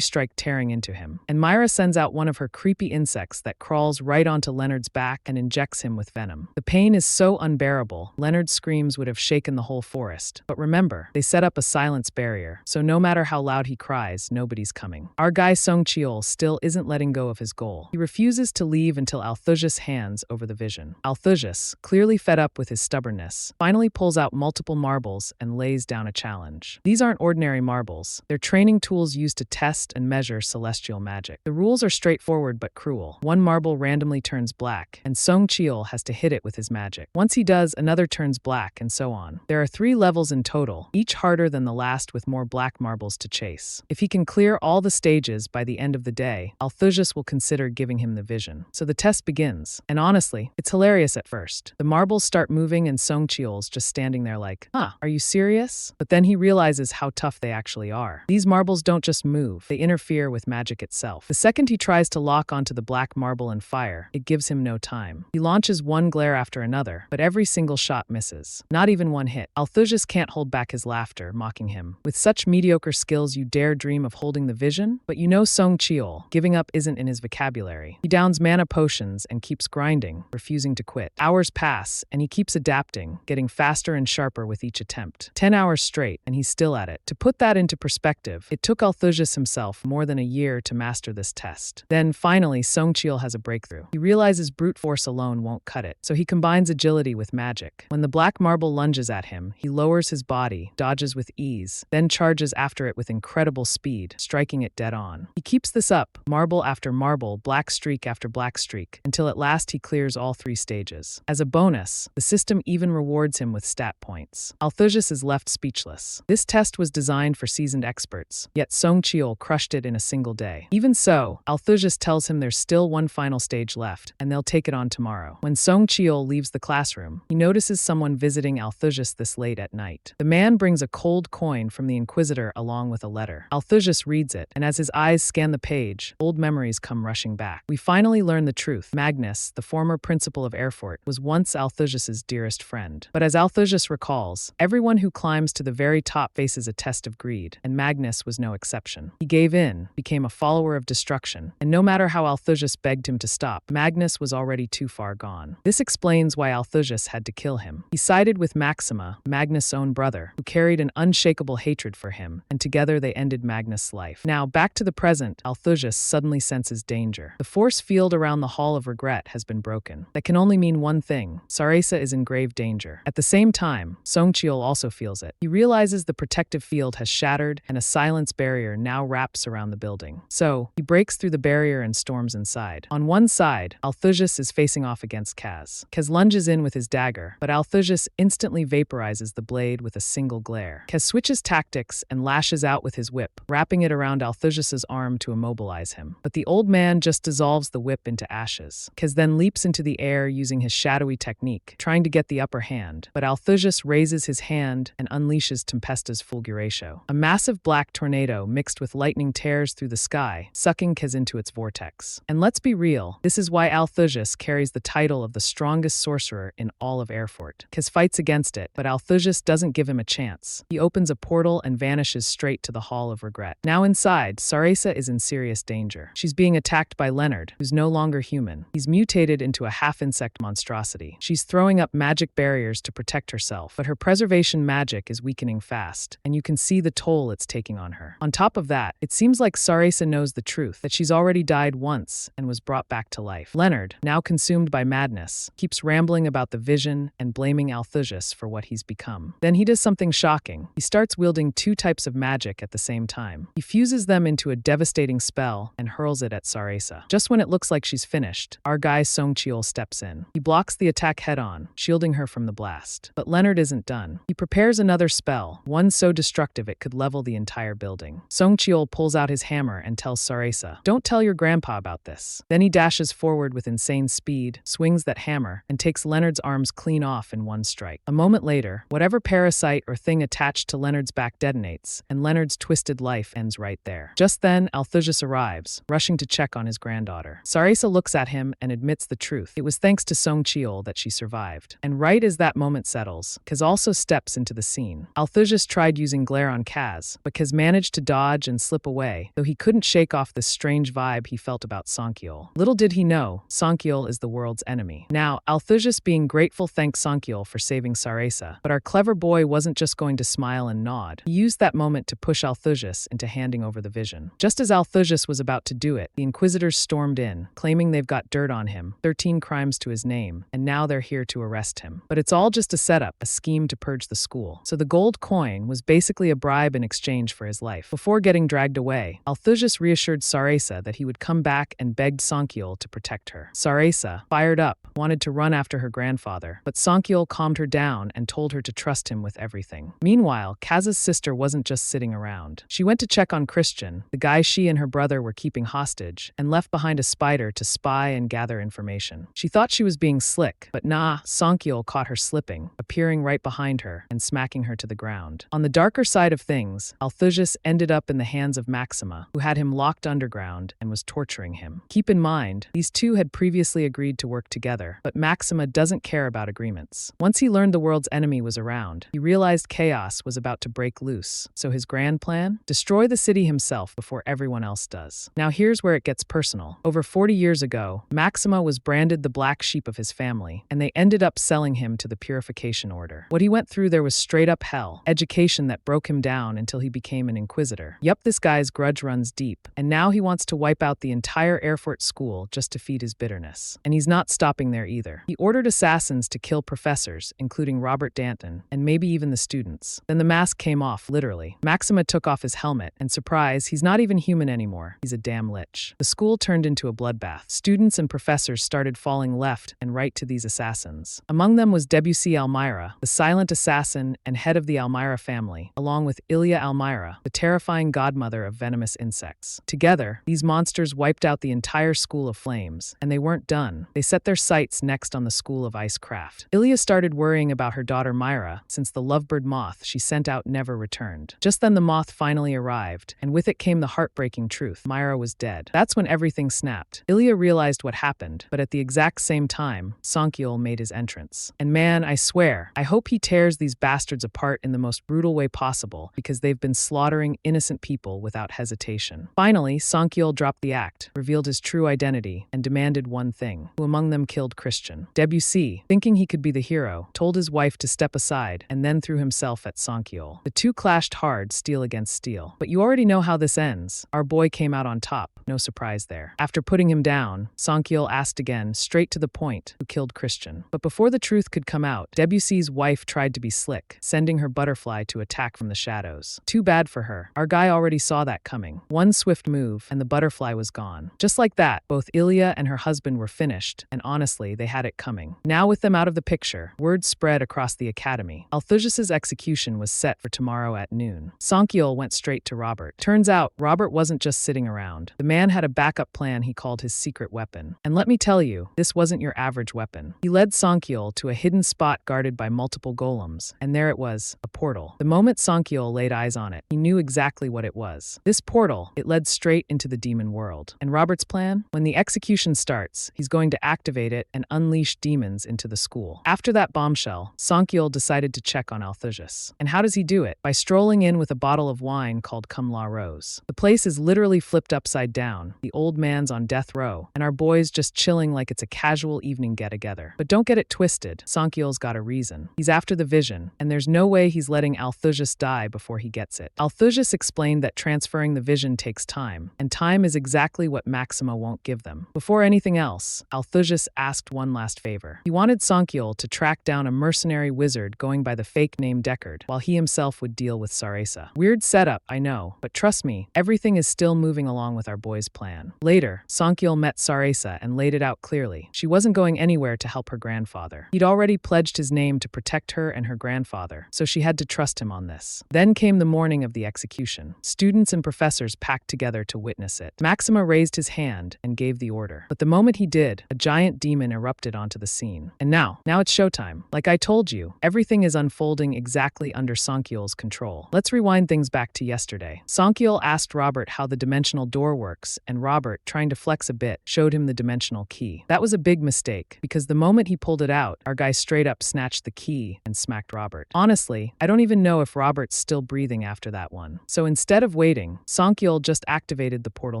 strike tearing into him. And Myra sends out one of her creepy insects that crawls right onto Leonard's back and injects him with venom. The pain is so unbearable, Leonard's screams would have shaken the whole forest. But remember, they set up a silence barrier, so no matter how loud he cries, nobody's coming. Our guy Song Cheol still isn't letting go of his goal. He refuses to leave until Althusas hands over the vision. Althusas, clearly fed up with his stubbornness, finally pulls out multiple marbles and lays down a challenge. These aren't ordinary marbles. They're training tools used to test and measure celestial magic. The rules are straightforward but cruel. One marble randomly turns black, and Song Cheol has to hit it with his magic. Once he does, another turns black, and so on. There are 3 levels in total, each harder than the last with more black marbles to chase. If he can clear all the stages by the end of the day, Althusas will consider giving him the vision. So the test begins. And honestly, it's hilarious at first. The marbles start moving and Song Cheol's just standing there like, are you serious? But then he realizes how tough they actually are. These marbles don't just move, they interfere with magic itself. The second he tries to lock onto the black marble and fire, it gives him no time. He launches one glare after another, but every single shot misses. Not even one hit. Althusas can't hold back his laughter, mocking him. With such mediocre skills, you dare dream of holding the vision? But you know Song Cheol. Giving up isn't in his vocabulary. He downs mana potions and keeps grinding, refusing to quit. Hours pass, and he keeps adapting, getting faster and sharper with each attempt. 10 hours straight, and he's still at it. To put that into perspective, it took Althusas himself more than a year to master this test. Then, finally, Song Cheol has a breakthrough. He realizes brute force alone won't cut it, so he combines agility with magic. When the black marble lunges at him, he lowers his body, dodges with ease, then charges after it with incredible speed, striking it dead on. He keeps this up, marble after marble, black streak after black streak, until at last he clears all 3 stages. As a bonus, the system even rewards him with stat points. Althusas is left speechless. This test was designed for seasoned experts, yet Song Cheol crushed it in a single day. Even so, Althusas tells him there's still one final stage left, and they'll take it on tomorrow. When Song Cheol leaves the classroom, he notices someone visiting Althusas this late at night. The man brings a cold coin from the Inquisitor along with a letter. Althusas reads it, and as his eyes scan the page, old memories come rushing back. We finally learn the truth. Magnus, the former principal of Erfurt, was once Althusas' dearest friend. But as Althusas recalls, everyone who climbs to the very top faces a test of greed, and Magnus was no exception. He gave in, became a follower of destruction, and no matter how Althusas begged him to stop, Magnus was already too far gone. This explains why Althusas had to kill him. He sided with Maxima, Magnus' own brother, who carried an unshakable hatred for him, and together they ended Magnus' life. Now, back to the present, Althusas suddenly senses danger. The force field around the Hall of Regret has been broken. That can only mean one thing: Sarasa is in grave danger. At the same time, Song Cheol also feels it. He realizes the protective field has shattered, and a silence barrier now wraps around the building. So, he breaks through the barrier and storms inside. On one side, Althusas is facing off against Kaz. Kaz lunges in with his dagger, but Althusas instantly vaporizes the blade with a single glare. Kaz switches tactics and lashes out with his whip, wrapping it around Althusas' arm to immobilize him. But the old man just dissolves the whip into ashes. Kaz then leaps into the air using his shadowy technique, trying to get the upper hand, but Althusas raises his hand and unleashes Tempesta's Fulguratio. A massive black tornado mixed with lightning tears through the sky, sucking Kaz into its vortex. And let's be real, this is why Althusas carries the title of the strongest sorcerer in all of Erfurt. Kaz fights against it, but Althusas doesn't give him a chance. He opens a portal and vanishes straight to the Hall of Regret. Now inside, Sarasa is in serious danger. She's being attacked by Leonard, who's no longer human. He's mutated into a half-insect monstrosity. She's throwing up magic barriers to protect herself, but her preservation magic is weakening fast, and you can see the toll it's taking on her. On top of that, it seems like Sarasa knows the truth, that she's already died once and was brought back to life. Leonard, now consumed by madness, keeps rambling about the vision and blaming Althusas for what he's become. Then he does something shocking. He starts wielding 2 types of magic at the same time. He fuses them into a devastating spell and hurls it at Sarasa. Just when it looks like she's finished, our guy Song Cheol steps in. He blocks the attack head-on, shielding her from the blast. But Leonard isn't done. He prepares another spell, one so destructive it could level the entire building. Song Cheol pulls out his hammer and tells Sarasa, "Don't tell your grandpa about this." Then he dashes forward with insane speed, swings that hammer, and takes Leonard's arms clean off in one strike. A moment later, whatever parasite or thing string attached to Leonard's back detonates, and Leonard's twisted life ends right there. Just then, Althusas arrives, rushing to check on his granddaughter. Sarasa looks at him and admits the truth. It was thanks to Song Cheol that she survived. And right as that moment settles, Kaz also steps into the scene. Althusas tried using glare on Kaz, but Kaz managed to dodge and slip away, though he couldn't shake off this strange vibe he felt about Songkyol. Little did he know, Songkyol is the world's enemy. Now, Althusas being grateful thanked Songkyol for saving Sarasa, but our clever boy wasn't just going to smile and nod. He used that moment to push Althusas into handing over the vision. Just as Althusas was about to do it, the Inquisitors stormed in, claiming they've got dirt on him, 13 crimes to his name, and now they're here to arrest him. But it's all just a setup, a scheme to purge the school. So the gold coin was basically a bribe in exchange for his life. Before getting dragged away, Althusas reassured Sarasa that he would come back and begged Songkyol to protect her. Sarasa, fired up, wanted to run after her grandfather, but Songkyol calmed her down and told her to trust him with everything. Meanwhile, Kaz's sister wasn't just sitting around. She went to check on Christian, the guy she and her brother were keeping hostage, and left behind a spider to spy and gather information. She thought she was being slick, but nah, Songkyol caught her slipping, appearing right behind her and smacking her to the ground. On the darker side of things, Althusas ended up in the hands of Maxima, who had him locked underground and was torturing him. Keep in mind, these two had previously agreed to work together, but Maxima doesn't care about agreements. Once he learned the world's enemy was around, he realized chaos was about to break loose. So his grand plan? Destroy the city himself before everyone else does. Now here's where it gets personal. Over 40 years ago, Maxima was branded the black sheep of his family, and they ended up selling him to the Purification Order. What he went through there was straight up hell, education that broke him down until he became an Inquisitor. Yup, this guy's grudge runs deep, and now he wants to wipe out the entire Erfurt school just to feed his bitterness. And he's not stopping there either. He ordered assassins to kill professors, including Robert Danton, and maybe even the students. Then the mask came off, literally. Maxima took off his helmet, and surprise, he's not even human anymore. He's a damn lich. The school turned into a bloodbath. Students and professors started falling left and right to these assassins. Among them was Debussy Almira, the silent assassin and head of the Almira family, along with Ilya Almira, the terrifying godmother of venomous insects. Together, these monsters wiped out the entire School of Flames, and they weren't done. They set their sights next on the School of Icecraft. Ilya started worrying about her daughter Myra, since the lovebird moth she sent out never returned. Just then the moth finally arrived, and with it came the heartbreaking truth. Myra was dead. That's when everything snapped. Ilya realized what happened, but at the exact same time, Songkyol made his entrance. And man, I swear, I hope he tears these bastards apart in the most brutal way possible, because they've been slaughtering innocent people without hesitation. Finally, Songkyol dropped the act, revealed his true identity, and demanded one thing: who among them killed Christian? Debussy, thinking he could be the hero, told his wife to step aside and then threw himself at Songkyol. The two clashed hard, steel against steel. But you already know how this ends. Our boy came out on top. No surprise there. After putting him down, Songkyol asked again, straight to the point, who killed Christian. But before the truth could come out, Debussy's wife tried to be slick, sending her butterfly to attack from the shadows. Too bad for her. Our guy already saw that coming. One swift move, and the butterfly was gone. Just like that, both Ilya and her husband were finished, and honestly, they had it coming. Now with them out of the picture, word spread across the academy. Althusas' execution was set for tomorrow at noon. Songkyol went straight to Robert. Turns out, Robert wasn't just sitting around. The man had a backup plan he called his secret weapon. And let me tell you, this wasn't your average weapon. He led Songkyol to a hidden spot guarded by multiple golems, and there it was, a portal. The moment Songkyol laid eyes on it, he knew exactly what it was. This portal, it led straight into the demon world. And Robert's plan? When the execution starts, he's going to activate it and unleash demons into the school. After that bombshell, Songkyol decided to check on Althusas. And how does he do it? By strolling in with a bottle of wine called Cum La Rose. The place is literally flipped upside down. The old man's on death row, and our boy's just chilling like it's a casual evening get-together. But don't get it twisted. Songkyol's got a reason. He's after the vision, and there's no way he's letting Althusas die before he gets it. Althusas explained that transferring the vision takes time, and time is exactly what Maxima won't give them. Before anything else, Althusas asked one last favor. He wanted Songkyol to track down a mercenary wizard going by the fake name Deckard, while he himself would deal with Sarasa. Weird setup, I know, but trust me, everything is still moving along with our boy's plan. Later, Songkyol met Sarasa and laid it out clearly. She wasn't going anywhere to help her grandfather. He'd already pledged his name to protect her and her grandfather, so she had to trust him on this. Then came the morning of the execution. Students and professors packed together to witness it. Maxima raised his hand and gave the order. But the moment he did, a giant demon erupted onto the scene. And now it's showtime. Like I told you, everything is unfolding exactly exactly under Songkyul's control. Let's rewind things back to yesterday. Songkyul asked Robert how the dimensional door works, and Robert, trying to flex a bit, showed him the dimensional key. That was a big mistake, because the moment he pulled it out, our guy straight up snatched the key and smacked Robert. Honestly, I don't even know if Robert's still breathing after that one. So instead of waiting, Songkyul just activated the portal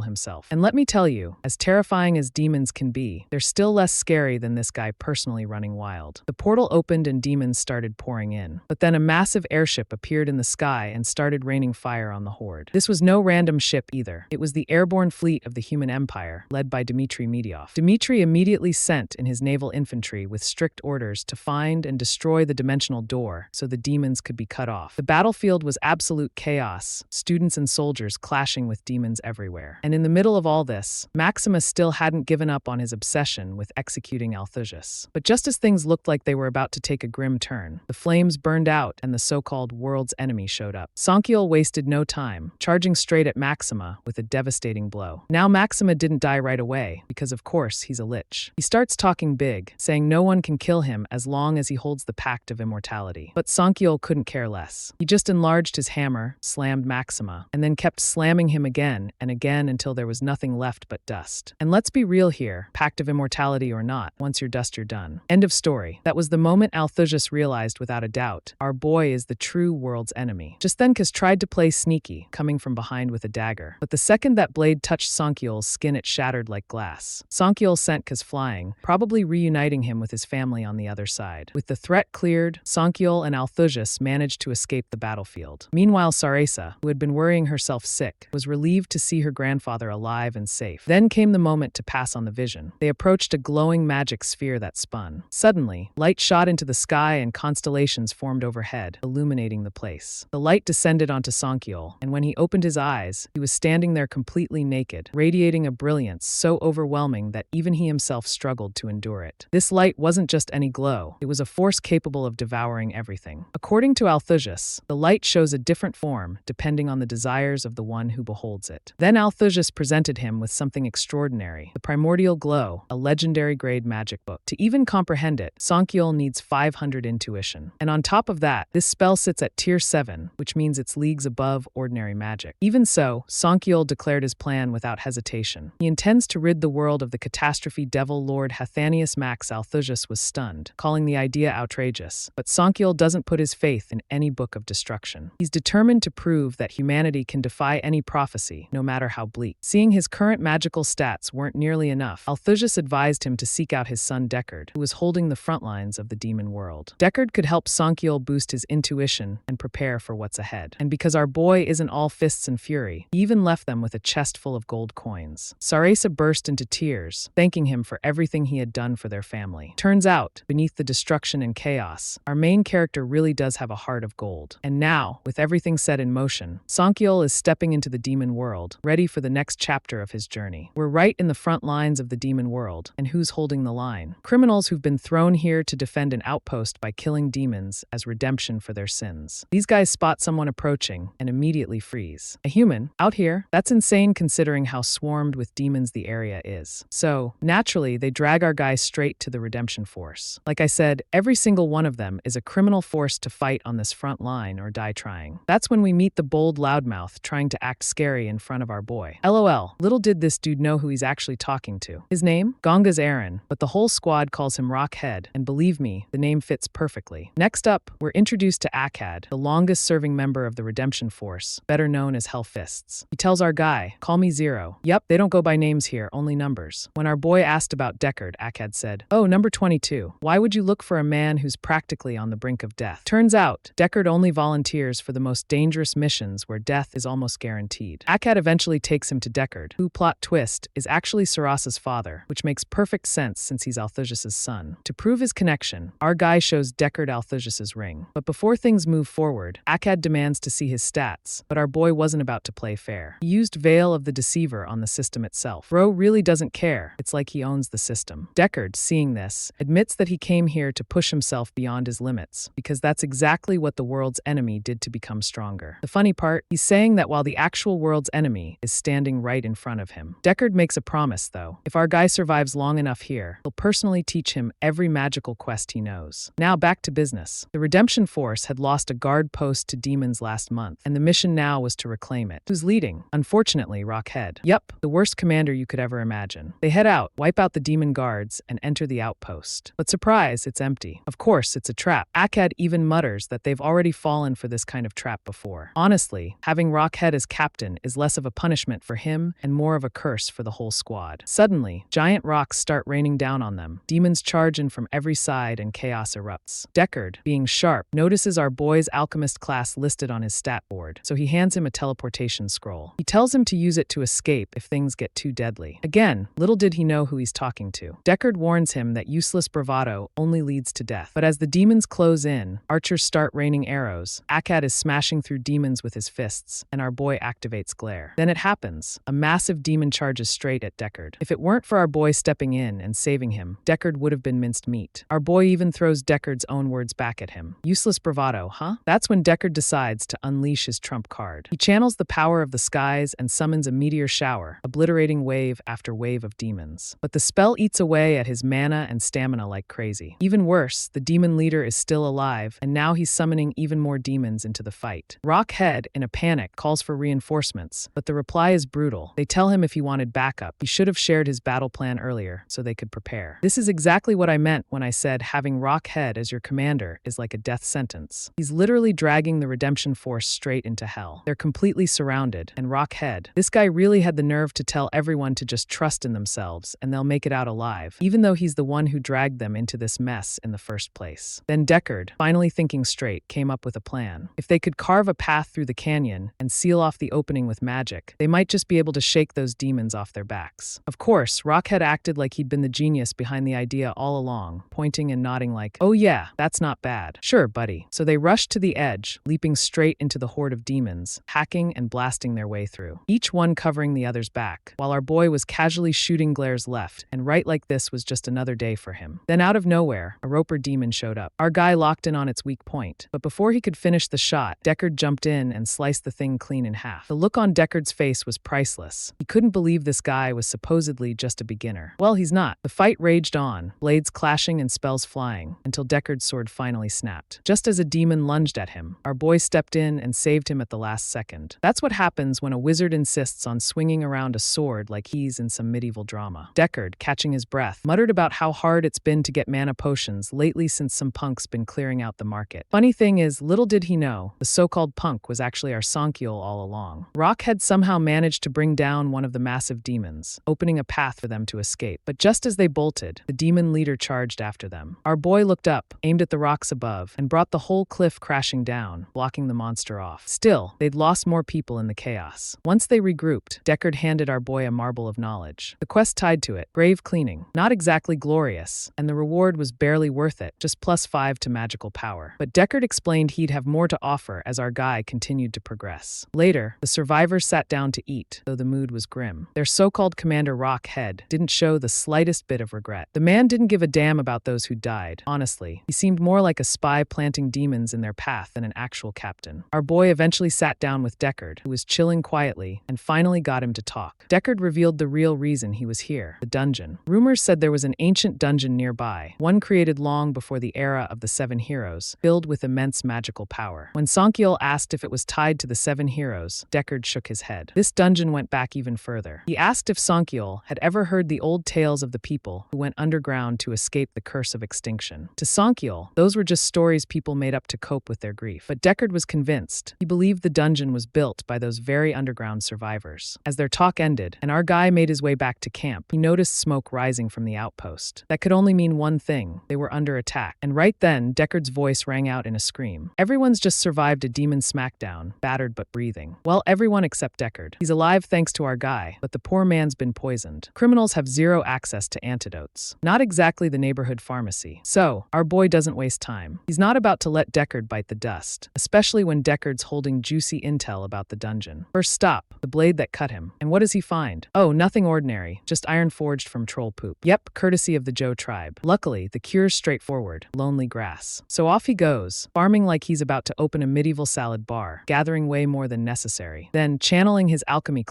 himself. And let me tell you, as terrifying as demons can be, they're still less scary than this guy personally running wild. The portal opened and demons started pouring in. But then a massive airship appeared in the sky and started raining fire on the horde. This was no random ship either. It was the airborne fleet of the Human Empire, led by Dmitry Medvedev. Dmitry immediately sent in his naval infantry with strict orders to find and destroy the dimensional door so the demons could be cut off. The battlefield was absolute chaos, students and soldiers clashing with demons everywhere. And in the middle of all this, Maxima still hadn't given up on his obsession with executing Althusius. But just as things looked like they were about to take a grim turn, the flames burned out and the so-called world's enemy showed up. Songkyul wasted no time, charging straight at Maxima with a devastating blow. Now Maxima didn't die right away, because of course he's a lich. He starts talking big, saying no one can kill him as long as he holds the pact of immortality. But Songkyul couldn't care less. He just enlarged his hammer, slammed Maxima, and then kept slamming him again and again until there was nothing left but dust. And let's be real here, pact of immortality or not, once you're dust you're done. End of story. That was the moment Althusius realized without a doubt, our boy is the true world's enemy. Just then Kaz tried to play sneaky, coming from behind with a dagger. But the second that blade touched Songkyul's skin it shattered like glass. Songkyul sent Kaz flying, probably reuniting him with his family on the other side. With the threat cleared, Songkyul and Althusius managed to escape the battlefield. Meanwhile, Saresa, who had been worrying herself sick, was relieved to see her grandfather alive and safe. Then came the moment to pass on the vision. They approached a glowing magic sphere that spun. Suddenly, light shot into the sky and constellations formed overhead, illuminating the place. The light descended onto Songkyul, and when he opened his eyes, he was standing there completely naked, radiating a brilliance so overwhelming that even he himself struggled to endure it. This light wasn't just any glow, it was a force capable of devouring everything. According to Althusius, the light shows a different form depending on the desires of the one who beholds it. Then Althusius presented him with something extraordinary, the primordial glow, a legendary grade magic book. To even comprehend it, Songkyul needs 500 intuition. And on top of that, this spell sits at tier 7, which means it's leagues above ordinary magic. Even so, Songkyul declared his plan without hesitation. He intends to rid the world of the catastrophe devil lord Hathanius Max. Althusius was stunned, calling the idea outrageous. But Songkyul doesn't put his faith in any book of destruction. He's determined to prove that humanity can defy any prophecy, no matter how bleak. Seeing his current magical stats weren't nearly enough, Althusius advised him to seek out his son Deckard, who was holding the front lines of the demon world. Deckard could help Songkyul boost his intuition and prepare for what's ahead. And because our boy isn't all fists and fury, he even left them with a chest full of gold coins. Saresa burst into tears, thanking him for everything he had done for their family. Turns out, beneath the destruction and chaos, our main character really does have a heart of gold. And now, with everything set in motion, Songkyul is stepping into the demon world, ready for the next chapter of his journey. We're right in the front lines of the demon world, and who's holding the line? Criminals who've been thrown here to defend an outpost by killing demons as redemption for their sins. These guys spot someone approaching and immediately freeze. A human? Out here? That's insane considering how swarmed with demons the area is. So, naturally, they drag our guys straight to the redemption force. Like I said, every single one of them is a criminal force to fight on this front line or die trying. That's when we meet the bold loudmouth trying to act scary in front of our boy. LOL, little did this dude know who he's actually talking to. His name? Gonga's Aaron, but the whole squad calls him Rockhead, and believe me, the name fits perfectly. Next up, we're introduced to Akkad, the longest-serving member of the Redemption Force, better known as Hell Fists. He tells our guy, "Call me Zero." Yep, they don't go by names here, only numbers. When our boy asked about Deckard, Akkad said, "Oh, number 22. Why would you look for a man who's practically on the brink of death?" Turns out, Deckard only volunteers for the most dangerous missions where death is almost guaranteed. Akkad eventually takes him to Deckard, who, plot twist, is actually Sarasa's father, which makes perfect sense since he's Althusius' son. To prove his connection, our guy shows Deckard Althusius' ring. But before things move forward, Akkad demands to see his stats, but our boy wasn't about to play fair. He used Veil of the Deceiver on the system itself. Bro really doesn't care. It's like he owns the system. Deckard, seeing this, admits that he came here to push himself beyond his limits, because that's exactly what the world's enemy did to become stronger. The funny part, he's saying that while the actual world's enemy is standing right in front of him. Deckard makes a promise, though. If our guy survives long enough here, he'll personally teach him every magical quest he knows. Now back to business. The Redemption Force force had lost a guard post to demons last month, and the mission now was to reclaim it. Who's leading? Unfortunately, Rockhead. Yup, the worst commander you could ever imagine. They head out, wipe out the demon guards, and enter the outpost. But surprise, it's empty. Of course, it's a trap. Akkad even mutters that they've already fallen for this kind of trap before. Honestly, having Rockhead as captain is less of a punishment for him and more of a curse for the whole squad. Suddenly, giant rocks start raining down on them. Demons charge in from every side and chaos erupts. Deckard, being sharp, notices our boy's alchemist class listed on his stat board, so he hands him a teleportation scroll. He tells him to use it to escape if things get too deadly. Again, little did he know who he's talking to. Deckard warns him that useless bravado only leads to death. But as the demons close in, archers start raining arrows. Akkad is smashing through demons with his fists, and our boy activates Glare. Then it happens. A massive demon charges straight at Deckard. If it weren't for our boy stepping in and saving him, Deckard would have been minced meat. Our boy even throws Deckard's own words back at him. Useless bravado, huh? That's when Deckard decides to unleash his trump card. He channels the power of the skies and summons a meteor shower, obliterating wave after wave of demons. But the spell eats away at his mana and stamina like crazy. Even worse, the demon leader is still alive, and now he's summoning even more demons into the fight. Rockhead, in a panic, calls for reinforcements, but the reply is brutal. They tell him if he wanted backup, he should have shared his battle plan earlier so they could prepare. This is exactly what I meant when I said having Rockhead as your commander is like a death sentence. He's literally dragging the redemption force straight into hell. They're completely surrounded, and Rockhead, this guy really had the nerve to tell everyone to just trust in themselves and they'll make it out alive, even though he's the one who dragged them into this mess in the first place. Then Deckard, finally thinking straight, came up with a plan. If they could carve a path through the canyon and seal off the opening with magic, they might just be able to shake those demons off their backs. Of course, Rockhead acted like he'd been the genius behind the idea all along, pointing and nodding like, "Oh yeah, that's not bad. Sure, buddy." So they rushed to the edge, leaping straight into the horde of demons, hacking and blasting their way through, each one covering the other's back, while our boy was casually shooting Glare's left, and right like this was just another day for him. Then out of nowhere, a roper demon showed up. Our guy locked in on its weak point, but before he could finish the shot, Deckard jumped in and sliced the thing clean in half. The look on Deckard's face was priceless. He couldn't believe this guy was supposedly just a beginner. Well, he's not. The fight raged on, blades clashing and spells flying, until Deckard's sword finally snapped. Just as a demon lunged at him, our boy stepped in and saved him at the last second. That's what happens when a wizard insists on swinging around a sword like he's in some medieval drama. Deckard, catching his breath, muttered about how hard it's been to get mana potions lately since some punk's been clearing out the market. Funny thing is, little did he know, the so-called punk was actually our Sankyul all along. Rock had somehow managed to bring down one of the massive demons, opening a path for them to escape. But just as they bolted, the demon leader charged after them. Our boy looked up, aimed at the rocks above, and brought the whole cliff crashing down, blocking the monster off. Still, they'd lost more people in the chaos. Once they regrouped, Deckard handed our boy a marble of knowledge. The quest tied to it, grave cleaning. Not exactly glorious, and the reward was barely worth it, just +5 to magical power. But Deckard explained he'd have more to offer as our guy continued to progress. Later, the survivors sat down to eat, though the mood was grim. Their so-called commander Rockhead didn't show the slightest bit of regret. The man didn't give a damn about those who died, honestly. He seemed more like a spy planting demons in their path than an actual captain. Our boy eventually sat down with Deckard, who was chilling quietly, and finally got him to talk. Deckard revealed the real reason he was here, the dungeon. Rumors said there was an ancient dungeon nearby, one created long before the era of the Seven Heroes, filled with immense magical power. When Sankyul asked if it was tied to the Seven Heroes, Deckard shook his head. This dungeon went back even further. He asked if Sankyul had ever heard the old tales of the people who went underground to escape the curse of extinction. To Sankyul, those were just stories people made up to cope with their grief. But Deckard was convinced. He believed the dungeon was built by those very underground survivors. As their talk ended, and our guy made his way back to camp, he noticed smoke rising from the outpost. That could only mean one thing. They were under attack. And right then, Deckard's voice rang out in a scream. Everyone's just survived a demon smackdown, battered but breathing. Well, everyone except Deckard. He's alive thanks to our guy, but the poor man's been poisoned. Criminals have zero access to antidotes. Not exactly the neighborhood pharmacy. So, our boy doesn't waste time. He's not about to let Deckard bite the dust, especially when Deckard's holding juicy intel about the dungeon. First stop, the blade that cut him. And what does he find? Oh, nothing ordinary, just iron forged from troll poop. Yep, courtesy of the Joe tribe. Luckily, the cure's straightforward, lonely grass. So off he goes, farming like he's about to open a medieval salad bar, gathering way more than necessary. Then, channeling his alchemy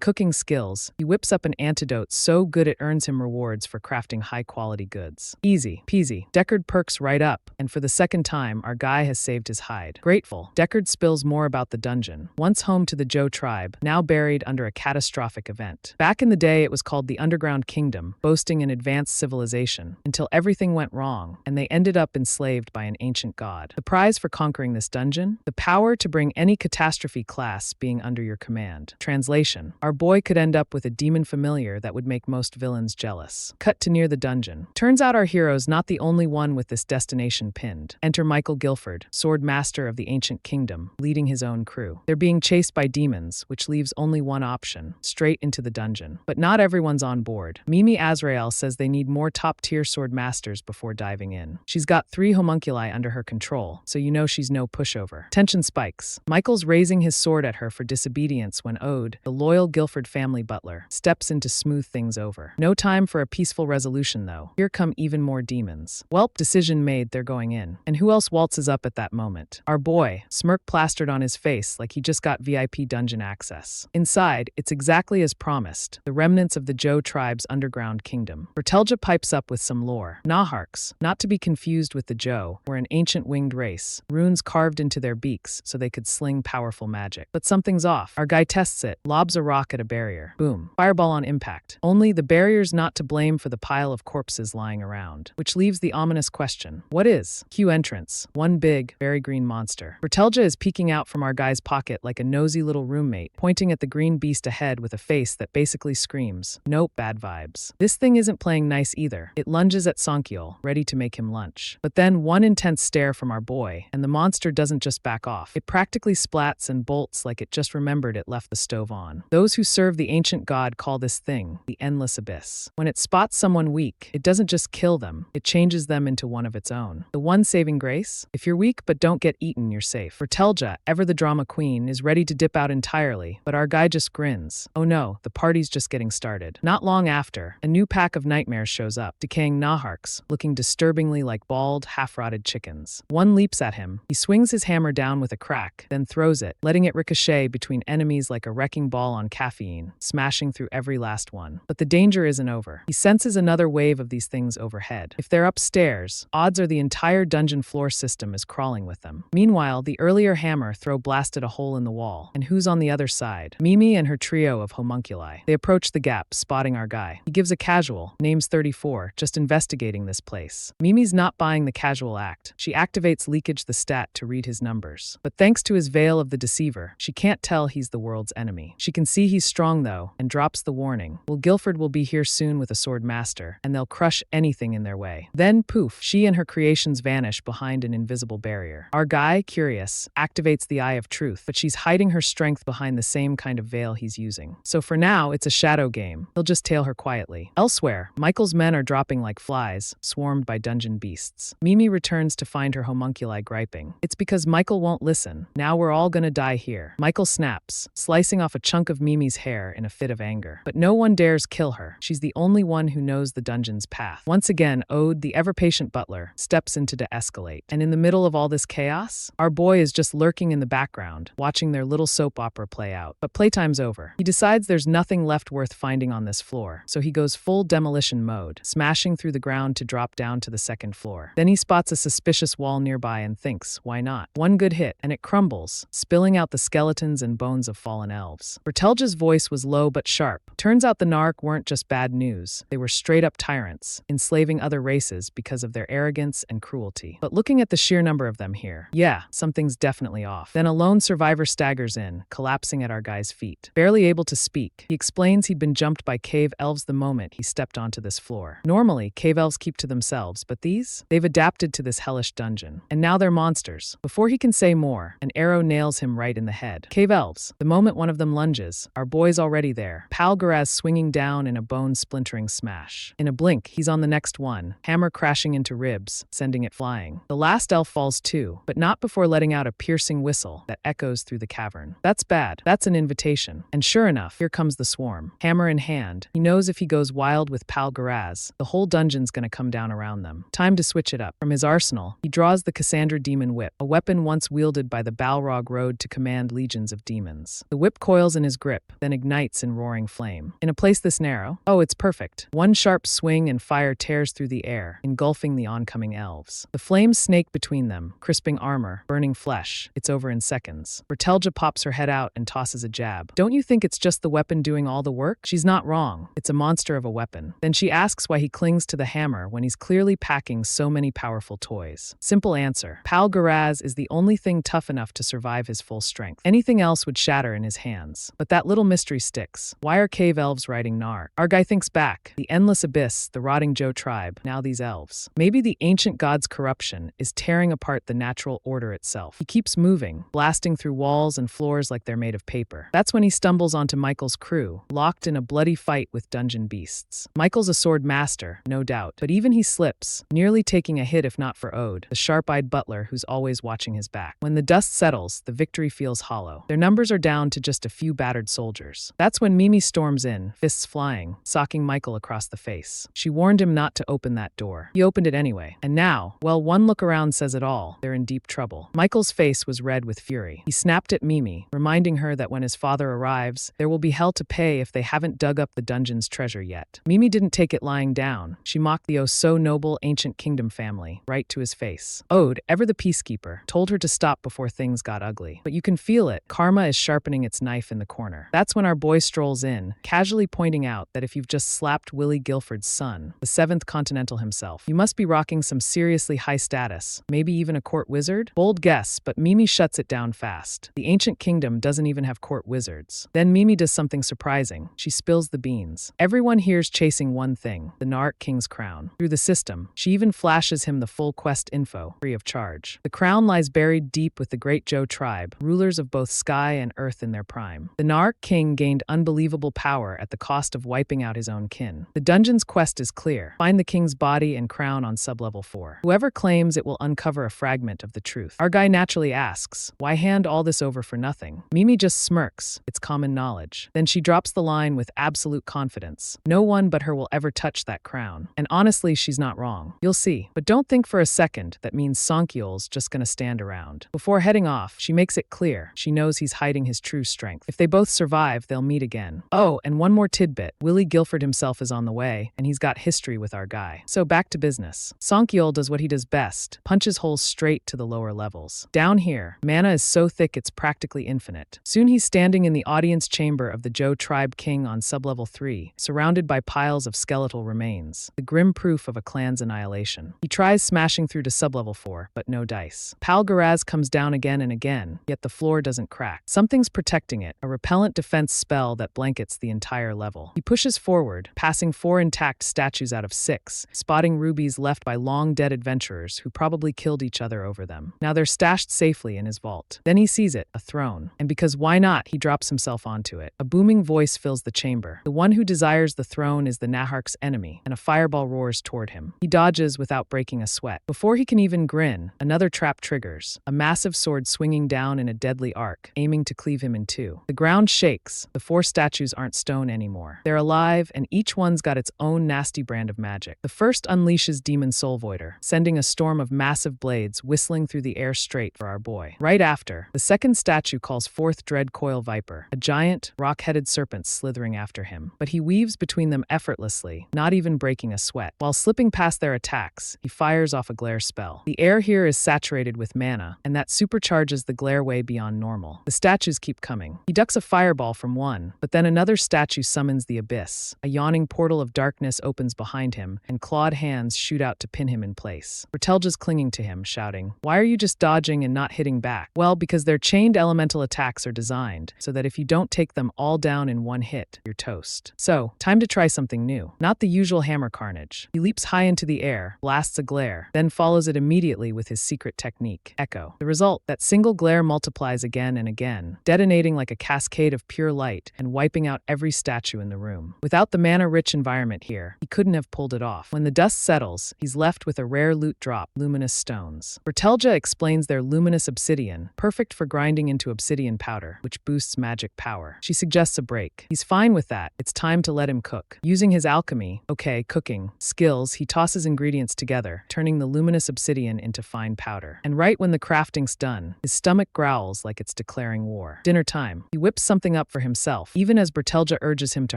cooking skills, he whips up an antidote so good it earns him rewards for crafting high-quality goods. Easy peasy. Deckard perks right up, and for the second second time, our guy has saved his hide. Grateful, Deckard spills more about the dungeon. Once home to the Joe tribe, now buried under a catastrophic event. Back in the day, it was called the Underground Kingdom, boasting an advanced civilization, until everything went wrong, and they ended up enslaved by an ancient god. The prize for conquering this dungeon? The power to bring any catastrophe class being under your command. Translation: our boy could end up with a demon familiar that would make most villains jealous. Cut to near the dungeon. Turns out our hero's not the only one with this destination pinned. Enter Michael Guilford, sword master of the ancient kingdom, leading his own crew. They're being chased by demons, which leaves only one option: straight into the dungeon. But not everyone's on board. Mimi Azrael says they need more top-tier sword masters before diving in. She's got 3 homunculi under her control, so you know she's no pushover. Tension spikes. Michael's raising his sword at her for disobedience when Ode, the loyal Guilford family butler, steps in to smooth things over. No time for a peaceful resolution, though. Here come even more demons. Welp, decision made, they're going in. And who else waltzes up at that moment? Our boy, smirk plastered on his face like he just got VIP dungeon access. Inside, it's exactly as promised, the remnants of the Joe tribe's underground kingdom. Bertelja pipes up with some lore. Naharks, not to be confused with the Joe, were an ancient winged race, runes carved into their beaks so they could sling powerful magic. But something's off. Our guy tests it, lobs a rock at a barrier. Boom. Fireball on impact. Only the barrier's not to blame for the pile of corpses lying around, which leaves the ominous question: what is? Cue entrance. One big, very green monster. Bertelja is peeking out from our guy's pocket like a nosy little roommate, pointing at the green beast ahead with a face that basically screams, nope, bad vibes. This thing isn't playing nice either. It lunges at Sankyol, ready to make him lunch. But then one intense stare from our boy, and the monster doesn't just back off. It practically splats and bolts like it just remembered it left the stove on. Those who serve the ancient god call this thing the Endless Abyss. When it spots someone weak, it doesn't just kill them, it changes them into one of its own. The one saving grace? If you're weak but don't get eaten, you're safe. Bertelja, ever the drama queen, is ready to dip out entirely, but our guy just grins. Oh no, the party's just getting started. Not long after, a new pack of nightmares shows up, decaying Naharks, looking disturbingly like bald, half-rotted chickens. One leaps at him. He swings his hammer down with a crack, then throws it, letting it ricochet between enemies like a wrecking ball on caffeine, smashing through every last one. But the danger isn't over. He senses another wave of these things overhead. If they're upstairs, odds are the entire dungeon floor system is crawling with them. Meanwhile, the earlier hammer throw blasted a hole in the wall. And who's on the other side? Mimi and her trio of homunculi. They approach the gap, spotting our guy. He gives a casual, name's 34, just investigating this place. Mimi's not buying the casual act. She activates Leakage the stat to read his numbers. But thanks to his veil of the deceiver, she can't tell he's the world's enemy. She can see he's strong though, and drops the warning. Well, Guilford will be here soon with a sword master, and they'll crush anything in their way. Then, poof, she and her creations vanish behind an invisible barrier. Our guy, curious, activates the Eye of Truth, but she's hiding her strength behind the same kind of veil he's using. So for now, it's a shadow game. He'll just tail her quietly. Elsewhere, Michael's men are dropping like flies, swarmed by dungeon beasts. Mimi returns to find her homunculi griping. It's because Michael won't listen. Now we're all gonna die here. Michael snaps, slicing off a chunk of Mimi's hair in a fit of anger. But no one dares kill her. She's the only one who knows the dungeon's path. Once again, Ode, the ever-patient butler, steps in to de-escalate. And in the middle of all this chaos, our boy is just lurking in the background, watching their little soap opera play out. But playtime's over. He decides there's nothing left worth finding on this floor, so he goes full demolition mode, smashing through the ground to drop down to the second floor. Then he spots a suspicious wall nearby and thinks, why not? One good hit, and it crumbles, spilling out the skeletons and bones of fallen elves. Bertelja's voice was low but sharp. Turns out the Narc weren't just bad news. They were straight-up tyrants, enslaving other races because of their arrogance and cruelty. But looking at the sheer number of them here, yeah, something's definitely off. Then a lone survivor staggers in, collapsing at our guy's feet. Barely able to speak, he explains he'd been jumped by cave elves the moment he stepped onto this floor. Normally, cave elves keep to themselves, but these? They've adapted to this hellish dungeon. And now they're monsters. Before he can say more, an arrow nails him right in the head. Cave elves. The moment one of them lunges, our boy's already there. Pal Garaz swinging down in a bone-splintering smash. In a blink, he's on the next one, hammer crashing into ribs, sending it flying. The last elf falls too, but not before letting out a piercing whistle that echoes through the cavern. That's bad. That's an invitation. And sure enough, here comes the swarm. Hammer in hand, he knows if he goes wild with Pal Garaz, the whole dungeon's gonna come down around them. Time to switch it up. From his arsenal, he draws the Cassandra Demon Whip, a weapon once wielded by the Balrog Road to command legions of demons. The whip coils in his grip, then ignites in roaring flame. In a place this narrow, it's perfect. One sharp swing and fire tears through the air, engulfing the oncoming elves. The flame flames snake between them, crisping armor, burning flesh. It's over in seconds. Bertelja pops her head out and tosses a jab. Don't you think it's just the weapon doing all the work? She's not wrong. It's a monster of a weapon. Then she asks why he clings to the hammer when he's clearly packing so many powerful toys. Simple answer. Pal Garaz is the only thing tough enough to survive his full strength. Anything else would shatter in his hands. But that little mystery sticks. Why are cave elves riding Nar? Our guy thinks back. The endless abyss, the rotting Joe tribe, now these elves. Maybe the ancient god's corruption is tearing apart the natural order itself. He keeps moving, blasting through walls and floors like they're made of paper. That's when he stumbles onto Michael's crew, locked in a bloody fight with dungeon beasts. Michael's a sword master, no doubt, but even he slips, nearly taking a hit if not for Ode, the sharp-eyed butler who's always watching his back. When the dust settles, the victory feels hollow. Their numbers are down to just a few battered soldiers. That's when Mimi storms in, fists flying, socking Michael across the face. She warned him not to open that door. He opened it anyway. And now, well, one look around says it all. They're in deep trouble. Michael's face was red with fury. He snapped at Mimi, reminding her that when his father arrives, there will be hell to pay if they haven't dug up the dungeon's treasure yet. Mimi didn't take it lying down. She mocked the oh-so-noble ancient kingdom family, right to his face. Ode, ever the peacekeeper, told her to stop before things got ugly. But you can feel it. Karma is sharpening its knife in the corner. That's when our boy strolls in, casually pointing out that if you've just slapped Willie Guilford's son, the 7th Continental himself, you must be rocking some seriously high status, maybe even a court wizard? Bold guess, but Mimi shuts it down fast. The ancient kingdom doesn't even have court wizards. Then Mimi does something surprising. She spills the beans. Everyone here's chasing one thing, the Narc King's crown. Through the system, she even flashes him the full quest info, free of charge. The crown lies buried deep with the Great Joe tribe, rulers of both sky and earth in their prime. The Narc King gained unbelievable power at the cost of wiping out his own kin. The dungeon's quest is clear. Find the king's body and crown on sublevel 4. Whoever claims it will uncover a fragment of the truth. Our guy naturally asks, why hand all this over for nothing? Mimi just smirks. It's common knowledge. Then she drops the line with absolute confidence. No one but her will ever touch that crown. And honestly, she's not wrong. You'll see. But don't think for a second that means Sonkyol's just gonna stand around. Before heading off, she makes it clear. She knows he's hiding his true strength. If they both survive, they'll meet again. Oh, and one more tidbit. Willie Guilford himself is on the way, and he's got history with our guy. So back to business. Sonkyol does what he does best, punches holes straight to the lower levels. Down here, mana is so thick it's practically infinite. Soon he's standing in the audience chamber of the Joe tribe king on sublevel 3, surrounded by piles of skeletal remains, the grim proof of a clan's annihilation. He tries smashing through to sublevel 4, but no dice. Pal Garaz comes down again and again, yet the floor doesn't crack. Something's protecting it, a repellent defense spell that blankets the entire level. He pushes forward, passing 4 intact statues out of 6, spotting rubies left by long-dead adventurers who probably killed each other over them. Now they're stashed safely in his vault. Then he sees it, a throne. And because why not, he drops himself onto it. A booming voice fills the chamber. The one who desires the throne is the Nahark's enemy, and a fireball roars toward him. He dodges without breaking a sweat. Before he can even grin, another trap triggers, a massive sword swinging down in a deadly arc, aiming to cleave him in two. The ground shakes. The 4 statues aren't stone anymore. They're alive, and each one's got its own nasty brand of magic. The first unleashes Demon Soul Voider, sending a storm of massive blades whistling through the air straight for our boy. Right after, the second statue calls forth Dread Coil Viper, a giant, rock-headed serpent slithering after him. But he weaves between them effortlessly, not even breaking a sweat. While slipping past their attacks, he fires off a glare spell. The air here is saturated with mana, and that supercharges the glare way beyond normal. The statues keep coming. He ducks a fireball from one, but then another statue summons the abyss. A yawning portal of darkness opens behind him, and clawed hands shoot out to pin him in place. Bertelja's clinging to him, shouting, "Why are you just dodging and not hitting back?" Well, because their chained elemental attacks are designed so that if you don't take them all down in one hit, you're toast. So, time to try something new. Not the usual hammer carnage. He leaps high into the air, blasts a glare, then follows it immediately with his secret technique, Echo. The result, that single glare multiplies again and again, detonating like a cascade of pure light and wiping out every statue in the room. Without the mana-rich environment here, he couldn't have pulled it off. When the dust settles, he's left with a rare loot drop, luminous stones. Bertelja explains they're luminous obsidian, perfect for grinding into obsidian powder, which boosts magic power. She suggests a break. He's fine with that. It's time to let him cook. Using his alchemy, cooking, skills, he tosses ingredients together, turning the luminous obsidian into fine powder. And right when the crafting's done, his stomach growls like it's declaring war. Dinner time. He whips something up for himself, even as Bertelja urges him to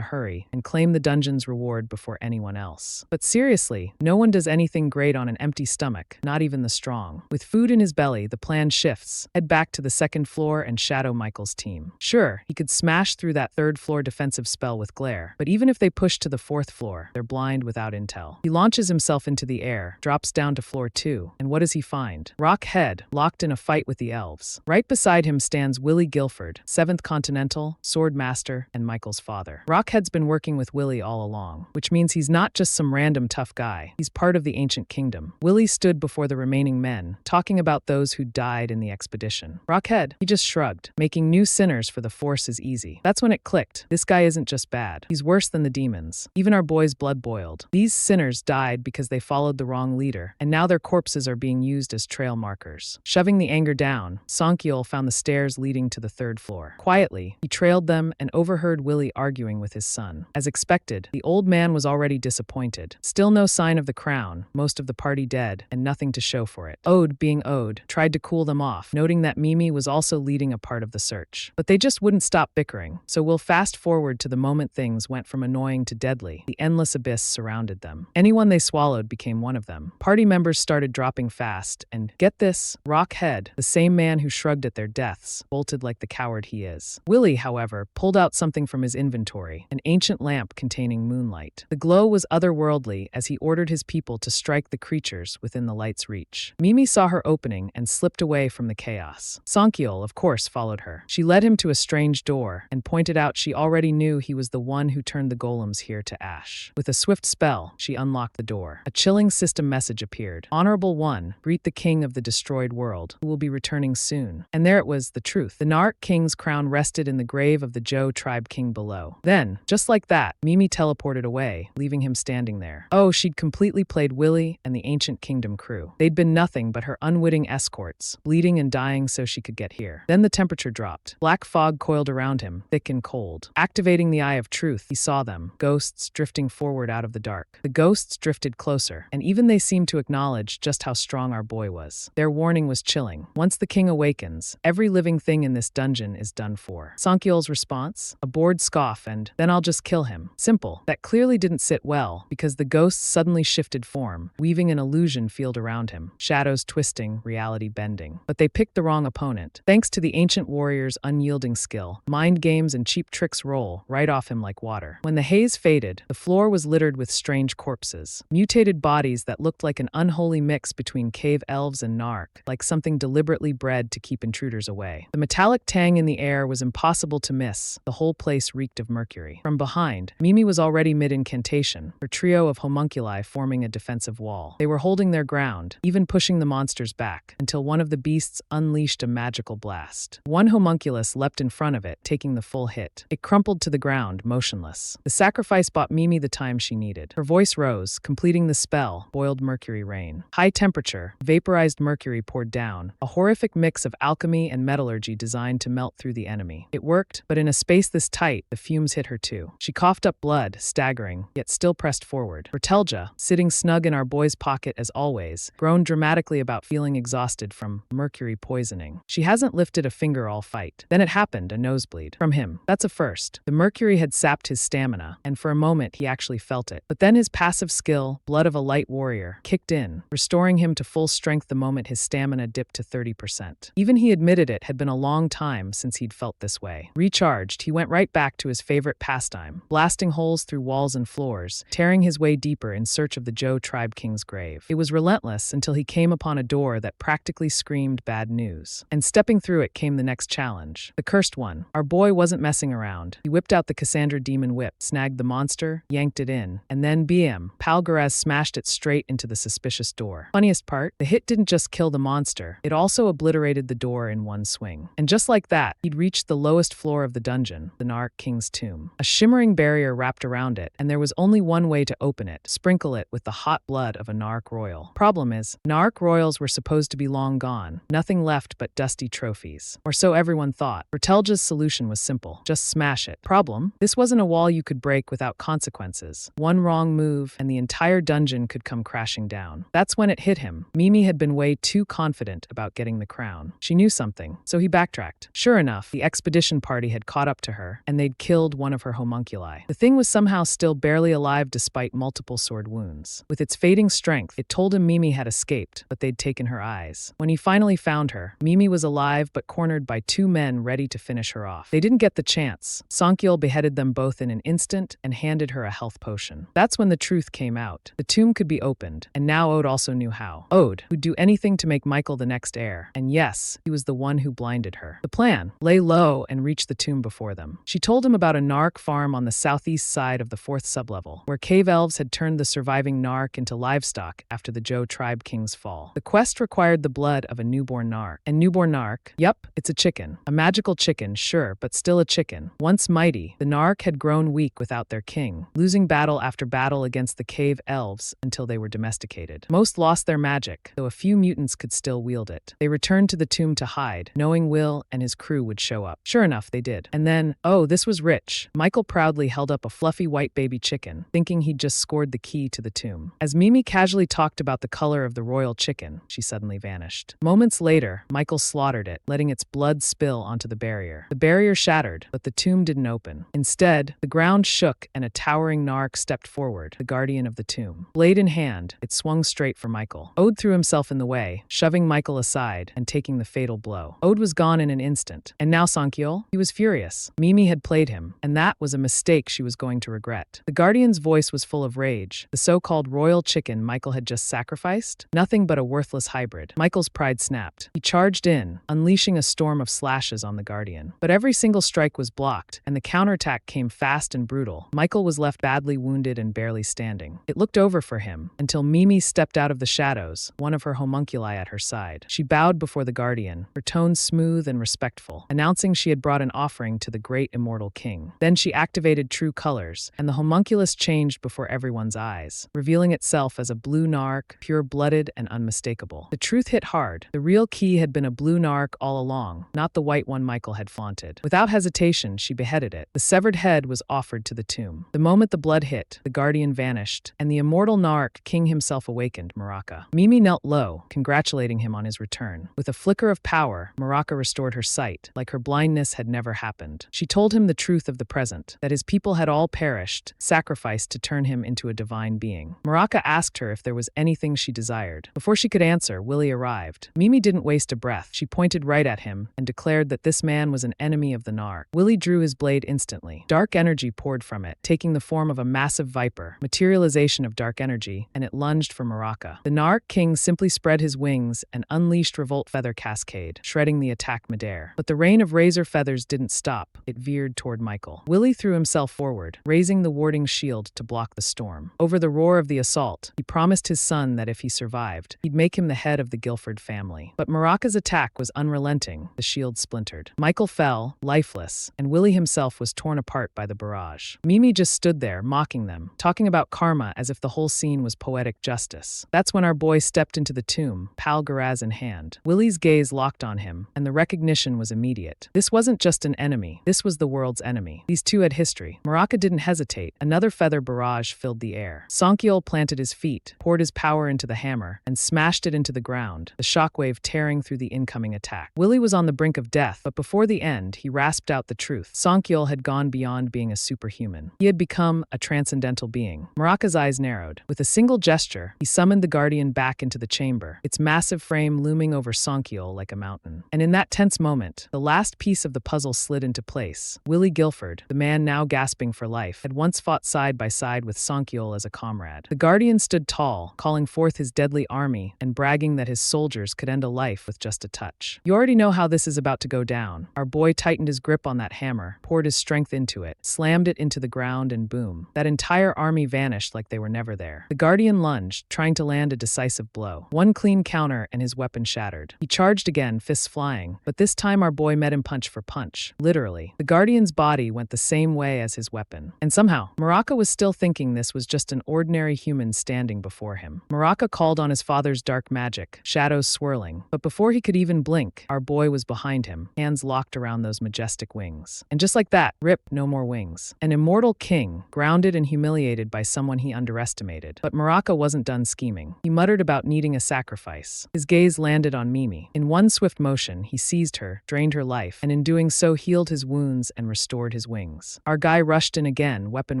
hurry and claim the dungeon's reward before anyone else. But seriously, no one does anything great on an empty stomach. stomach, not even the strong. With food in his belly, the plan shifts. Head back to the second floor and shadow Michael's team. Sure, he could smash through that third floor defensive spell with glare, but even if they push to the fourth floor, they're blind without intel. He launches himself into the air, drops down to floor 2, and what does he find? Rockhead, locked in a fight with the elves. Right beside him stands Willie Guilford, 7th Continental, Sword Master, and Michael's father. Rockhead's been working with Willie all along, which means he's not just some random tough guy. He's part of the ancient kingdom. Willie stood before the remaining men, talking about those who died in the expedition. Rockhead, he just shrugged. Making new sinners for the Force is easy. That's when it clicked. This guy isn't just bad. He's worse than the demons. Even our boy's blood boiled. These sinners died because they followed the wrong leader, and now their corpses are being used as trail markers. Shoving the anger down, Sankyol found the stairs leading to the third floor. Quietly, he trailed them and overheard Willie arguing with his son. As expected, the old man was already disappointed. Still no sign of the crown, most of the party dead, and nothing to show for it. Ode, being Ode, tried to cool them off, noting that Mimi was also leading a part of the search. But they just wouldn't stop bickering, so we'll fast forward to the moment things went from annoying to deadly. The endless abyss surrounded them. Anyone they swallowed became one of them. Party members started dropping fast, and, get this, Rockhead, the same man who shrugged at their deaths, bolted like the coward he is. Willie, however, pulled out something from his inventory, an ancient lamp containing moonlight. The glow was otherworldly as he ordered his people to strike the creatures within the light's reach. Mimi saw her opening and slipped away from the chaos. Sankyol, of course, followed her. She led him to a strange door and pointed out she already knew he was the one who turned the golems here to ash. With a swift spell, she unlocked the door. A chilling system message appeared. Honorable One, greet the king of the destroyed world, who will be returning soon. And there it was, the truth. The Nark king's crown rested in the grave of the Joe tribe king below. Then, just like that, Mimi teleported away, leaving him standing there. Oh, she'd completely played Willie and the ancient kingdom crew. They'd been nothing but her unwitting escorts, bleeding and dying so she could get here. Then the temperature dropped. Black fog coiled around him, thick and cold. Activating the Eye of Truth, he saw them, ghosts drifting forward out of the dark. The ghosts drifted closer, and even they seemed to acknowledge just how strong our boy was. Their warning was chilling. Once the king awakens, every living thing in this dungeon is done for. Sankyol's response? A bored scoff and, then I'll just kill him. Simple. That clearly didn't sit well, because the ghosts suddenly shifted form, weaving an illusion field around him. Shadows twisting, reality bending. But they picked the wrong opponent. Thanks to the ancient warrior's unyielding skill, mind games and cheap tricks roll right off him like water. When the haze faded, the floor was littered with strange corpses. Mutated bodies that looked like an unholy mix between cave elves and Nark, like something deliberately bred to keep intruders away. The metallic tang in the air was impossible to miss. The whole place reeked of mercury. From behind, Mimi was already mid-incantation, her trio of homunculi forming a defensive wall. They were holding their ground, even pushing the monsters back, until one of the beasts unleashed a magical blast. One homunculus leapt in front of it, taking the full hit. It crumpled to the ground, motionless. The sacrifice bought Mimi the time she needed. Her voice rose, completing the spell, boiled mercury rain. High temperature, vaporized mercury poured down, a horrific mix of alchemy and metallurgy designed to melt through the enemy. It worked, but in a space this tight, the fumes hit her too. She coughed up blood, staggering, yet still pressed forward. Bertelja, sitting snug in our boy's pocket as always, groaned dramatically about feeling exhausted from mercury poisoning. She hasn't lifted a finger all fight. Then it happened, a nosebleed. From him. That's a first. The mercury had sapped his stamina, and for a moment he actually felt it. But then his passive skill, blood of a light warrior, kicked in, restoring him to full strength the moment his stamina dipped to 30%. Even he admitted it had been a long time since he'd felt this way. Recharged, he went right back to his favorite pastime, blasting holes through walls and floors, tearing his way deeper in search of the Joe tribe king's grave. It was relentless until he came upon a door that practically screamed bad news. And stepping through it came the next challenge. The cursed one. Our boy wasn't messing around. He whipped out the Cassandra demon whip, snagged the monster, yanked it in, and then BM, Palgaraz smashed it straight into the suspicious door. Funniest part, the hit didn't just kill the monster, it also obliterated the door in one swing. And just like that, he'd reached the lowest floor of the dungeon, the Nark King's tomb. A shimmering barrier wrapped around it, and there was only one way to open it: sprinkle it with the hot blood of a Nark royal. Problem is, Nark royals were supposed to be long gone, nothing left but dusty trophies. Or so everyone thought. Bertelja's solution was simple: just smash it. Problem? This wasn't a wall you could break without consequences. One wrong move, and the entire dungeon could come crashing down. That's when it hit him. Mimi had been way too confident about getting the crown. She knew something, so he backtracked. Sure enough, the expedition party had caught up to her, and they'd killed one of her homunculi. The thing was somehow still barely alive despite multiple sword wounds. With its fading strength, it told him him Mimi had escaped, but they'd taken her eyes. When he finally found her, Mimi was alive but cornered by two men ready to finish her off. They didn't get the chance. Songkyul beheaded them both in an instant and handed her a health potion. That's when the truth came out. The tomb could be opened, and now Ode also knew how. Ode, who'd do anything to make Michael the next heir. And yes, he was the one who blinded her. The plan: lay low and reach the tomb before them. She told him about a narc farm on the southeast side of the 4th sublevel, where cave elves had turned the surviving narc into livestock after the Zhou tribe king's fall. The quest required the blood of a newborn narc. And newborn narc? Yup, it's a chicken. A magical chicken, sure, but still a chicken. Once mighty, the narc had grown weak without their king, losing battle after battle against the cave elves until they were domesticated. Most lost their magic, though a few mutants could still wield it. They returned to the tomb to hide, knowing Will and his crew would show up. Sure enough, they did. And then, oh, this was rich. Michael proudly held up a fluffy white baby chicken, thinking he'd just scored the key to the tomb. As Mimi casually talked about the color of the royal chicken, she suddenly vanished. Moments later, Michael slaughtered it, letting its blood spill onto the barrier. The barrier shattered, but the tomb didn't open. Instead, the ground shook and a towering narc stepped forward, the guardian of the tomb. Blade in hand, it swung straight for Michael. Ode threw himself in the way, shoving Michael aside and taking the fatal blow. Ode was gone in an instant. And now Songkyul? He was furious. Mimi had played him, and that was a mistake she was going to regret. The guardian's voice was full of rage. The so-called royal chicken Michael had just sacrificed? Nothing but a worthless hybrid. Michael's pride snapped. He charged in, unleashing a storm of slashes on the guardian. But every single strike was blocked, and the counterattack came fast and brutal. Michael was left badly wounded and barely standing. It looked over for him, until Mimi stepped out of the shadows, one of her homunculi at her side. She bowed before the guardian, her tone smooth and respectful, announcing she had brought an offering to the great immortal king. Then she activated true colors, and the homunculus changed before everyone's eyes, revealing itself as a blue narc, pure-blooded and unmistakable. The truth hit hard. The real key had been a blue narc all along, not the white one Michael had flaunted. Without hesitation, she beheaded it. The severed head was offered to the tomb. The moment the blood hit, the guardian vanished, and the immortal narc king himself awakened, Maraka. Mimi knelt low, congratulating him on his return. With a flicker of power, Maraka restored her sight, like her blindness had never happened. She told him the truth of the present, that his people had all perished, sacrificed to turn him into a divine being. Maraka asked her if there was anything she desired. Before she could answer, Willie arrived. Mimi didn't waste a breath. She pointed right at him and declared that this man was an enemy of the narc. Willie drew his blade instantly. Dark energy poured from it, taking the form of a massive viper, materialization of dark energy, and it lunged for Maraka. The narc king simply spread his wings and unleashed Revolt Feather Cascade, shredding the attack midair. But the rain of razor feathers didn't stop. It veered toward Michael. Willie threw himself forward, raising the warding shield to block the storm. Over the roar of the assault, he promised his son that if he survived, he'd make him the head of the Guilford family. But Maraka's attack was unrelenting. The shield splintered. Michael fell, lifeless, and Willie himself was torn apart by the barrage. Mimi just stood there, mocking them, talking about karma as if the whole scene was poetic justice. That's when our boy stepped into the tomb, Pal Garaz in hand. Willie's gaze locked on him, and the recognition was immediate. This wasn't just an enemy. This was the world's enemy. These two had history. Maraka didn't hesitate. Another feather barrage filled the air. Songkyul planted his feet, poured his power into the hammer, and smashed it into the ground, the shockwave tearing through the incoming attack. Willie was on the brink of death, but before the end, he rasped out the truth. Songkyul had gone beyond being a superhuman. He had become a transcendental being. Maraka's eyes narrowed. With a single gesture, he summoned the guardian back into the chamber, its massive frame looming over Songkyul like a mountain. And in that tense moment, the last piece of the puzzle slid into place. Willie Guilford, the man now gasping for life, had once fought side by side with Songkyul as a comrade. The guardian stood tall, calling forth his deadly army and bragging that his soldiers could end a life with just a touch. You already know how this is about to go down. Our boy tightened his grip on that hammer, poured his strength into it, slammed it into the ground, and boom. That entire army vanished like they were never there. The guardian lunged, trying to land a decisive blow. One clean counter and his weapon shattered. He charged again, fists flying, but this time our boy met him punch for punch. Literally. The guardian's body went the same way as his weapon. And somehow, Maraka was still thinking this was just an ordinary human standing before him. Maraka called on his father's dark magic, shadows swirling, but before he could even blink, our boy was behind him, hands locked around those majestic wings. And just like that, rip, no more wings. An immortal king, grounded and humiliated by someone he underestimated. But Maraka wasn't done scheming. He muttered about needing a sacrifice. His gaze landed on Mimi. In one swift motion, he seized her, drained her life, and in doing so healed his wounds and restored his wings. Our guy rushed in again, weapon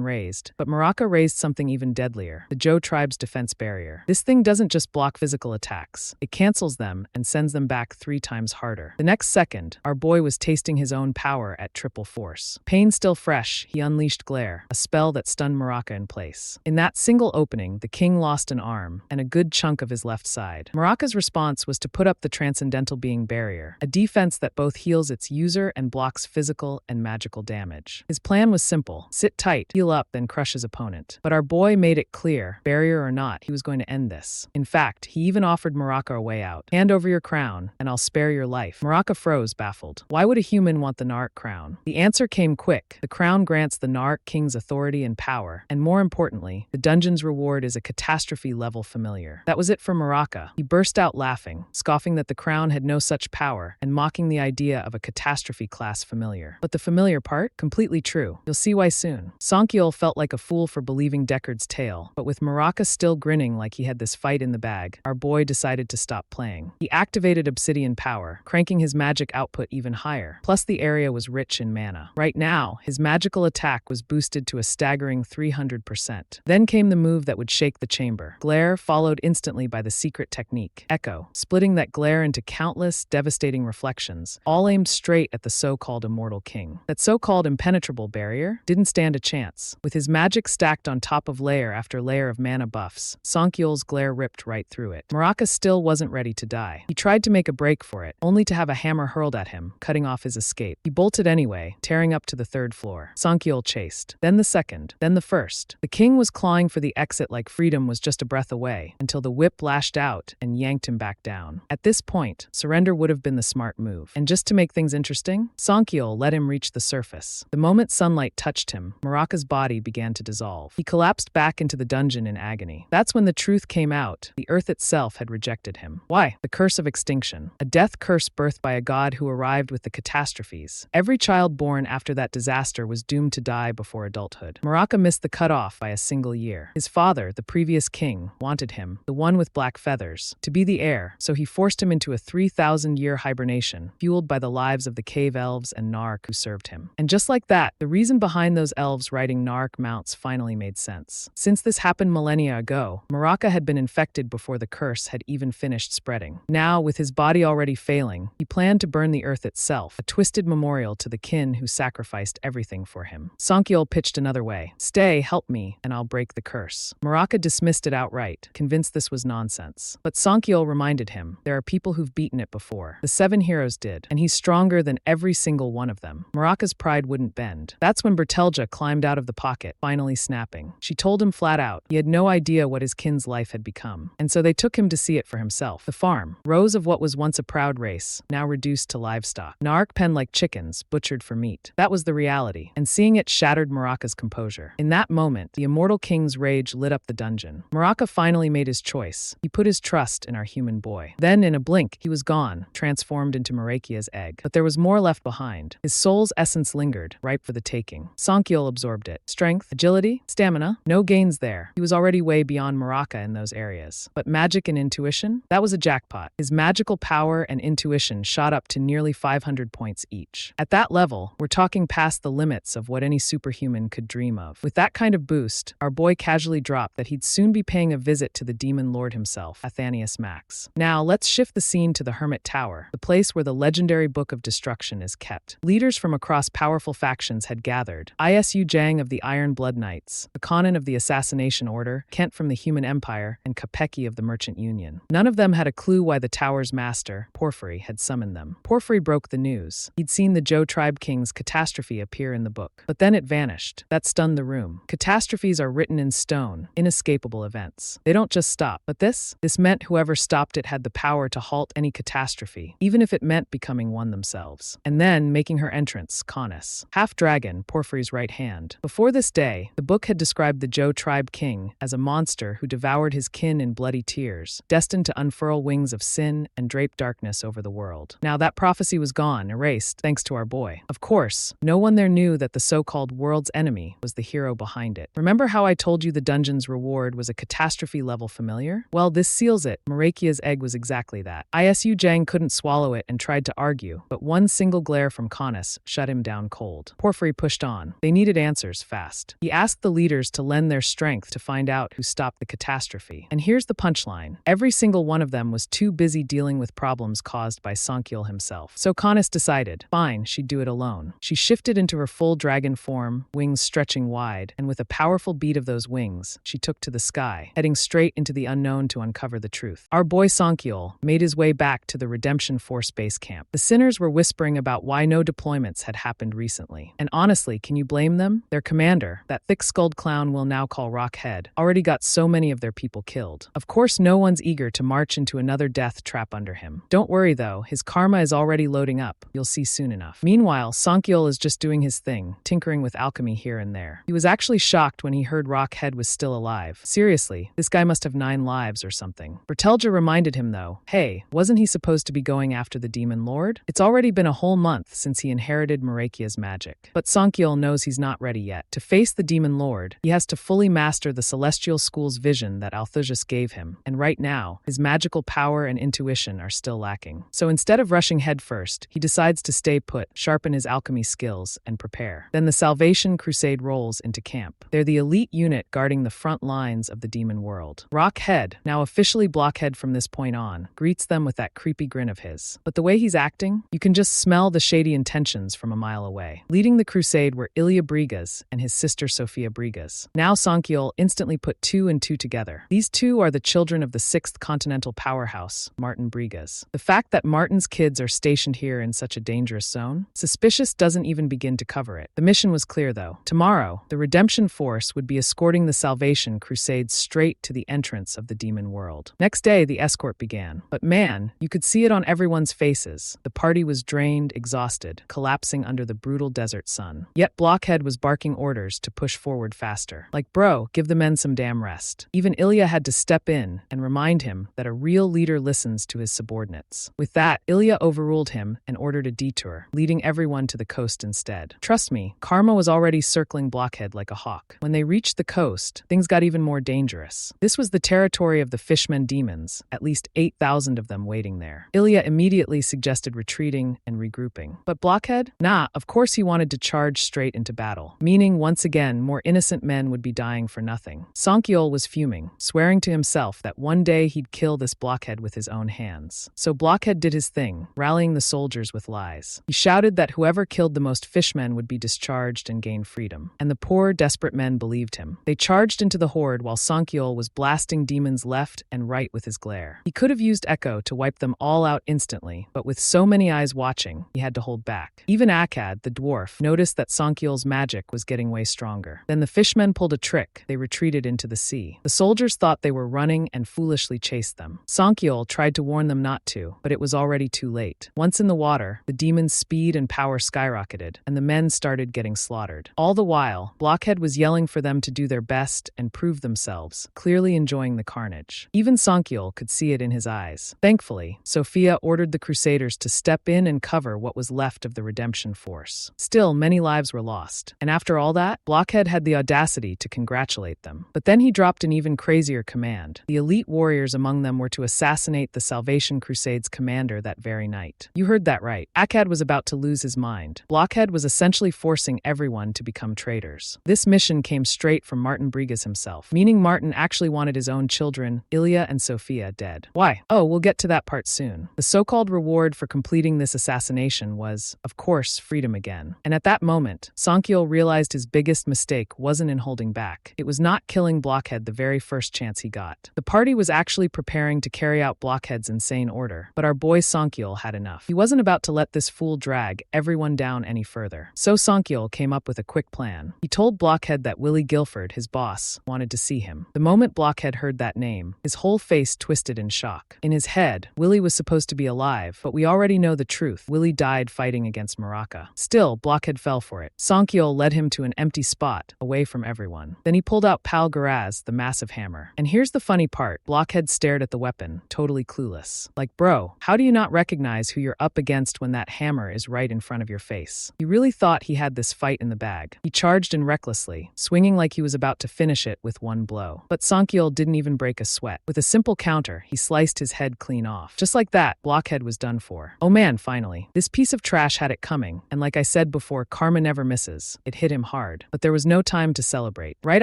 raised, but Maraka raised something even deadlier, the Zhou tribe's defense barrier. This thing doesn't just block physical attacks, it cancels them and sends them back 3 times harder. The next second, our boy was tasting his own power at triple force. Pain still fresh, he unleashed Glare, a spell that stunned Muraka in place. In that single opening, the king lost an arm and a good chunk of his left side. Muraka's response was to put up the Transcendental Being Barrier, a defense that both heals its user and blocks physical and magical damage. His plan was simple: sit tight, heal up, then crush his opponent. But our boy made it clear, barrier or not, he was going to end this. In fact, he even offered Muraka a way out. Hand over your crown, and I'll spare your life. Muraka froze, baffled. Why would a human want the Narc crown? The answer came quick. The crown grants the Narc king's authority and power, and more importantly, the dungeon's reward is a catastrophe-level familiar. That was it for Muraka. He burst out laughing, scoffing that the crown had no such power, and mocking the idea of a catastrophe-class familiar. But the familiar part? Completely true. You'll see why soon. Sonkyul felt like a fool for believing Deckard's tale, but with Muraka still grinning like he had this fight in the bag, our boy decided to stop playing. He activated Obsidian Power, cranking his magic output even higher. Plus, the area was rich in mana. Right now, his magical attack was boosted to a staggering 300%. Then came the move that would shake the chamber. Glare, followed instantly by the secret technique, Echo, splitting that glare into countless, devastating reflections, all aimed straight at the so-called Immortal King. That so-called impenetrable barrier didn't stand a chance. With his magic stacked on top of layer after layer of mana buffs, Sonkyul's glare ripped right through it. Muraka still wasn't ready to die. He tried to make a break for it, only to have a hammer hurled at him, cutting off his escape. He bolted anyway, tearing up to the 3rd floor. Sonkyul chased. Then the 2nd, then the 1st. The king was clawing for the exit like freedom was just a breath away, until the whip lashed out and yanked him back down. At this point, surrender would have been the smart move. And just to make things interesting, Sonkyul let him reach the surface. The moment sunlight touched him, Muraka's body began to dissolve. He collapsed back into the dungeon in agony. That's when the truth came out. The earth itself had rejected him. Why? The curse of extinction. A death curse birthed by a god who arrived with the catastrophes. Every child born after that disaster was doomed to die before adulthood. Muraka missed the cutoff by a single year. His father, the previous king, wanted him, the one with black feathers, to be the heir, so he forced him into a 3,000-year hibernation, fueled by the lives of the cave elves and Narc who served him. And just like that, the reason behind those elves riding Narc mounts finally made sense. Since this happened millennia ago, Muraka had been infected before the curse had even finished spreading. Now, with his body already failing, he planned to burn the earth itself, a twisted memorial to the kin who sacrificed everything for him. Sonkyul pitched another way. Stay, help me, and I'll break the curse. Muraka dismissed it outright, convinced this was nonsense. But Sonkyul reminded him, there are people who've beaten it before. The 7 heroes did, and he's stronger than every single one of them. Muraka's pride wouldn't bend. That's when Bertelja climbed out of the pocket, finally snapping. She told him flat out, he had no idea what his kin's life had become. And so they took him to see it for himself. The farm, rows of what was once a proud race, now reduced to livestock. Narc penned like chickens, butchered for meat. That was the reality, and seeing it shattered Muraka's composure. In that moment, the Immortal King's rage lit up the dungeon. Muraka finally made his choice. He put his trust in our human boy. Then, in a blink, he was gone, transformed into Marakia's egg. But there was more left behind. His soul's essence lingered, ripe for the taking. Sonkyul absorbed it. Strength, agility, stamina, no gains there. He was already way beyond Muraka in those areas. But magic and intuition? That was a jackpot. His magical power and intuition shot up to nearly 500 points each. At that level, we're talking past the limits of what any superhuman could dream of. With that kind of boost, our boy casually dropped that he'd soon be paying a visit to the demon lord himself, Athanius Max. Now, let's shift the scene to the Hermit Tower, the place where the legendary Book of Destruction is kept. Leaders from across powerful factions had gathered. Isu Jang of the Iron Blood Knights, Akanan of the Assassination Order, Kent from the Human Empire, and Kapeki of the Merchant Union. None of them had a clue why the tower's master, Porphyry, had summoned them. Porphyry broke the news. He'd seen the Zhou tribe king's catastrophe appear in the book. But then it vanished. That stunned the room. Catastrophes are written in stone, inescapable events. They don't just stop. But this meant whoever stopped it had the power to halt any catastrophe, even if it meant becoming one themselves. And then, making her entrance, Caunus, half-dragon, Porphyry's right hand. Before this day, the book had described the Zhou tribe king as a monster who devoured his kin in bloody tears, destined to unfurl wings of sin and drape darkness over the world. Now that prophecy was gone, erased, thanks to our boy. Of course, no one there knew that the so-called world's enemy was the hero behind it. Remember how I told you the dungeon's reward was a catastrophe-level familiar? Well, this seals it. Marakia's egg was exactly that. Isu Jang couldn't swallow it and tried to argue, but one single glare from Caunus shut him down cold. Porphyry pushed on. They needed answers fast. He asked the leaders to lend their strength to find out who stopped the catastrophe catastrophe. And here's the punchline. Every single one of them was too busy dealing with problems caused by Sankyul himself. So Kanis decided, fine, she'd do it alone. She shifted into her full dragon form, wings stretching wide, and with a powerful beat of those wings, she took to the sky, heading straight into the unknown to uncover the truth. Our boy Sankyul made his way back to the Redemption Force base camp. The sinners were whispering about why no deployments had happened recently. And honestly, can you blame them? Their commander, that thick-skulled clown we'll now call Rockhead, already got so many of their people killed. Of course, no one's eager to march into another death trap under him. Don't worry though, his karma is already loading up. You'll see soon enough. Meanwhile, Sankyul is just doing his thing, tinkering with alchemy here and there. He was actually shocked when he heard Rockhead was still alive. Seriously, this guy must have 9 lives or something. Bertelja reminded him though, hey, wasn't he supposed to be going after the Demon Lord? It's already been a whole month since he inherited Marakia's magic. But Sankyul knows he's not ready yet. To face the Demon Lord, he has to fully master the Celestial School's vision that Althusas gave him, and right now, his magical power and intuition are still lacking. So instead of rushing headfirst, he decides to stay put, sharpen his alchemy skills, and prepare. Then the Salvation Crusade rolls into camp. They're the elite unit guarding the front lines of the demon world. Rockhead, now officially Blockhead from this point on, greets them with that creepy grin of his. But the way he's acting, you can just smell the shady intentions from a mile away. Leading the crusade were Ilya Brigas and his sister Sofia Brigas. Now Sankyul instantly put 2 and 2 together. These two are the children of the 6th continental powerhouse, Martin Brigas. The fact that Martin's kids are stationed here in such a dangerous zone, suspicious doesn't even begin to cover it. The mission was clear though. Tomorrow, the Redemption Force would be escorting the Salvation Crusade straight to the entrance of the demon world. Next day, the escort began. But man, you could see it on everyone's faces. The party was drained, exhausted, collapsing under the brutal desert sun. Yet Blockhead was barking orders to push forward faster. Like, bro, give the men some damn rest. Even Ilya had to step in and remind him that a real leader listens to his subordinates. With that, Ilya overruled him and ordered a detour, leading everyone to the coast instead. Trust me, karma was already circling Blockhead like a hawk. When they reached the coast, things got even more dangerous. This was the territory of the Fishmen demons, at least 8,000 of them waiting there. Ilya immediately suggested retreating and regrouping. But Blockhead? Nah, of course he wanted to charge straight into battle, meaning once again more innocent men would be dying for nothing. Sankyul was fuming, swearing to himself that one day he'd kill this Blockhead with his own hands. So Blockhead did his thing, rallying the soldiers with lies. He shouted that whoever killed the most fishmen would be discharged and gain freedom. And the poor, desperate men believed him. They charged into the horde while Sankyul was blasting demons left and right with his glare. He could have used Echo to wipe them all out instantly, but with so many eyes watching, he had to hold back. Even Akkad, the dwarf, noticed that Sankyul's magic was getting way stronger. Then the fishmen pulled a trick. They retreated into the sea. The soldiers thought they were running and foolishly chased them. Sankyul tried to warn them not to, but it was already too late. Once in the water, the demons' speed and power skyrocketed, and the men started getting slaughtered. All the while, Blockhead was yelling for them to do their best and prove themselves, clearly enjoying the carnage. Even Sankyul could see it in his eyes. Thankfully, Sophia ordered the Crusaders to step in and cover what was left of the Redemption Force. Still, many lives were lost. And after all that, Blockhead had the audacity to congratulate them. But then he dropped an even crazier command. The elite warriors among them were to assassinate the Salvation Crusade's commander that very night. You heard that right. Akkad was about to lose his mind. Blockhead was essentially forcing everyone to become traitors. This mission came straight from Martin Brigas himself, meaning Martin actually wanted his own children, Ilya and Sophia, dead. Why? Oh, we'll get to that part soon. The so-called reward for completing this assassination was, of course, freedom again. And at that moment, Sankyul realized his biggest mistake wasn't in holding back. It was not killing Blockhead the very first chance he got. The party was actually preparing to carry out Blockhead's insane order, but our boy Sankyul had enough. He wasn't about to let this fool drag everyone down any further. So Sankyul came up with a quick plan. He told Blockhead that Willie Guilford, his boss, wanted to see him. The moment Blockhead heard that name, his whole face twisted in shock. In his head, Willie was supposed to be alive, but we already know the truth. Willie died fighting against Maraka. Still, Blockhead fell for it. Sankyul led him to an empty spot, away from everyone. Then he pulled out Pal Garaz, the massive hammer. And here's the funny part. Blockhead stared at the weapon, totally clueless. Like, bro, how do you not recognize who you're up against when that hammer is right in front of your face? He really thought he had this fight in the bag. He charged in recklessly, swinging like he was about to finish it with one blow. But Sankyul didn't even break a sweat. With a simple counter, he sliced his head clean off. Just like that, Blockhead was done for. Oh man, finally. This piece of trash had it coming, and like I said before, karma never misses. It hit him hard. But there was no time to celebrate. Right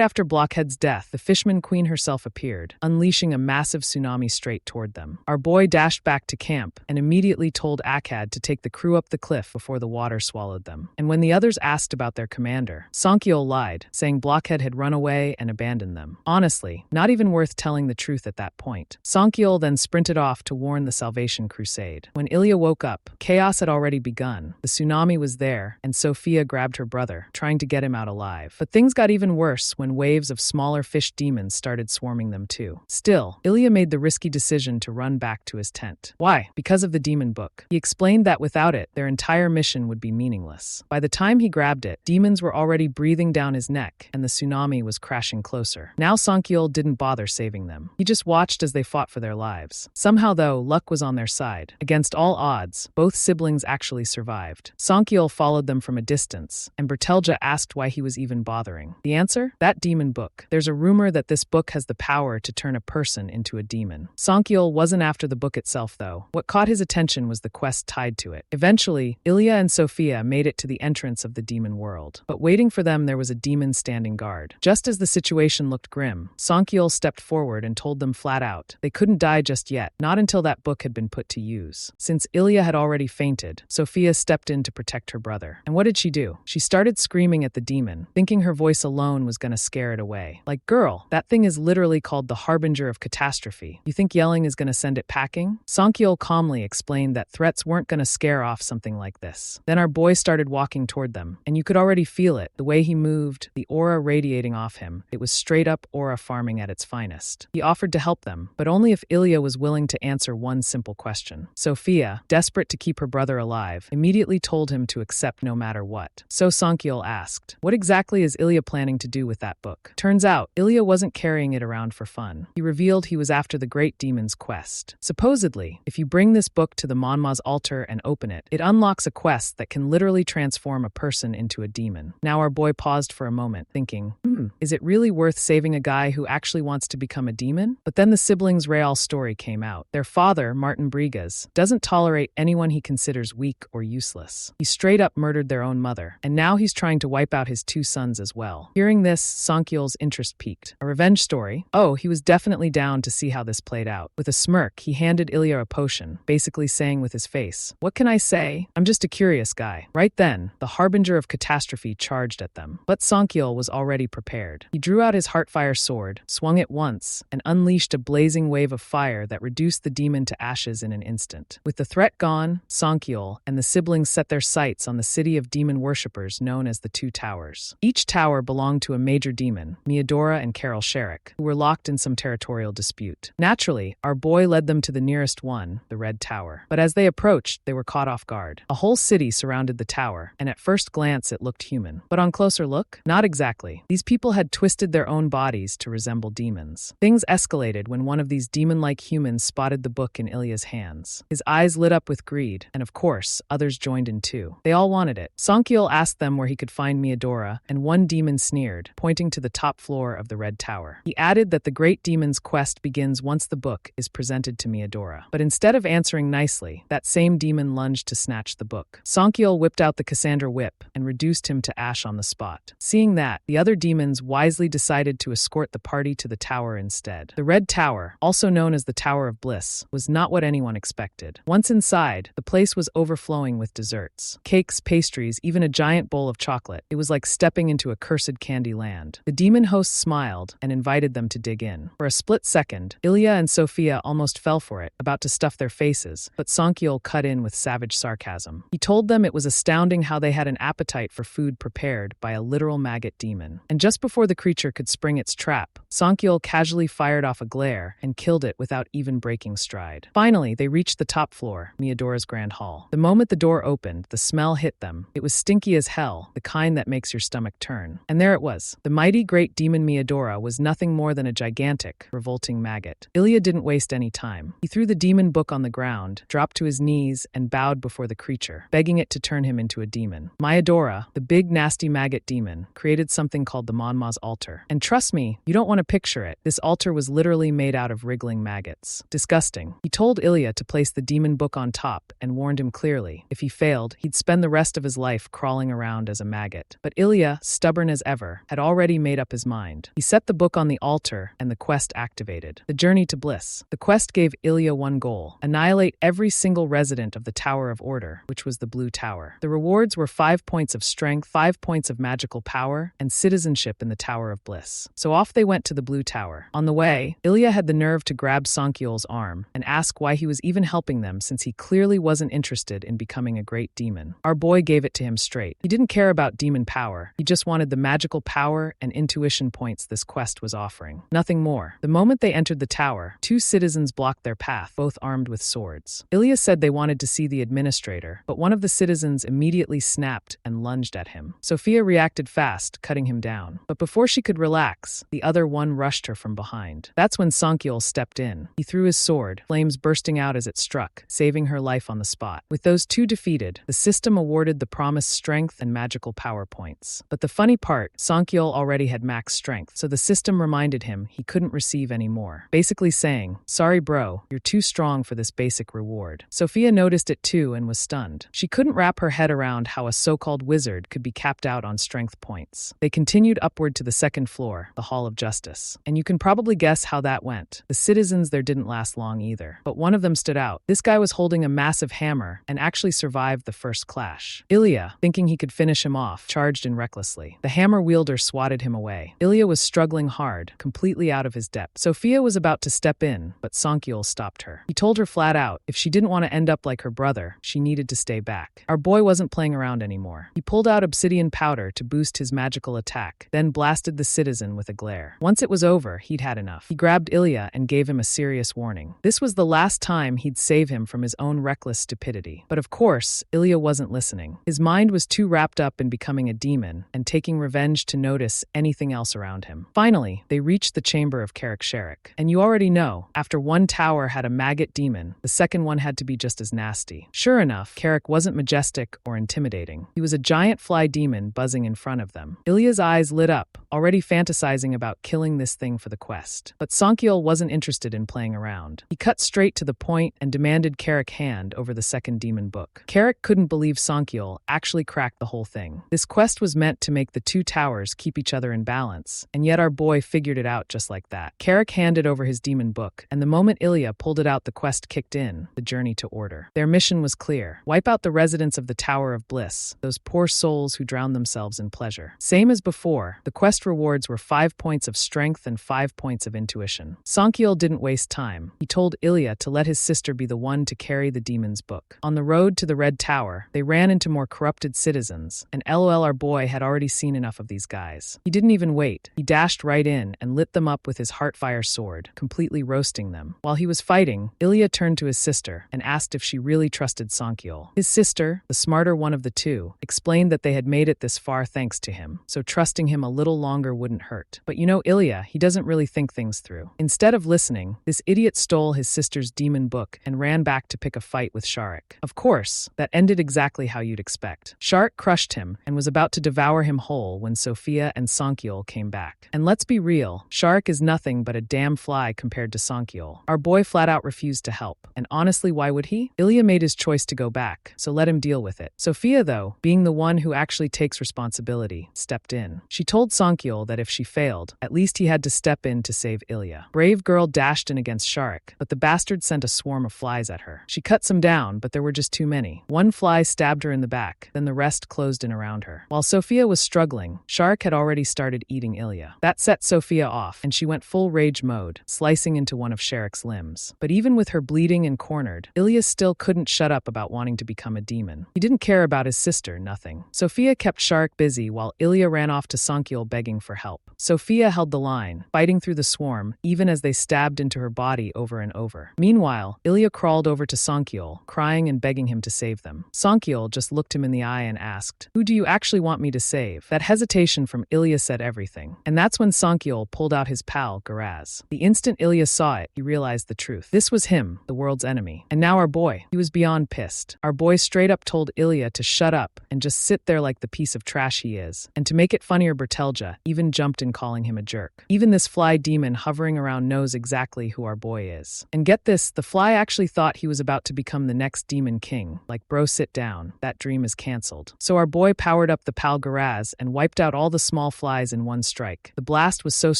after Blockhead's death, the Fishman Queen herself herself appeared, unleashing a massive tsunami straight toward them. Our boy dashed back to camp and immediately told Akkad to take the crew up the cliff before the water swallowed them. And when the others asked about their commander, Sankyol lied, saying Blockhead had run away and abandoned them. Honestly, not even worth telling the truth at that point. Sankyol then sprinted off to warn the Salvation Crusade. When Ilya woke up, chaos had already begun. The tsunami was there, and Sophia grabbed her brother, trying to get him out alive. But things got even worse when waves of smaller fish demons started swarming them too. Still, Ilya made the risky decision to run back to his tent. Why? Because of the demon book. He explained that without it, their entire mission would be meaningless. By the time he grabbed it, demons were already breathing down his neck, and the tsunami was crashing closer. Now Sankyol didn't bother saving them. He just watched as they fought for their lives. Somehow, though, luck was on their side. Against all odds, both siblings actually survived. Sankyol followed them from a distance, and Bertelja asked why he was even bothering. The answer? That demon book. There's a rumor that this book has the power to turn a person into a demon. Sankyol wasn't after the book itself, though. What caught his attention was the quest tied to it. Eventually, Ilya and Sophia made it to the entrance of the demon world. But waiting for them, there was a demon standing guard. Just as the situation looked grim, Sankyol stepped forward and told them flat out they couldn't die just yet, not until that book had been put to use. Since Ilya had already fainted, Sophia stepped in to protect her brother. And what did she do? She started screaming at the demon, thinking her voice alone was gonna scare it away. Like, girl, that thing is literally called the Harbinger of Catastrophe. You think yelling is gonna send it packing? Sankyol calmly explained that threats weren't gonna scare off something like this. Then our boy started walking toward them, and you could already feel it, the way he moved, the aura radiating off him. It was straight up aura farming at its finest. He offered to help them, but only if Ilya was willing to answer one simple question. Sophia, desperate to keep her brother alive, immediately told him to accept no matter what. So Sankyol asked, what exactly is Ilya planning to do with that book? Turns out, Ilya wasn't carrying it around for fun. He revealed he was after the great demon's quest. Supposedly, if you bring this book to the Manhwa's altar and open it, it unlocks a quest that can literally transform a person into a demon. Now our boy paused for a moment, thinking, is it really worth saving a guy who actually wants to become a demon? But then the siblings' real story came out. Their father, Martin Brigas, doesn't tolerate anyone he considers weak or useless. He straight up murdered their own mother, and now he's trying to wipe out his two sons as well. Hearing this, Sankyol's interest peaked. A revenge story? Oh, he was definitely down to see how this played out. With a smirk, he handed Ilya a potion, basically saying with his face, what can I say? I'm just a curious guy. Right then, the Harbinger of Catastrophe charged at them. But Sankyol was already prepared. He drew out his Heartfire sword, swung it once, and unleashed a blazing wave of fire that reduced the demon to ashes in an instant. With the threat gone, Sankyol and the siblings set their sights on the city of demon worshippers known as the Two Towers. Each tower belonged to a major demon, Meadora and Carol Sherrick, who were locked in some territorial dispute. Naturally, our boy led them to the nearest one, the Red Tower. But as they approached, they were caught off guard. A whole city surrounded the tower, and at first glance it looked human. But on closer look, not exactly. These people had twisted their own bodies to resemble demons. Things escalated when one of these demon-like humans spotted the book in Ilya's hands. His eyes lit up with greed, and of course, others joined in too. They all wanted it. Sankyol asked them where he could find Meadora, and one demon sneered, pointing to the top floor of the Red Tower. He added that the great demon's quest begins once the book is presented to Meadora. But instead of answering nicely, that same demon lunged to snatch the book. Sankyol whipped out the Cassandra whip and reduced him to ash on the spot. Seeing that, the other demons wisely decided to escort the party to the tower instead. The Red Tower, also known as the Tower of Bliss, was not what anyone expected. Once inside, the place was overflowing with desserts. Cakes, pastries, even a giant bowl of chocolate. It was like stepping into a cursed candy land. The demon host smiled and invited them to dig in. For a split second, Ilya and Sophia almost fell for it, about to stuff their faces, but Sankyol cut in with savage sarcasm. He told them it was astounding how they had an appetite for food prepared by a literal maggot demon. And just before the creature could spring its trap, Sankyol casually fired off a glare and killed it without even breaking stride. Finally, they reached the top floor, Meadora's grand hall. The moment the door opened, the smell hit them. It was stinky as hell, the kind that makes your stomach turn. And there it was. The mighty great demon Meadora was nothing more than a gigantic, revolting maggot. Ilya didn't waste any time. He threw the demon book on the ground, dropped to his knees, and bowed before the creature, begging it to turn him into a demon. Meadora, the big nasty maggot demon, created something called the Manhwa's altar. And trust me, you don't want to picture it. This altar was literally made out of wriggling maggots. Disgusting. He told Ilya to place the demon book on top and warned him clearly, if he failed, he'd spend the rest of his life crawling around as a maggot. But Ilya, stubborn as ever, had already made up his mind. He set the book on the altar altar, and the quest activated. The journey to bliss. The quest gave Ilya one goal: annihilate every single resident of the Tower of Order, which was the Blue Tower. The rewards were 5 points of strength, 5 points of magical power, and citizenship in the Tower of Bliss. So off they went to the Blue Tower. On the way, Ilya had the nerve to grab Sankyol's arm and ask why he was even helping them, since he clearly wasn't interested in becoming a great demon. Our boy gave it to him straight. He didn't care about demon power. He just wanted the magical power and intuition points this quest was offering. Nothing more. The moment they entered the tower, 2 citizens blocked their path, both armed with swords. Ilya said they wanted to see the administrator, but one of the citizens immediately snapped and lunged at him. Sophia reacted fast, cutting him down. But before she could relax, the other one rushed her from behind. That's when Sankyol stepped in. He threw his sword, flames bursting out as it struck, saving her life on the spot. With those 2 defeated, the system awarded the promised strength and magical power points. But the funny part, Sankyol already had max strength, so the system reminded him he couldn't receive any more, basically saying, "Sorry bro, you're too strong for this basic reward." Sophia noticed it too and was stunned. She couldn't wrap her head around how a so-called wizard could be capped out on strength points. They continued upward to the 2nd floor, the Hall of Justice. And you can probably guess how that went. The citizens there didn't last long either. But one of them stood out. This guy was holding a massive hammer and actually survived the first clash. Ilya, thinking he could finish him off, charged in recklessly. The hammer wielder swatted him away. Ilya was struggling hard, completely out of his depth. Sophia was about to step in, but Sankyol stopped her. He told her flat out, if she didn't want to end up like her brother, she needed to stay back. Our boy wasn't playing around anymore. He pulled out obsidian powder to boost his magical attack, then blasted the citizen with a glare. Once it was over, he'd had enough. He grabbed Ilya and gave him a serious warning. This was the last time he'd save him from his own reckless stupidity. But of course, Ilya wasn't listening. His mind was too wrapped up in becoming a demon and taking revenge to notice anything else around him. Finally, they reached the chamber of Sharik. And you already know, after one tower had a maggot demon, the second one had to be just as nasty. Sure enough, Sharik wasn't majestic or intimidating. He was a giant fly demon buzzing in front of them. Ilya's eyes lit up, already fantasizing about killing this thing for the quest. But Sankyol wasn't interested in playing around. He cut straight to the point and demanded Sharik hand over the 2nd demon book. Sharik couldn't believe Sankyol actually cracked the whole thing. This quest was meant to make the 2 towers keep each other in balance, and yet our boy figured it out just like that. Sharik handed over his demon book, and the moment Ilya pulled it out, the quest kicked in, the journey to order. Their mission was clear: wipe out the residents of the Tower of Bliss, those poor souls who drowned themselves in pleasure. Same as before, the quest rewards were 5 points of strength and 5 points of intuition. Sankyol didn't waste time. He told Ilya to let his sister be the one to carry the demon's book. On the road to the Red Tower, they ran into more corrupted citizens, and LOL, our boy had already seen enough of these guys. He didn't even wait. He dashed right in and lit them up with his heartfire sword, completely roasting them. While he was fighting, Ilya turned to his sister and asked if she really trusted Sankyol. His sister, the smarter one of the 2, explained that they had made it this far thanks to him, so trusting him a little longer wouldn't hurt. But you know Ilya, he doesn't really think things through. Instead of listening, this idiot stole his sister's demon book and ran back to pick a fight with Sharik. Of course, that ended exactly how you'd expect. Sharik crushed him and was about to devour him whole when Sophia and Sankyol came back. And let's be real, Sharik is nothing but a damn fly compared to Sankyol. Our boy flat out refused to help. And honestly, why would he? Ilya made his choice to go back, so let him deal with it. Sophia, though, being the one who actually takes responsibility, stepped in. She told Sankyol that if she failed, at least he had to step in to save Ilya. Brave girl dashed in against Sharik, but the bastard sent a swarm of flies at her. She cut some down, but there were just too many. One fly stabbed her in the back, then the rest closed in around her. While Sophia was struggling, Sharik had already started eating Ilya. That set Sophia off, and she went full rage mode, slicing into one of Sharik's limbs. But even with her bleeding and cornered, Ilya still couldn't shut up about wanting to become a demon. He didn't care about his sister, nothing. Sophia kept Sharik busy while Ilya ran off to Sankyol begging for help. Sophia held the line, fighting through the swarm, even as they stabbed into her body over and over. Meanwhile, Ilya crawled over to Sankyol, crying and begging him to save them. Sankyol just looked him in the eye and asked, "Who do you actually want me to save?" That hesitation from Ilya said everything. And that's when Sankyol pulled out his pal, Garaz. The instant Ilya saw it, he realized the truth. This was him, the world's enemy. And now our boy. He was beyond pissed. Our boy straight up told Ilya to shut up and just sit there like the piece of trash he is. And to make it funnier, Bertelja even jumped in calling him a jerk. Even this fly demon hovering around knows exactly who our boy is. And get this, the fly actually thought he was about to become the next demon king. Like, bro, sit down. That dream is cancelled. So our boy powered up the pal Garaz and wiped out all the small flies in one strike. The blast was so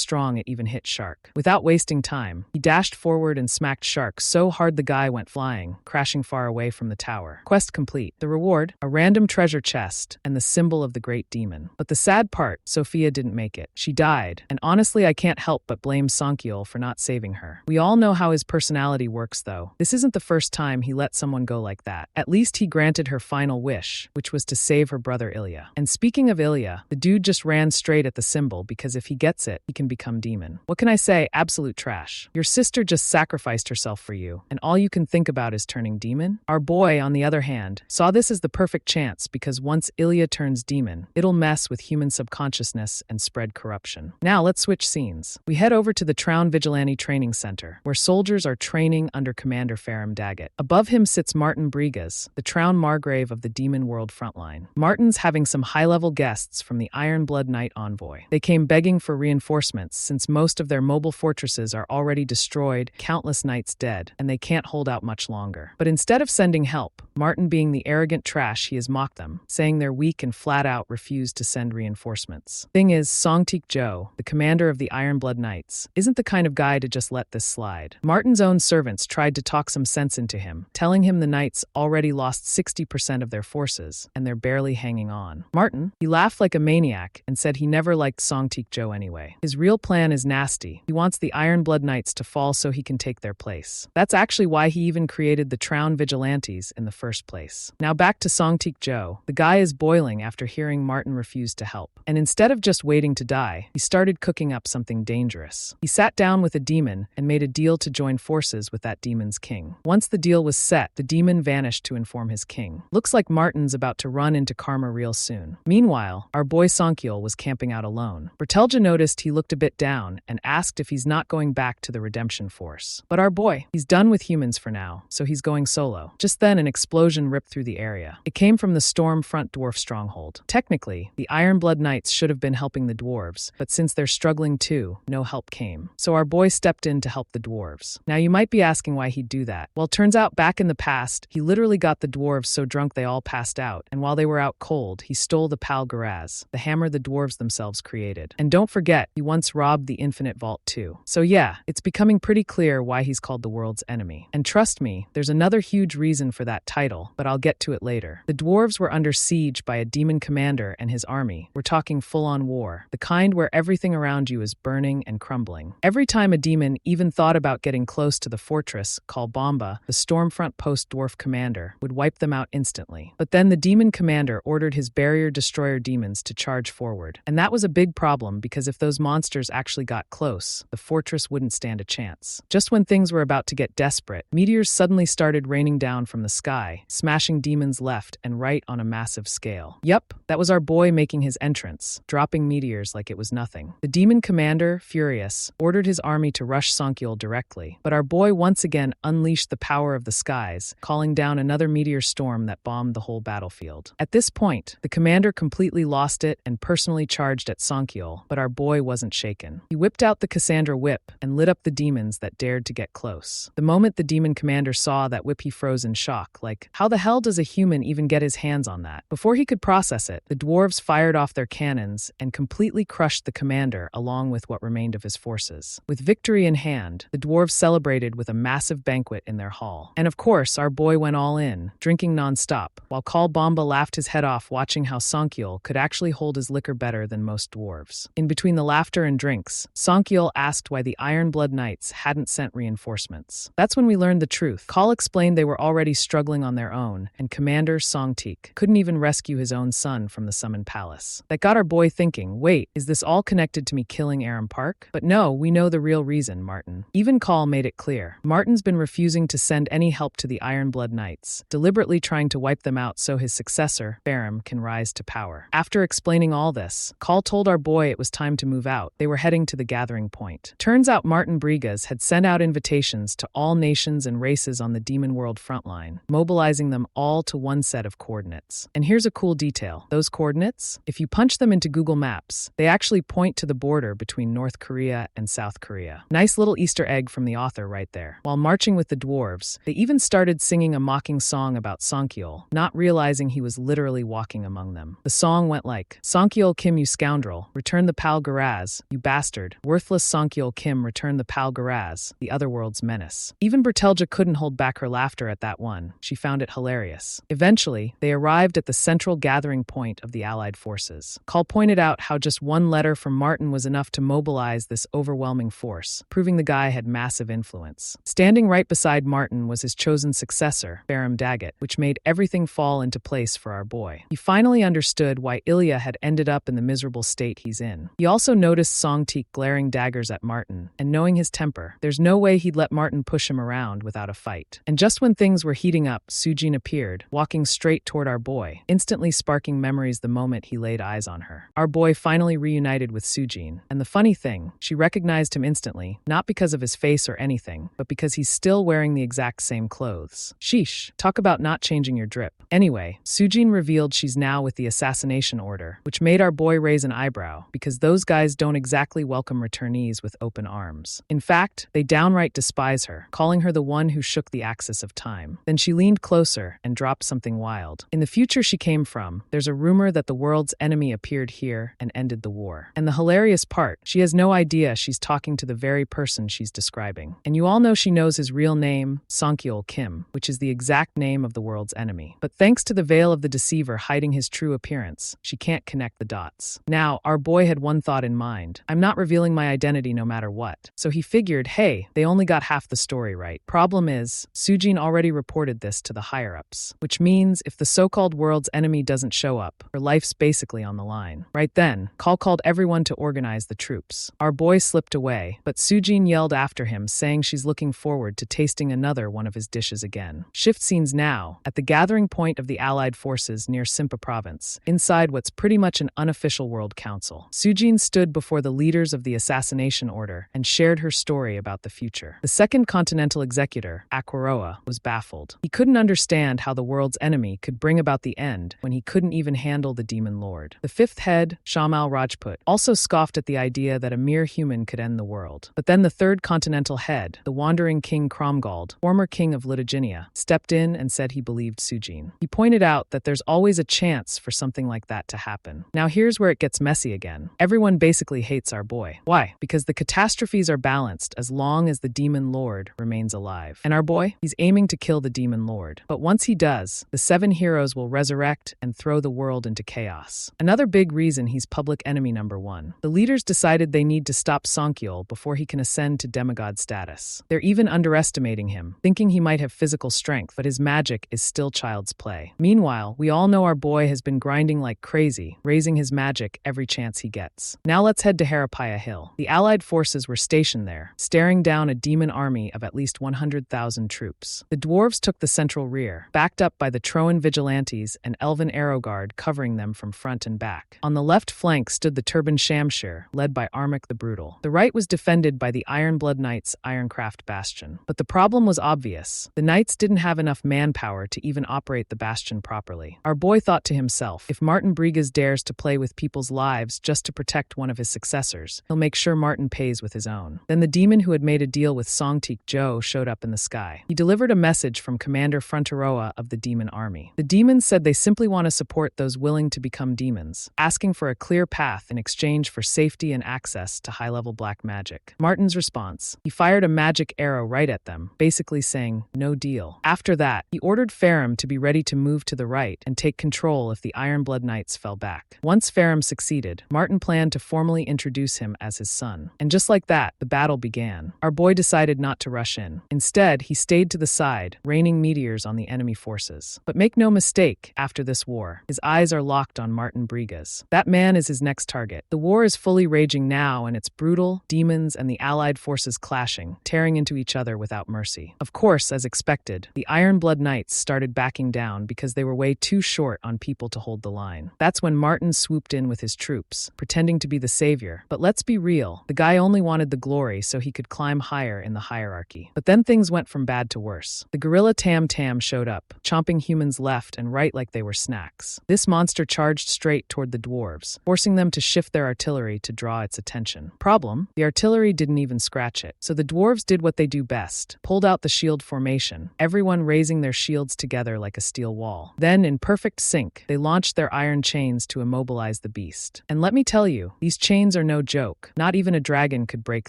strong it even hit Shark. Without wasting time, he dashed forward and smacked Shark so hard the guy went flying, crashing far away from the tower. Quest complete. The reward? A random treasure chest and the symbol of the great demon. But the sad part, Sophia didn't make it. She died, and honestly I can't help but blame Songkyul for not saving her. We all know how his personality works though. This isn't the first time he let someone go like that. At least he granted her final wish, which was to save her brother Ilya. And speaking of Ilya, the dude just ran straight at the symbol because if he gets it, he can become demon. What can I say? Absolute trash. Your sister just sacrificed herself for you, and all you can think about is turning demon? Our boy, on the other hand, saw this as the perfect chance because once Ilya turns demon, it'll mess with human subconsciousness and spread corruption. Now let's switch scenes. We head over to the Traun Vigilante Training Center, where soldiers are training under Commander Ferrum Daggett. Above him sits Martin Brigas, the Traun Margrave of the Demon World frontline. Martin's having some high-level guests from the Iron Blood Knight envoy. They came begging for reinforcements since most of their mobile fortresses are already destroyed, countless knights dead, and they can't hold out much longer. But instead of sending help, Martin, being the arrogant trash he has mocked them, saying they're weak and flat out refused to send reinforcements. Thing is, Songtik-jo, the commander of the Iron Blood Knights, isn't the kind of guy to just let this slide. Martin's own servants tried to talk some sense into him, telling him the knights already lost 60% of their forces, and they're barely hanging on. Martin, he laughed like a maniac and said he never liked Songtik-jo anyway. His real plan is nasty. He wants the Iron Blood Knights to fall so he can take their place. That's actually why he even created the Traun Vigilantes in the first place. Now back to Songtik-jo. The guy is boiling after hearing Martin refused to help. And instead of just waiting to die, he started cooking up something dangerous. He sat down with a demon and made a deal to join forces with that demon's king. Once the deal was set, the demon vanished to inform his king. Looks like Martin's about to run into karma real soon. Meanwhile, our boy Songkyul was camping out alone. Bertelja noticed he looked a bit down and asked if he's not going back to the redemption force. But our boy, he's done with humans for now, so he's going solo. Just then, an explosion ripped through the area. It came from the storm front dwarf stronghold. Technically, the Iron Blood Knights should have been helping the dwarves, but since they're struggling too, no help came. So our boy stepped in to help the dwarves. Now you might be asking why he'd do that. Well, turns out back in the past, he literally got the dwarves so drunk they all passed out, and while they were out cold, he stole the Pal Garaz, the hammer the dwarves themselves created. And don't forget, he once robbed the Infinite Vault too. So yeah, it's becoming pretty clear why he's called the world's enemy. And trust me, there's another huge reason for that title, but I'll get to it later. The dwarves were under siege by a demon commander and his army. We're talking full-on war, the kind where everything around you is burning and crumbling. Every time a demon even thought about getting close to the fortress, called Bomba, the Stormfront Post dwarf commander would wipe them out instantly. But then the demon commander ordered his barrier destroyer demons to charge forward. And that was a big problem because if those monsters actually got close, the fortress wouldn't stand a chance. Just when things were about to get desperate, meteors suddenly started raining down from the sky, smashing demons left and right on a massive scale. Yup, that was our boy making his entrance, dropping meteors like it was nothing. The demon commander, furious, ordered his army to rush Songkyul directly, but our boy once again unleashed the power of the skies, calling down another meteor storm that bombed the whole battlefield. At this point, the commander completely lost it and personally charged at Songkyul, but our boy wasn't shaken. He whipped out the Cassandra whip and lit up the demons that dared to get close. The moment the demon commander saw that whip, he froze in shock, like, how the hell does a human even get his hands on that? Before he could process it, the dwarves fired off their cannons and completely crushed the commander along with what remained of his forces. With victory in hand, the dwarves celebrated with a massive banquet in their hall. And of course, our boy went all in, drinking non-stop, while Kal Bomba laughed his head off watching how Songkyul could actually hold his liquor better than most dwarves. In between the laughter and drinks, Songkyul asked why the Iron Blood Knights hadn't sent reinforcements. That's when we learned the truth. Kal explained they were already struggling on their own, and Commander Songtik couldn't even rescue his own son from the Summon Palace. That got our boy thinking, wait, is this all connected to me killing Aram Park? But no, we know the real reason, Martin. Even Kal made it clear. Martin's been refusing to send any help to the Iron Blood Knights, deliberately trying to wipe them out so his successor, Ferrum, can rise to power. After explaining all this, Kal told our boy it was time to move out. They were heading to the gathering point. Turns out Martin Brigas had sent out invitations to all nations and races on the Demon World frontline, mobilizing centralizing them all to one set of coordinates. And here's a cool detail. Those coordinates, if you punch them into Google Maps, they actually point to the border between North Korea and South Korea. Nice little Easter egg from the author right there. While marching with the dwarves, they even started singing a mocking song about Songkyeol, not realizing he was literally walking among them. The song went like, Songkyeol Kim, you scoundrel, return the Pal Garaz, you bastard. Worthless Songkyeol Kim, return the Pal Garaz, the Otherworld's menace. Even Bertelja couldn't hold back her laughter at that one. She found it hilarious. Eventually, they arrived at the central gathering point of the Allied forces. Call pointed out how just one letter from Martin was enough to mobilize this overwhelming force, proving the guy had massive influence. Standing right beside Martin was his chosen successor, Faram Daggett, which made everything fall into place for our boy. He finally understood why Ilya had ended up in the miserable state he's in. He also noticed Songteek glaring daggers at Martin, and knowing his temper, there's no way he'd let Martin push him around without a fight. And just when things were heating up, Sujin appeared, walking straight toward our boy, instantly sparking memories the moment he laid eyes on her. Our boy finally reunited with Sujin, and the funny thing, she recognized him instantly, not because of his face or anything, but because he's still wearing the exact same clothes. Sheesh, talk about not changing your drip. Anyway, Sujin revealed she's now with the assassination order, which made our boy raise an eyebrow, because those guys don't exactly welcome returnees with open arms. In fact, they downright despise her, calling her the one who shook the axis of time. Then she leaned closer and dropped something wild. In the future she came from, there's a rumor that the world's enemy appeared here and ended the war. And the hilarious part, she has no idea she's talking to the very person she's describing. And you all know she knows his real name, Songkyeol Kim, which is the exact name of the world's enemy. But thanks to the veil of the deceiver hiding his true appearance, she can't connect the dots. Now, our boy had one thought in mind. I'm not revealing my identity no matter what. So he figured, hey, they only got half the story right. Problem is, Sujin already reported this to the higher-ups, which means if the so-called world's enemy doesn't show up, her life's basically on the line. Right then, Call called everyone to organize the troops. Our boy slipped away, but Sujin yelled after him, saying she's looking forward to tasting another one of his dishes again. Shift scenes now, at the gathering point of the Allied forces near Simpa province, inside what's pretty much an unofficial world council. Sujin stood before the leaders of the assassination order and shared her story about the future. The second continental executor, Aquaroa, was baffled. He couldn't understand how the world's enemy could bring about the end when he couldn't even handle the demon lord. The fifth head, Shamal Rajput, also scoffed at the idea that a mere human could end the world. But then the third continental head, the wandering king Kromgald, former king of Litiginia, stepped in and said he believed Sujin. He pointed out that there's always a chance for something like that to happen. Now here's where it gets messy again. Everyone basically hates our boy. Why? Because the catastrophes are balanced as long as the demon lord remains alive. And our boy? He's aiming to kill the demon lord. But once he does, the 7 heroes will resurrect and throw the world into chaos. Another big reason he's public enemy number 1. The leaders decided they need to stop Songkyeol before he can ascend to demigod status. They're even underestimating him, thinking he might have physical strength, but his magic is still child's play. Meanwhile, we all know our boy has been grinding like crazy, raising his magic every chance he gets. Now let's head to Harapaya Hill. The Allied forces were stationed there, staring down a demon army of at least 100,000 troops. The dwarves took the central rear, backed up by the Troan vigilantes and Elven arrow guard covering them from front and back. On the left flank stood the turban Shamshir, led by Armik the Brutal. The right was defended by the Ironblood Knights' Ironcraft Bastion. But the problem was obvious. The knights didn't have enough manpower to even operate the bastion properly. Our boy thought to himself, if Martin Brigas dares to play with people's lives just to protect one of his successors, he'll make sure Martin pays with his own. Then the demon who had made a deal with Songteek Joe showed up in the sky. He delivered a message from Commander Fronteroa of the demon army. The demons said they simply want to support those willing to become demons, asking for a clear path in exchange for safety and access to high-level black magic. Martin's response: he fired a magic arrow right at them, basically saying, no deal. After that, he ordered Faram to be ready to move to the right and take control if the Ironblood Knights fell back. Once Faram succeeded, Martin planned to formally introduce him as his son. And just like that, the battle began. Our boy decided not to rush in. Instead, he stayed to the side, raining meteors on the enemy forces. But make no mistake, after this war, his eyes are locked on Martin Brigas. That man is his next target. The war is fully raging now, and it's brutal, demons and the Allied forces clashing, tearing into each other without mercy. Of course, as expected, the Ironblood Knights started backing down because they were way too short on people to hold the line. That's when Martin swooped in with his troops, pretending to be the savior. But let's be real, the guy only wanted the glory so he could climb higher in the hierarchy. But then things went from bad to worse. The guerrilla Tam Tam showed up, chomping humans left and right like they were snacks. This monster charged straight toward the dwarves, forcing them to shift their artillery to draw its attention. Problem? The artillery didn't even scratch it. So the dwarves did what they do best, pulled out the shield formation, everyone raising their shields together like a steel wall. Then, in perfect sync, they launched their iron chains to immobilize the beast. And let me tell you, these chains are no joke. Not even a dragon could break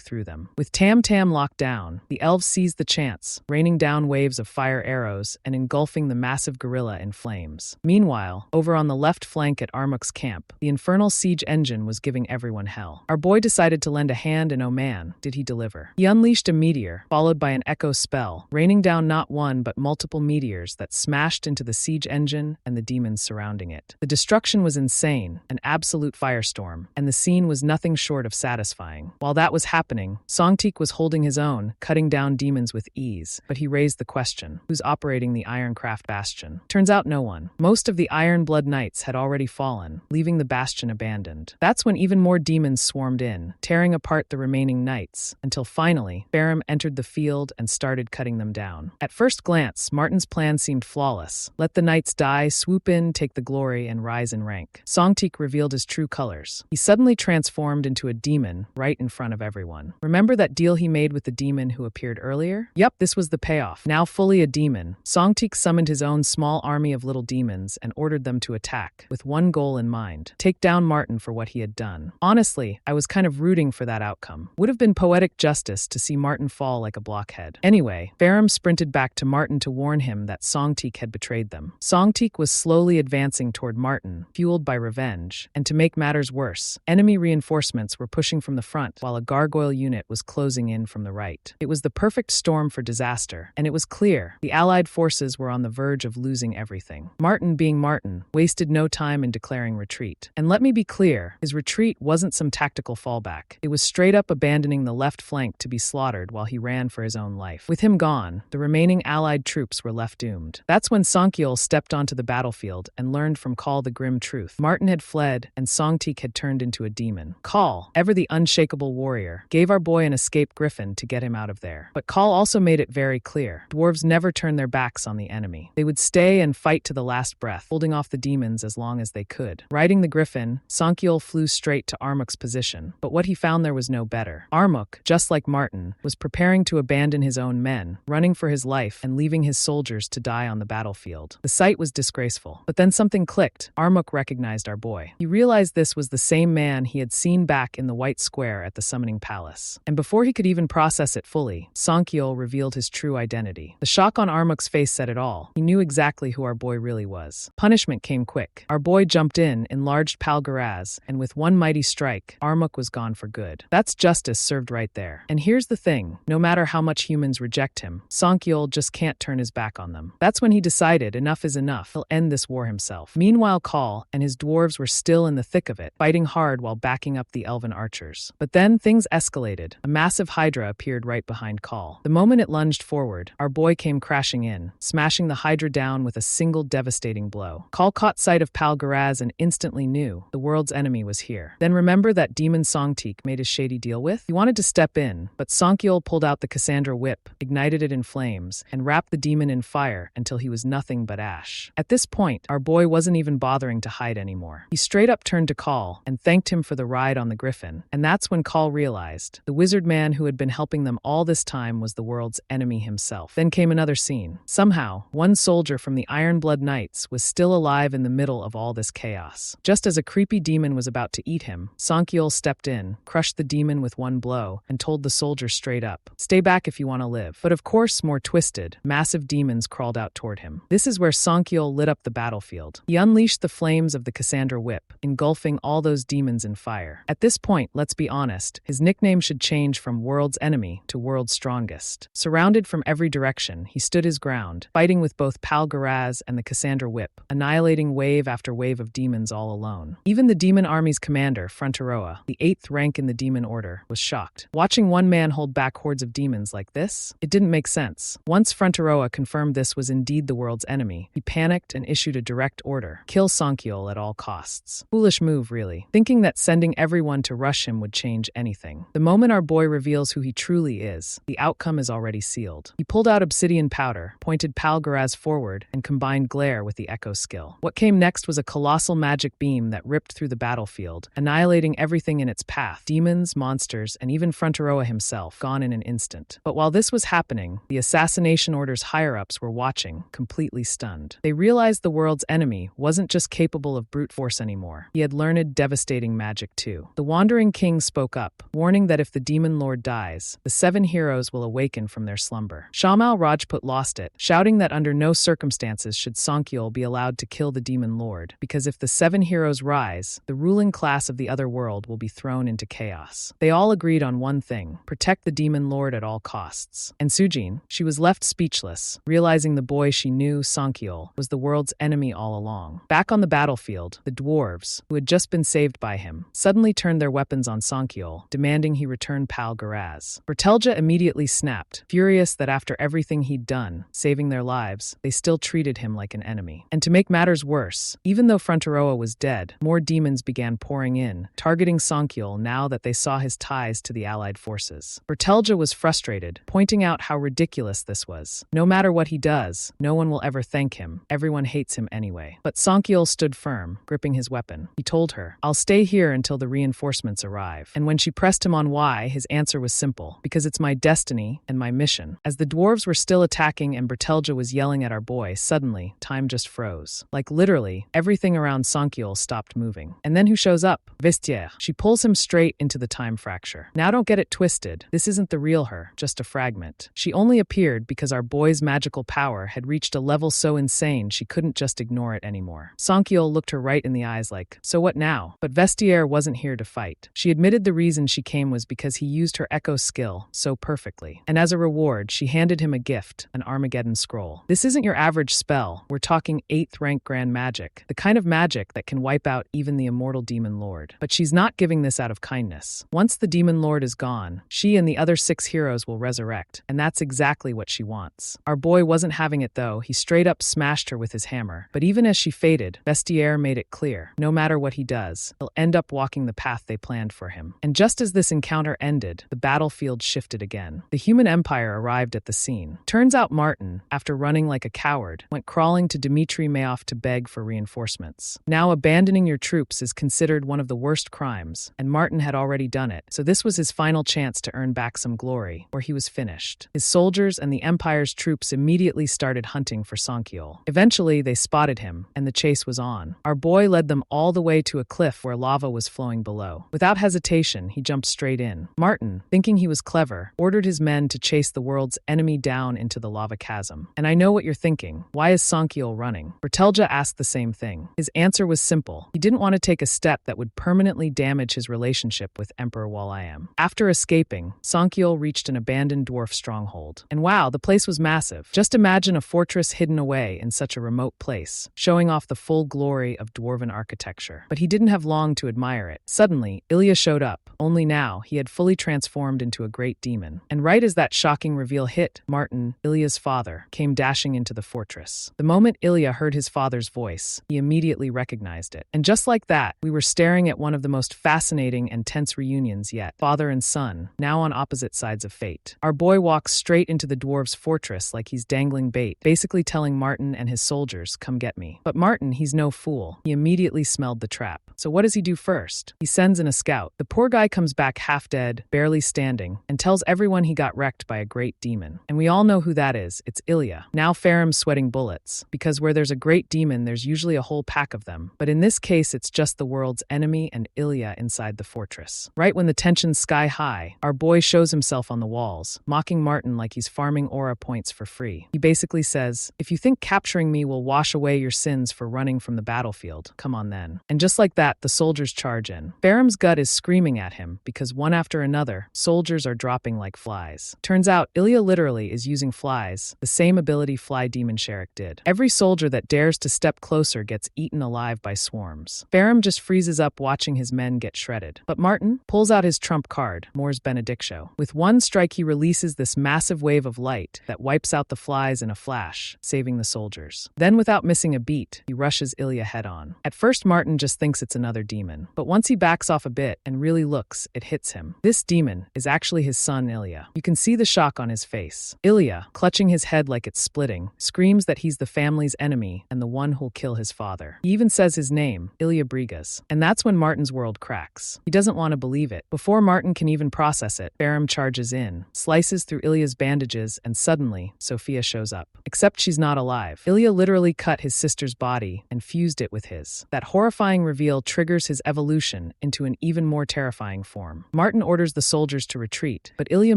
through them. With Tam locked down, the elves seized the chance, raining down waves of fire arrows and engulfing the massive gorilla in flames. Meanwhile, over on the left flank at Armuk's camp, the infernal siege engine was giving everyone hell. Our boy decided to lend a hand, and oh man, did he deliver. He unleashed a meteor, followed by an echo spell, raining down not one but multiple meteors that smashed into the siege engine and the demons surrounding it. The destruction was insane, an absolute firestorm, and the scene was nothing short of satisfying. While that was happening, Songtik was holding his own, cutting down demons with ease, but he raised the question, who's operating the Ironcraft Bastion? Turns out no one. Most of the Iron Blood Knights had already fallen, leaving the bastion abandoned. That's when even more demons swarmed in, tearing apart the remaining knights, until finally, Farum entered the field and started cutting them down. At first glance, Martin's plan seemed flawless. Let the knights die, swoop in, take the glory, and rise in rank. Songtik revealed his true colors. He suddenly transformed into a demon right in front of everyone. Remember that deal he made with the demon who appeared earlier? Yep, this was the payoff. Now fully a demon, Songtik summoned his own small army of little demons and ordered them to attack, with one goal in mind: take down Martin for what he had done. Honestly, I was kind of rooting for that outcome. Would have been poetic justice to see Martin fall like a blockhead. Anyway, Farum sprinted back to Martin to warn him that Songtik had betrayed them. Songtik was slowly advancing toward Martin, fueled by revenge, and to make matters worse, enemy reinforcements were pushing from the front while a gargoyle unit was closing in from the right. It was the perfect storm for disaster, and it was clear the Allied forces were on the verge of losing everything. Martin, being Martin, wasted no time in declaring retreat. And let me be clear, his retreat wasn't some tactical fallback. It was straight up abandoning the left flank to be slaughtered while he ran for his own life. With him gone, the remaining Allied troops were left doomed. That's when Songkiel stepped onto the battlefield and learned from Call the grim truth. Martin had fled, and Songtik had turned into a demon. Call, ever the unshakable warrior, gave our boy an escape griffin to get him out of there. But Call also made it very clear, dwarves never turn their backs on the enemy. They would stay and fight to the last breath, holding off the demons as long as they could. Riding the griffin, Songkiel flew straight to Armuk's position, but what he found there was no better. Armuk, just like Martin, was preparing to abandon his own men, running for his life and leaving his soldiers to die on the battlefield. The sight was disgraceful. But then something clicked. Armuk recognized our boy. He realized this was the same man he had seen back in the White Square at the Summoning Palace. And before he could even process it fully, Songkiel revealed his true identity. The shock on Armuk's face said it all. He knew exactly who our boy really was. Punishment came quick. Our boy jumped in, enlarged Palgaraz, and with one mighty strike, Armuk was gone for good. That's justice served right there. And here's the thing, no matter how much humans reject him, Songkiel just can't turn his back on them. That's when he decided enough is enough. He'll end this war himself. Meanwhile, Call and his dwarves were still in the thick of it, fighting hard while backing up the elven archers. But then things escalated. A massive hydra appeared right behind Call. The moment it lunged forward, our boy came crashing in, smashing the hydra down with a single devastating blow. Call caught sight of Palgaraz and instantly knew the world's enemy was here. Then remember that demon Songtik made his shady deal with? He wanted to step in, but Songkiel pulled out the Cassandra whip, ignited it in flames, and wrapped the demon in fire until he was nothing but ash. At this point, our boy wasn't even bothering to hide anymore. He straight up turned to Call and thanked him for the ride on the griffin, and that's when Call realized the wizard man who had been helping them all this time was the world's enemy himself. Then came another scene. Somehow, one soldier from the Iron Blood Knights was still alive in the middle of all this chaos. Just as a creepy demon was about to eat him, Songkiel stepped in, crushed the demon with one blow, and told the soldier straight up, "Stay back if you want to live." But of course, more twisted, massive demons crawled out toward him. This is where Songkiel lit up the battlefield. He unleashed the flames of the Cassandra whip, engulfing all those demons in fire. At this point, let's be honest, his nickname should change from World's Enemy to World's Strongest. Surrounded from every direction, he stood his ground, fighting with both Palgaraz and the Cassandra whip, annihilating wave after wave of demons all alone. Even the demon army's commander, Fronteroa, the 8th rank in the demon order, was shocked. Watching one man hold back hordes of demons like this, it didn't make sense. Once Fronteroa confirmed this was indeed the world's enemy, he panicked and issued a direct order: kill Songkiel at all costs. Foolish move, really, thinking that sending everyone to rush him would change anything. The moment our boy reveals who he truly is, the outcome is already sealed. He pulled out obsidian powder, pointed Palgaraz forward and combined glare with the echo skill. What came next was a colossal magic beam that ripped through the battlefield, annihilating everything in its path. Demons, monsters, and even Fronteroa himself, gone in an instant. But while this was happening, the assassination order's higher-ups were watching, completely stunned. They realized the world's enemy wasn't just capable of brute force anymore. He had learned devastating magic too. The Wandering King spoke up, warning that if the Demon Lord dies, the 7 heroes will awaken from their slumber. Shamal Rajput lost it, shouting that under no circumstances should Sankyol be allowed to kill the Demon Lord, because if the 7 heroes rise, the ruling class of the Otherworld will be thrown into chaos. They all agreed on one thing: protect the Demon Lord at all costs. And Sujin, she was left speechless, realizing the boy she knew, Sankyol, was the world's enemy all along. Back on the battlefield, the dwarves, who had just been saved by him, suddenly turned their weapons on Sankyol, demanding he return Pal Garaz. Bertelja immediately snapped, furious that after everything he'd done, saving their lives, they still treated him like an enemy. And to make matters worse, even though Fronteroa was dead, more demons began pouring in, targeting Sankyol now that they saw his ties to the allied forces. Bertelja was frustrated, pointing out how ridiculous this was. No matter what he does, no one will ever thank him. Everyone hates him anyway. But Sankyol stood firm, gripping his weapon. He told her, "I'll stay here until the reinforcements arrive." And when she pressed him on why, his answer was simple: because it's my destiny and my mission. As the dwarves were still attacking and Bertelja was yelling at our boy, suddenly, time just froze. Like literally, everything around Sankyol stopped moving. And then who shows up? Vestiaire. She pulls him straight into the time fracture. Now don't get it twisted. This isn't the real her, just a fragment. She only appeared because our boy's magical power had reached a level so insane she couldn't just ignore it anymore. Sankyol looked her right in the eyes like, "So what now?" But Vestiaire wasn't here to fight. She admitted the reason she came was because he used her echo skill so perfectly. And as a reward, she handed him a gift, an Armageddon scroll. This isn't your average spell. We're talking 8th rank grand magic, the kind of magic that can wipe out even the immortal Demon Lord. But she's not giving this out of kindness. Once the Demon Lord is gone, she and the other 6 heroes will resurrect, and that's exactly what she wants. Our boy wasn't having it though. He straight up smashed her with his hammer. But even as she faded, Vestiaire made it clear, no matter what he does, he'll end up walking the path they planned for him. And just as this encounter ended, the battlefield shifted again. The human empire arrived at the scene. Turns out Martin, after running like a coward, went crawling to Dmitry Mayoff to beg for reinforcements. Now abandoning your troops is considered one of the worst crimes, and Martin had already done it, so this was his final chance to earn back some glory, or he was finished. His soldiers and the Empire's troops immediately started hunting for Sankyol. Eventually, they spotted him, and the chase was on. Our boy led them all the way to a cliff where lava was flowing below. Without hesitation, he jumped straight in. Martin, thinking he was clever, ordered his men to chase the world's enemy down into the lava chasm. And I know what you're thinking. Why is Sankyol running? Bertelja asked the same thing. His answer was simple. He didn't want to take a step that would permanently damage his relationship with Emperor Walayam. After escaping, Sankyol reached an abandoned dwarf stronghold. And wow, the place was massive. Just imagine a fortress hidden away in such a remote place, showing off the full glory of dwarven architecture. But he didn't have long to admire it. Suddenly, Ilya showed up. Only now, he had fully transformed into a great demon. And right as that shocking reveal hit, Martin, Ilya's father, came dashing into the fortress. The moment Ilya heard his father's voice, he immediately recognized it. And just like that, we were staring at one of the most fascinating and tense reunions yet. Father and son, now on opposite sides of fate. Our boy walks straight into the dwarves' fortress like he's dangling bait, basically telling Martin and his soldiers, "Come get me." But Martin, he's no fool. He immediately smelled the trap. So what does he do first? He sends in a scout. The poor guy comes back half dead, barely standing, and tells everyone he got wrecked by a great demon. And we all know who that is. It's Ilya. Now Faram's sweating bullets, because where there's a great demon, there's usually a whole pack of them. But in this case, it's just the world's enemy and Ilya inside the fortress. Right when the tension's sky high, our boy shows himself on the walls, mocking Martin like he's farming aura points for free. He basically says, "If you think capturing me will wash away your sins for running from the battlefield, come on then." And just like that, the soldiers charge in. Faram's gut is screaming at him because one after another, soldiers are dropping like flies. Turns out, Ilya literally is using flies, the same ability Fly Demon Sharik did. Every soldier that dares to step closer gets eaten alive by swarms. Faram just freezes up watching his men get shredded. But Martin pulls out his trump card, Mor's Benedictio. With one strike, he releases this massive wave of light that wipes out the flies in a flash, saving the soldiers. Then, without missing a beat, he rushes Ilya head-on. At first, Martin just thinks it's another demon. But once he backs off a bit and really looks, it hits him. This demon is actually his son, Ilya. You can see the shock on his face. Ilya, clutching his head like it's splitting, screams that he's the family's enemy and the one who'll kill his father. He even says his name, Ilya Brigas. And that's when Martin's world cracks. He doesn't want to believe it. Before Martin can even process it, Ferrum charges in, slices through Ilya's bandages, and suddenly, Sophia shows up. Except she's not alive. Ilya literally cut his sister's body and fused it with his. That horrifying reveal triggers his evolution into an even more terrifying form. Martin orders the soldiers to retreat, but Ilya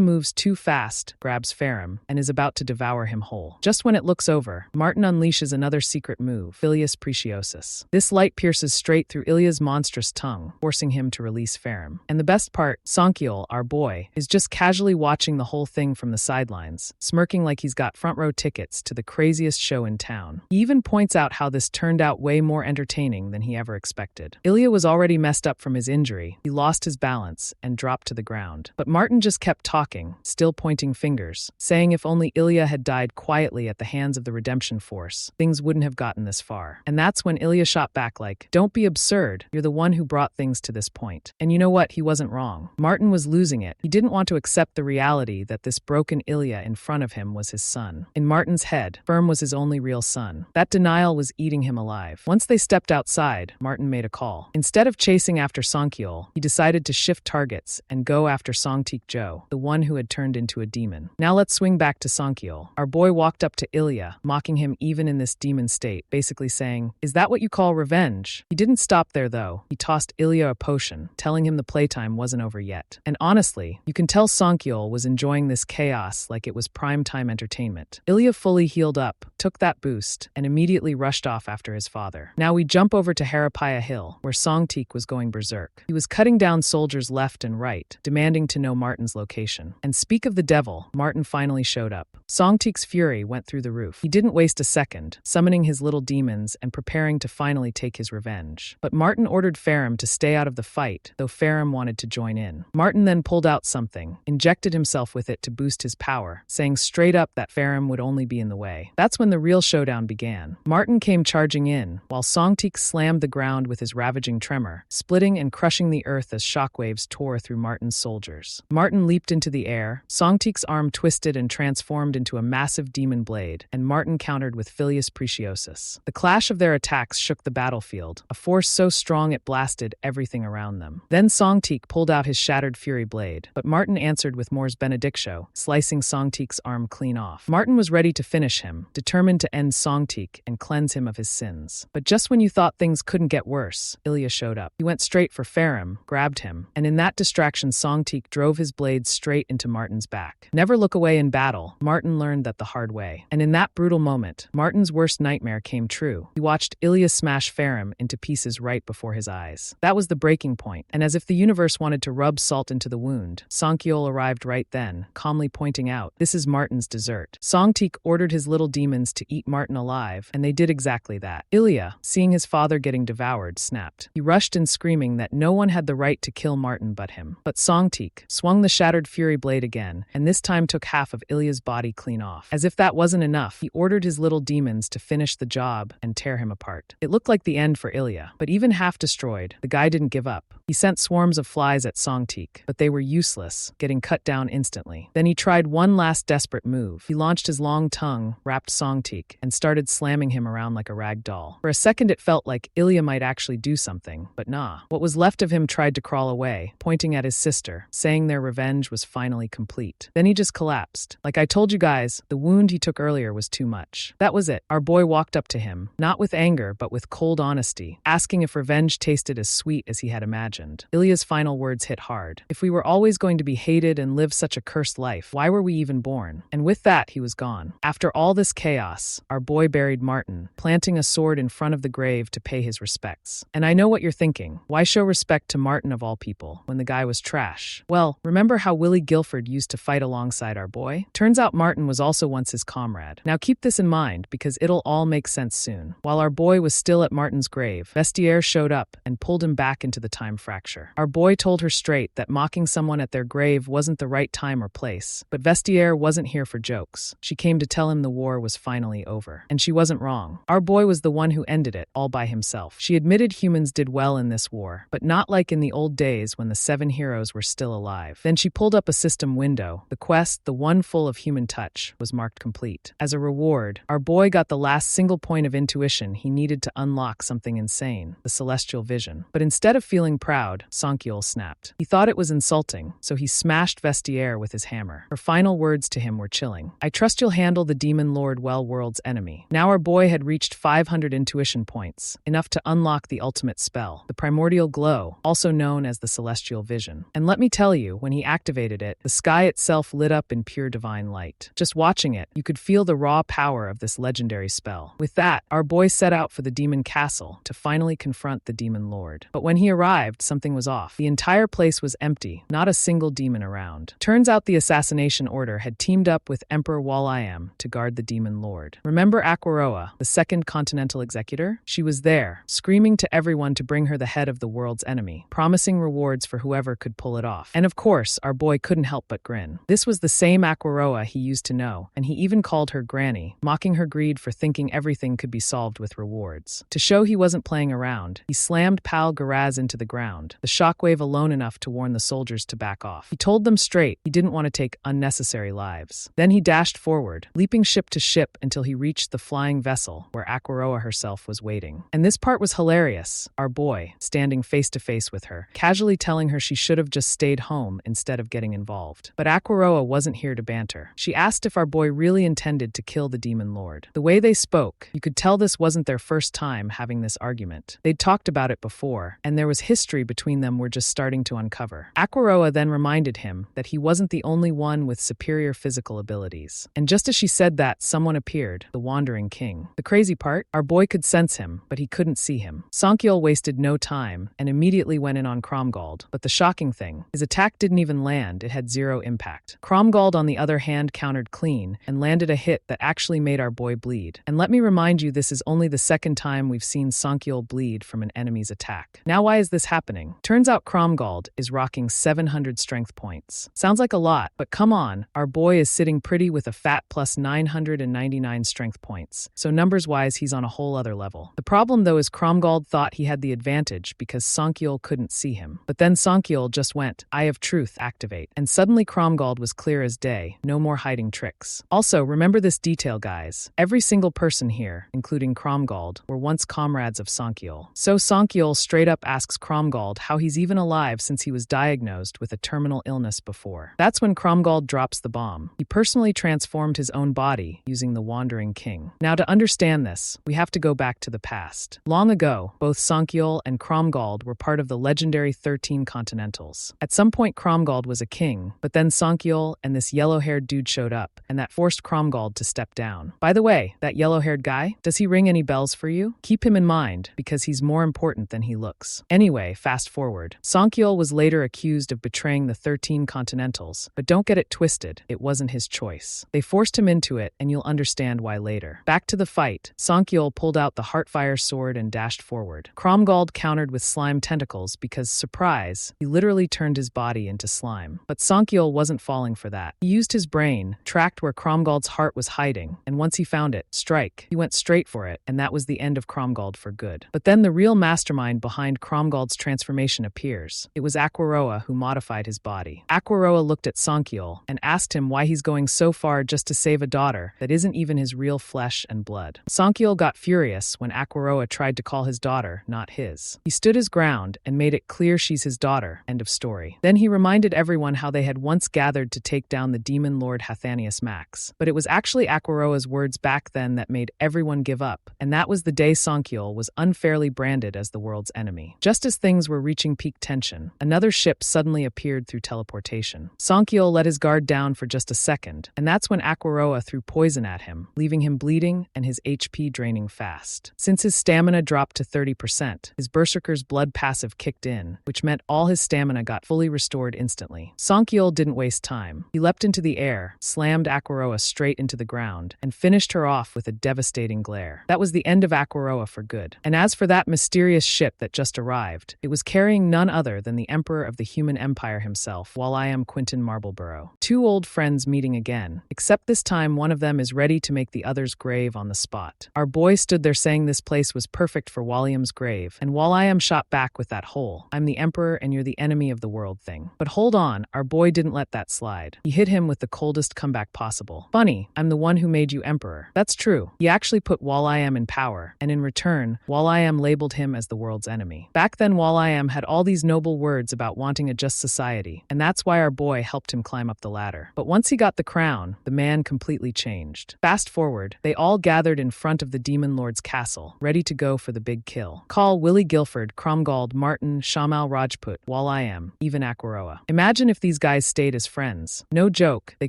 moves too fast, grabs Ferrum, and is about to devour him whole. Just when it looks over, Martin unleashes another secret move, Filius Preciosus. This light pierces straight through Ilya's monstrous tongue, forcing him to release Ferrum. And the best part, Sankyol, our boy, is just casually watching the whole thing from the sidelines, smirking like he's got front row tickets to the craziest show in town. He even points out how this turned out way more entertaining than he ever expected. Ilya was already messed up from his injury. He lost his balance and dropped to the ground. But Martin just kept talking, still pointing fingers, saying if only Ilya had died quietly at the hands of the Redemption Force, things wouldn't have gotten this far. And that's when Ilya shot back like, "Don't be absurd. You're the one who brought things to this point." And you know what? He wasn't wrong. Martin was losing it. He didn't want to accept the reality that this broken Ilya in front of him was his son. In Martin's head, Ferrum was his only real son. That denial was eating him alive. Once they stepped outside, Martin made a call. Instead of chasing after Sankyol, he decided to shift targets and go after Songtik Jo, the one who had turned into a demon. Now let's swing back to Sankyol. Our boy walked up to Ilya, mocking him even in this demon state, basically saying, "Is that what you call revenge?" He didn't stop there though. He tossed Ilya a potion, telling him the playtime wasn't over yet. And honestly, you can tell Sankyol was enjoying this chaos like it was primetime entertainment. Ilya fully healed up, took that boost, and immediately rushed off after his father. Now we jump over to Harapaya Hill, where Songtik was going berserk. He was cutting down soldiers left and right, demanding to know Martin's location. And speak of the devil, Martin finally showed up. Songtik's fury went through the roof. He didn't waste a second, summoning his little demons and preparing to finally take his revenge. But Martin ordered Ferrum to stay out of the fight, though Ferrum wanted to join in. Martin then pulled out something, injected himself with it to boost his power, saying straight up that Ferrum would only be in the way. That's when the real showdown began. Martin came charging in, while Songtik slammed the ground with his ravaging tremor, splitting and crushing the earth as shockwaves tore through Martin's soldiers. Martin leaped into the air, Songtik's arm twisted and transformed into a massive demon blade, and Martin countered with Filius Preciosus. The clash of their attacks shook the battlefield, a force so strong it blasted everything around them. Then Songtik pulled out his shattered fury blade, but Martin answered with Mor's Benedictio, slicing Songtik's arm clean off. Martin was ready to finish him, determined to end Songtik and cleanse him of his sins. But just when you thought things couldn't get worse, Ilya showed up. He went straight for Ferrum, grabbed him, and in that distraction Songtik drove his blade straight into Martin's back. Never look away in battle, Martin learned that the hard way. And in that brutal moment, Martin's worst nightmare came true. He watched Ilya smash Ferrum into pieces right before his eyes. That was the breaking point, and as if the universe wanted to rub salt into the wound, Sankyol arrived right then, calmly pointing out, "This is Martin's dessert." Songtik ordered his little demons to eat Martin alive, and they did exactly that. Ilya, seeing his father getting devoured, snapped. He rushed in screaming that no one had the right to kill Martin but him. But Songtik swung the shattered fury blade again, and this time took half of Ilya's body clean off. As if that wasn't enough, he ordered his little demons to finish the job and tear him apart. It looked like the end for Ilya, but even half destroyed, the guy didn't give up. He sent swarms of flies at Songtik, but they were useless, getting cut down instantly. Then he tried one last desperate move. He launched his long tongue, wrapped Songtik, and started slamming him around like a rag doll. For a second it felt like Ilya might actually do something, but nah. What was left of him tried to crawl away, pointing at his sister, saying their revenge was finally complete. Then he just collapsed. Like I told you guys, the wound he took earlier was too much. That was it. Our boy walked up to him, not with anger, but with cold honesty, asking if revenge tasted as sweet as he had imagined. Ilya's final words hit hard. If we were always going to be hated and live such a cursed life, why were we even born? And with that, he was gone. After all this chaos, our boy buried Martin, planting a sword in front of the grave to pay his respects. And I know what you're thinking. Why show respect to Martin of all people, when the guy was trash? Well, remember how Willie Guilford used to fight alongside our boy? Turns out Martin was also once his comrade. Now keep this in mind, because it'll all make sense soon. While our boy was still at Martin's grave, Vestiaire showed up and pulled him back into the time fracture. Our boy told her straight that mocking someone at their grave wasn't the right time or place, but Vestiaire wasn't here for jokes. She came to tell him the war was finally finally over. And she wasn't wrong. Our boy was the one who ended it, all by himself. She admitted humans did well in this war, but not like in the old days when the 7 heroes were still alive. Then she pulled up a system window. The quest, the one full of human touch, was marked complete. As a reward, our boy got the last single point of intuition he needed to unlock something insane, the celestial vision. But instead of feeling proud, Sankyol snapped. He thought it was insulting, so he smashed Vestiaire with his hammer. Her final words to him were chilling. "I trust you'll handle the demon lord well, world's enemy." Now our boy had reached 500 intuition points, enough to unlock the ultimate spell, the primordial glow, also known as the celestial vision. And let me tell you, when he activated it, the sky itself lit up in pure divine light. Just watching it, you could feel the raw power of this legendary spell. With that, our boy set out for the demon castle to finally confront the demon lord. But when he arrived, something was off. The entire place was empty, not a single demon around. Turns out the assassination order had teamed up with Emperor Wall-I-Am to guard the demon lord. Remember Aquaroa, the second continental executor? She was there, screaming to everyone to bring her the head of the world's enemy, promising rewards for whoever could pull it off. And of course, our boy couldn't help but grin. This was the same Aquaroa he used to know, and he even called her Granny, mocking her greed for thinking everything could be solved with rewards. To show he wasn't playing around, he slammed Pal Garaz into the ground, the shockwave alone enough to warn the soldiers to back off. He told them straight he didn't want to take unnecessary lives. Then he dashed forward, leaping ship to ship until he reached the flying vessel where Aquaroa herself was waiting. And this part was hilarious. Our boy, standing face to face with her, casually telling her she should have just stayed home instead of getting involved. But Aquaroa wasn't here to banter. She asked if our boy really intended to kill the demon lord. The way they spoke, you could tell this wasn't their first time having this argument. They'd talked about it before, and there was history between them we're just starting to uncover. Aquaroa then reminded him that he wasn't the only one with superior physical abilities. And just as she said that, someone appeared, the Wandering King. The crazy part, our boy could sense him, but he couldn't see him. Sankyol wasted no time and immediately went in on Cromgold. But the shocking thing, his attack didn't even land, it had zero impact. Cromgold, on the other hand, countered clean and landed a hit that actually made our boy bleed. And let me remind you, this is only the second time we've seen Sankyol bleed from an enemy's attack. Now why is this happening? Turns out Cromgold is rocking 700 strength points. Sounds like a lot, but come on, our boy is sitting pretty with a fat plus 999 strength points. So numbers-wise, he's on a whole other level. The problem though is Cromgold thought he had the advantage because Sankyol couldn't see him. But then Sankyol just went, Eye of Truth, activate. And suddenly Cromgold was clear as day, no more hiding tricks. Also, remember this detail, guys. Every single person here, including Cromgold, were once comrades of Sankyol. So Sankyol straight up asks Cromgold how he's even alive since he was diagnosed with a terminal illness before. That's when Cromgold drops the bomb. He personally transformed his own body using the Wandering King. Now to understand this, we have to go back to the past. Long ago, both Sankyol and Cromgold were part of the legendary 13 Continentals. At some point Cromgold was a king, but then Sankyol and this yellow-haired dude showed up, and that forced Cromgold to step down. By the way, that yellow-haired guy, does he ring any bells for you? Keep him in mind, because he's more important than he looks. Anyway, fast forward. Sankyol was later accused of betraying the 13 Continentals, but don't get it twisted, it wasn't his choice. They forced him into it, and you'll understand why later. Back to the fight. Sankyol pulled out the Heartfire sword and dashed forward. Cromgold countered with slime tentacles because, surprise, he literally turned his body into slime. But Sankyol wasn't falling for that. He used his brain, tracked where Cromgold's heart was hiding, and once he found it, strike. He went straight for it, and that was the end of Cromgold for good. But then the real mastermind behind Cromgold's transformation appears. It was Aquaroa who modified his body. Aquaroa looked at Sankyol and asked him why he's going so far just to save a daughter that isn't even his real flesh and blood. Sankyol got furious when Aquaroa tried to call his daughter not his. He stood his ground and made it clear she's his daughter. End of story. Then he reminded everyone how they had once gathered to take down the demon lord Hathanius Max. But it was actually Aquaroa's words back then that made everyone give up, and that was the day Sankyol was unfairly branded as the world's enemy. Just as things were reaching peak tension, another ship suddenly appeared through teleportation. Sankyol let his guard down for just a second, and that's when Aquaroa threw poison at him, leaving him bleeding and his HP draining fast. Since his stamina dropped to 30%, his Berserker's blood passive kicked in, which meant all his stamina got fully restored instantly. Sankyol didn't waste time. He leapt into the air, slammed Aquaroa straight into the ground, and finished her off with a devastating glare. That was the end of Aquaroa for good. And as for that mysterious ship that just arrived, it was carrying none other than the Emperor of the Human Empire himself, Wall-I-Am Quentin Marbleborough. Two old friends meeting again, except this time one of them is ready to to make the other's grave on the spot. Our boy stood there saying this place was perfect for Walliam's grave, and Walliam shot back with that whole "I'm the emperor and you're the enemy of the world" thing. But hold on, our boy didn't let that slide. He hit him with the coldest comeback possible. "Funny, I'm the one who made you emperor." That's true. He actually put Walliam in power, and in return, Walliam labeled him as the world's enemy. Back then, Walliam had all these noble words about wanting a just society, and that's why our boy helped him climb up the ladder. But once he got the crown, the man completely changed. Fast forward, they all gathered in front of the Demon Lord's castle, ready to go for the big kill. Call Willie Guilford, Cromgold, Martin, Shamal Rajput, Walliam, even Aquaroa. Imagine if these guys stayed as friends. No joke, they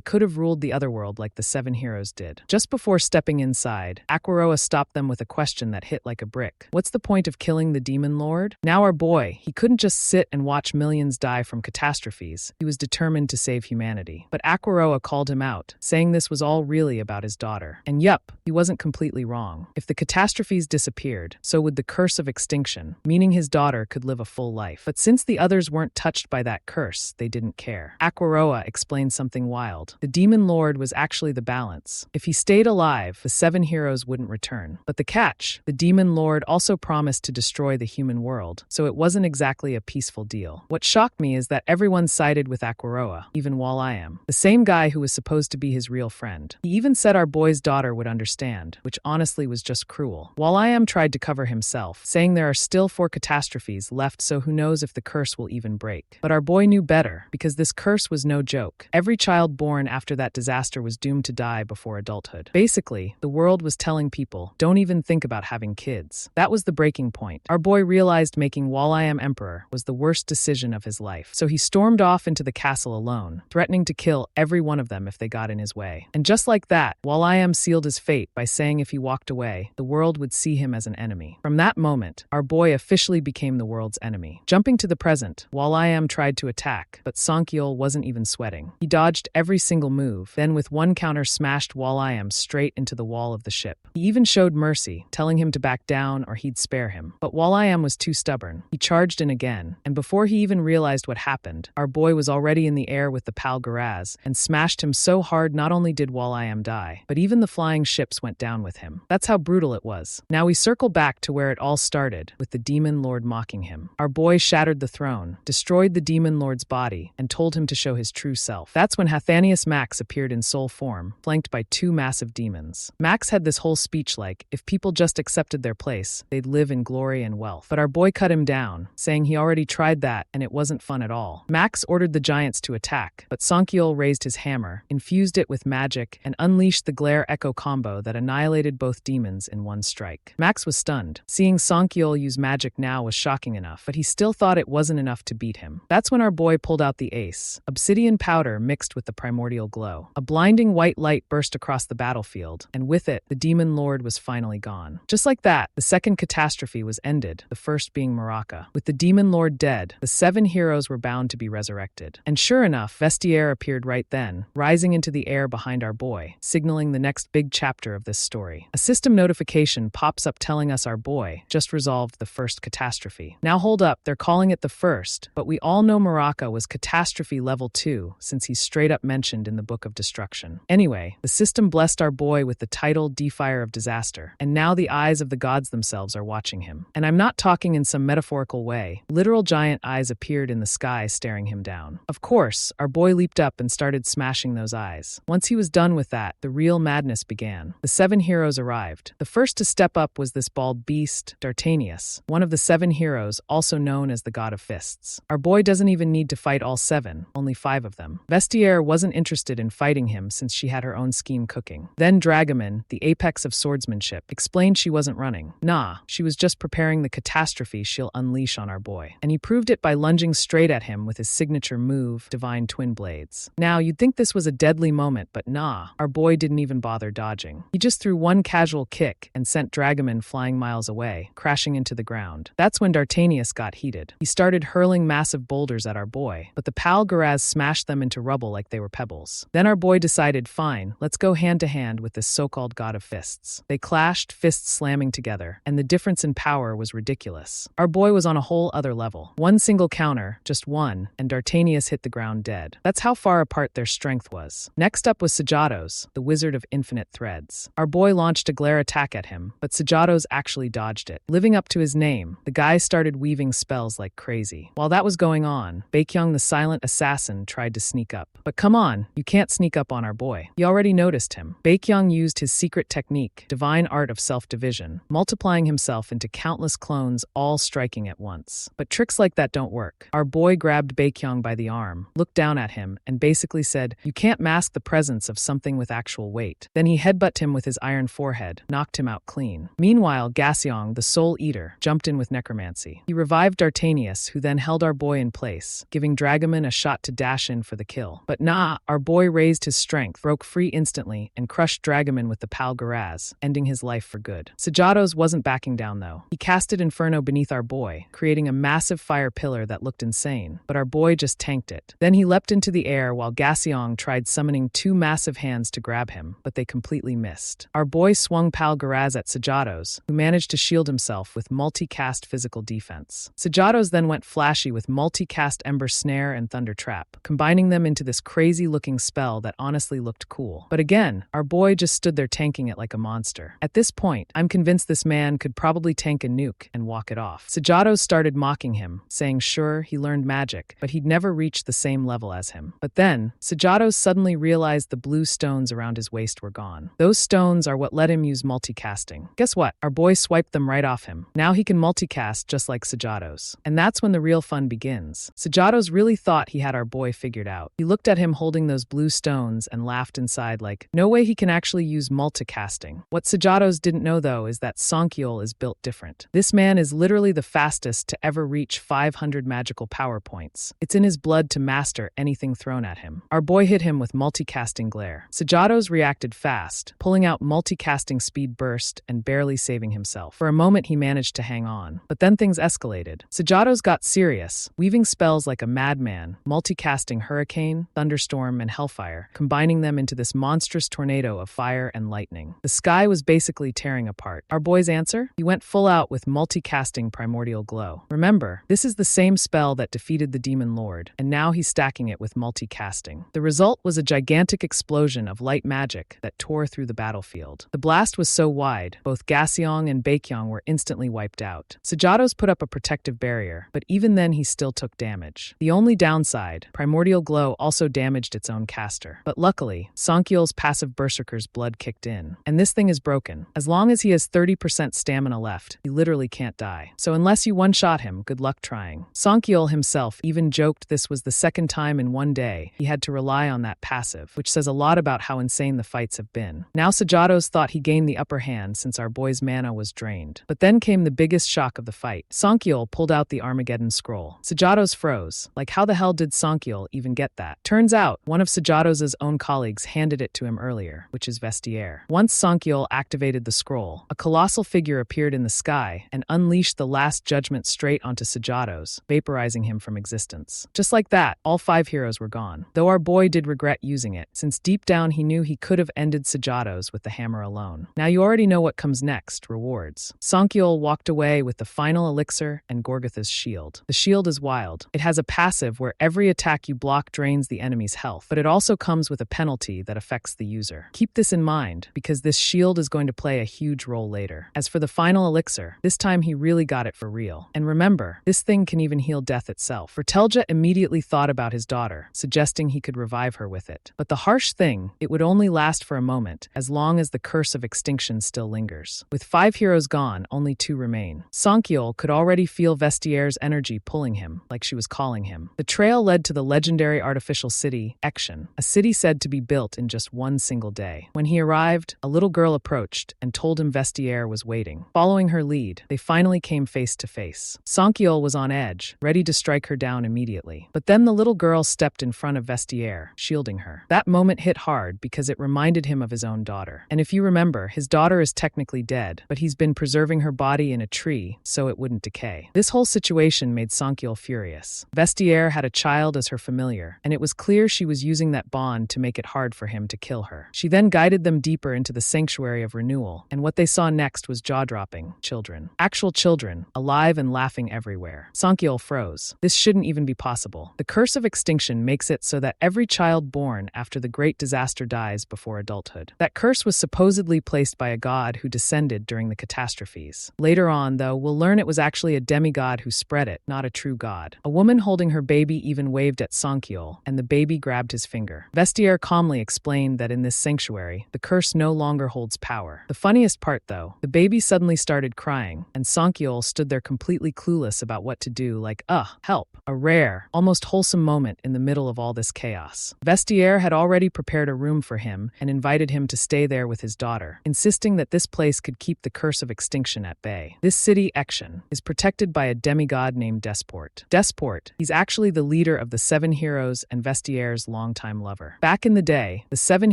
could have ruled the Otherworld like the 7 heroes did. Just before stepping inside, Aquaroa stopped them with a question that hit like a brick. What's the point of killing the Demon Lord? Now our boy, he couldn't just sit and watch millions die from catastrophes. He was determined to save humanity. But Aquaroa called him out, saying this was all really about his daughter. And yup, he wasn't completely wrong. If the catastrophes disappeared, so would the curse of extinction, meaning his daughter could live a full life. But since the others weren't touched by that curse, they didn't care. Aquaroa explained something wild. The Demon Lord was actually the balance. If he stayed alive, the 7 heroes wouldn't return. But the catch, the Demon Lord also promised to destroy the human world, so it wasn't exactly a peaceful deal. What shocked me is that everyone sided with Aquaroa, even Walliam, the same guy who was supposed to be his real friend. He even said our boy's daughter would understand, which honestly was just cruel. Walliam tried to cover himself, saying there are still 4 catastrophes left, so who knows if the curse will even break. But our boy knew better, because this curse was no joke. Every child born after that disaster was doomed to die before adulthood. Basically, the world was telling people, don't even think about having kids. That was the breaking point. Our boy realized making Walliam emperor was the worst decision of his life, so he stormed off into the castle alone, threatening to kill every one of them if they got in his way. And just like that, Walliam sealed his fate by saying if he walked away, the world would see him as an enemy. From that moment, our boy officially became the world's enemy. Jumping to the present, Walliam tried to attack, but Sonkyol wasn't even sweating. He dodged every single move, then with one counter smashed Walliam straight into the wall of the ship. He even showed mercy, telling him to back down or he'd spare him. But Walliam was too stubborn. He charged in again, and before he even realized what happened, our boy was already in the air with the Pal Garaz and smashed him so hard not only did Walliam die, but even the flying ships went down with him. That's how brutal it was. Now we circle back to where it all started, with the Demon Lord mocking him. Our boy shattered the throne, destroyed the Demon Lord's body, and told him to show his true self. That's when Hathanius Max appeared in soul form, flanked by 2 massive demons. Max had this whole speech like, if people just accepted their place, they'd live in glory and wealth. But our boy cut him down, saying he already tried that and it wasn't fun at all. Max ordered the giants to attack, but Sonkyol raised his hammer, infused it with magic, and unleashed the Glare Echo combo that annihilated both demons in one strike. Max was stunned. Seeing Sonkyol use magic now was shocking enough, but he still thought it wasn't enough to beat him. That's when our boy pulled out the ace, obsidian powder mixed with the primordial glow. A blinding white light burst across the battlefield, and with it, the Demon Lord was finally gone. Just like that, the second catastrophe was ended, the first being Maraka. With the Demon Lord dead, the 7 heroes were bound to be resurrected. And sure enough, Vestiaire appeared right then, rising into the air behind our boy, signaling the next big chapter of this story. A system notification pops up telling us our boy just resolved the first catastrophe. Now hold up, they're calling it the first, but we all know Maraka was catastrophe level 2 since he's straight up mentioned in the Book of Destruction. Anyway, the system blessed our boy with the title Defier of Disaster, and now the eyes of the gods themselves are watching him. And I'm not talking in some metaphorical way. Literal giant eyes appeared in the sky staring him down. Of course, our boy leaped up and started smashing those eyes. Once he was done with that, the real madness began. The 7 heroes arrived. The first to step up was this bald beast, Dartanius, one of the 7 heroes, also known as the God of Fists. Our boy doesn't even need to fight all 7, only 5 of them. Vestiaire wasn't interested in fighting him since she had her own scheme cooking. Then Dragoman, the apex of swordsmanship, explained she wasn't running. Nah, she was just preparing the catastrophe she'll unleash on our boy. And he proved it by lunging straight at him with his signature move, Divine Twin Blades. Now, you'd think this was a deadly moment, but nah, our boy didn't even bother dodging. He just threw one casual kick and sent Dragoman flying miles away, crashing into the ground. That's when Dartanius got heated. He started hurling massive boulders at our boy, but the Pal Garaz smashed them into rubble like they were pebbles. Then our boy decided, fine, let's go hand to hand with this so-called God of Fists. They clashed, fists slamming together, and the difference in power was ridiculous. Our boy was on a whole other level. One single counter, just one, and Dartanius hit the ground dead. That's how far apart their strength was. Next up was Sajados, the Wizard of of infinite threads. Our boy launched a glare attack at him, but Sajados actually dodged it. Living up to his name, the guy started weaving spells like crazy. While that was going on, Baekhyung the silent assassin tried to sneak up. But come on, you can't sneak up on our boy. He already noticed him. Baekhyung used his secret technique, divine art of self-division, multiplying himself into countless clones, all striking at once. But tricks like that don't work. Our boy grabbed Baekhyung by the arm, looked down at him, and basically said, "You can't mask the presence of something with actual weight." Then he headbutted him with his iron forehead, knocked him out clean. Meanwhile, Gaseong, the Soul Eater, jumped in with necromancy. He revived D'Artanius, who then held our boy in place, giving Dragoman a shot to dash in for the kill. But nah, our boy raised his strength, broke free instantly, and crushed Dragoman with the Pal Garaz, ending his life for good. Sajados wasn't backing down though. He casted Inferno beneath our boy, creating a massive fire pillar that looked insane, but our boy just tanked it. Then he leapt into the air while Gaseong tried summoning two massive hands to grab him, but they completely missed. Our boy swung Pal Garaz at Sajados, who managed to shield himself with multi-cast physical defense. Sajados then went flashy with multi-cast Ember Snare and Thunder Trap, combining them into this crazy-looking spell that honestly looked cool. But again, our boy just stood there tanking it like a monster. At this point, I'm convinced this man could probably tank a nuke and walk it off. Sajados started mocking him, saying sure, he learned magic, but he'd never reached the same level as him. But then, Sajados suddenly realized the blue stones around his waist were gone. Those stones are what let him use multicasting. Guess what? Our boy swiped them right off him. Now he can multicast just like Sajados. And that's when the real fun begins. Sajados really thought he had our boy figured out. He looked at him holding those blue stones and laughed inside like, no way he can actually use multicasting. What Sajados didn't know though is that Sonkyul is built different. This man is literally the fastest to ever reach 500 magical power points. It's in his blood to master anything thrown at him. Our boy hit him with multicasting glare. Sajados reacted fast, pulling out multicasting speed burst and barely saving himself. For a moment he managed to hang on, but then things escalated. Sajados got serious, weaving spells like a madman, multicasting hurricane, thunderstorm, and hellfire, combining them into this monstrous tornado of fire and lightning. The sky was basically tearing apart. Our boy's answer? He went full out with multicasting primordial glow. Remember, this is the same spell that defeated the Demon Lord, and now he's stacking it with multicasting. The result was a gigantic explosion of light magic that tore through the battlefield. The blast was so wide, both Gaseong and Baekhyung were instantly wiped out. Sajados put up a protective barrier, but even then he still took damage. The only downside, primordial glow also damaged its own caster. But luckily, Sonkyul's passive berserker's blood kicked in, and this thing is broken. As long as he has 30% stamina left, he literally can't die. So unless you one-shot him, good luck trying. Sonkyul himself even joked this was the second time in one day he had to rely on that passive, which says a lot about how insane the fights have been. Now Sajados thought he gained the upper hand since our boy's mana was drained. But then came the biggest shock of the fight. Sonkyul pulled out the Armageddon scroll. Sajados froze. Like how the hell did Sonkyul even get that? Turns out, one of Sajados's own colleagues handed it to him earlier, which is Vestiaire. Once Sonkyul activated the scroll, a colossal figure appeared in the sky and unleashed the last judgment straight onto Sajados, vaporizing him from existence. Just like that, all 5 heroes were gone. Though our boy did regret using it, since deep down he knew he could have ended Sajados with the hammer alone. Now you already know what comes next, rewards. Sonkyul walked away with the final elixir and Gorgotha's shield. The shield is wild. It has a passive where every attack you block drains the enemy's health, but it also comes with a penalty that affects the user. Keep this in mind, because this shield is going to play a huge role later. As for the final elixir, this time he really got it for real. And remember, this thing can even heal death itself. Vertelja immediately thought about his daughter, suggesting he could revive her with it. But the harsh thing, it would only last for a moment, as long as the curse of extinction still lingers. With 5 heroes gone, only 2 remain. Sonkyul could already feel Vestiere's energy pulling him, like she was calling him. The trail led to the legendary artificial city, Action, a city said to be built in just one single day. When he arrived, a little girl approached and told him Vestiaire was waiting. Following her lead, they finally came face to face. Sonkyul was on edge, ready to strike her down immediately. But then the little girl stepped in front of Vestiaire, shielding her. That moment hit hard because it reminded him of his own daughter. And if you remember, his daughter is technically dead, but he's been preserving her body in a tree so it wouldn't decay. This whole situation made Sonkyul furious. Vestiaire had a child as her familiar, and it was clear she was using that bond to make it hard for him to kill her. She then guided them deeper into the sanctuary of renewal, and what they saw next was jaw-dropping. Children. Actual children, alive and laughing everywhere. Sonkyul froze. This shouldn't even be possible. The curse of extinction makes it so that every child born after the great disaster dies before before adulthood. That curse was supposedly placed by a god who descended during the catastrophes. Later on, though, we'll learn it was actually a demigod who spread it, not a true god. A woman holding her baby even waved at Sankyol, and the baby grabbed his finger. Vestiaire calmly explained that in this sanctuary, the curse no longer holds power. The funniest part, though, the baby suddenly started crying, and Sankyol stood there completely clueless about what to do, like, help. A rare, almost wholesome moment in the middle of all this chaos. Vestiaire had already prepared a room for him and invited him to stay there with his daughter, insisting that this place could keep the curse of extinction at bay. This city, Action, is protected by a demigod named Desport. Desport, he's actually the leader of the Seven Heroes and Vestiaire's longtime lover. Back in the day, the Seven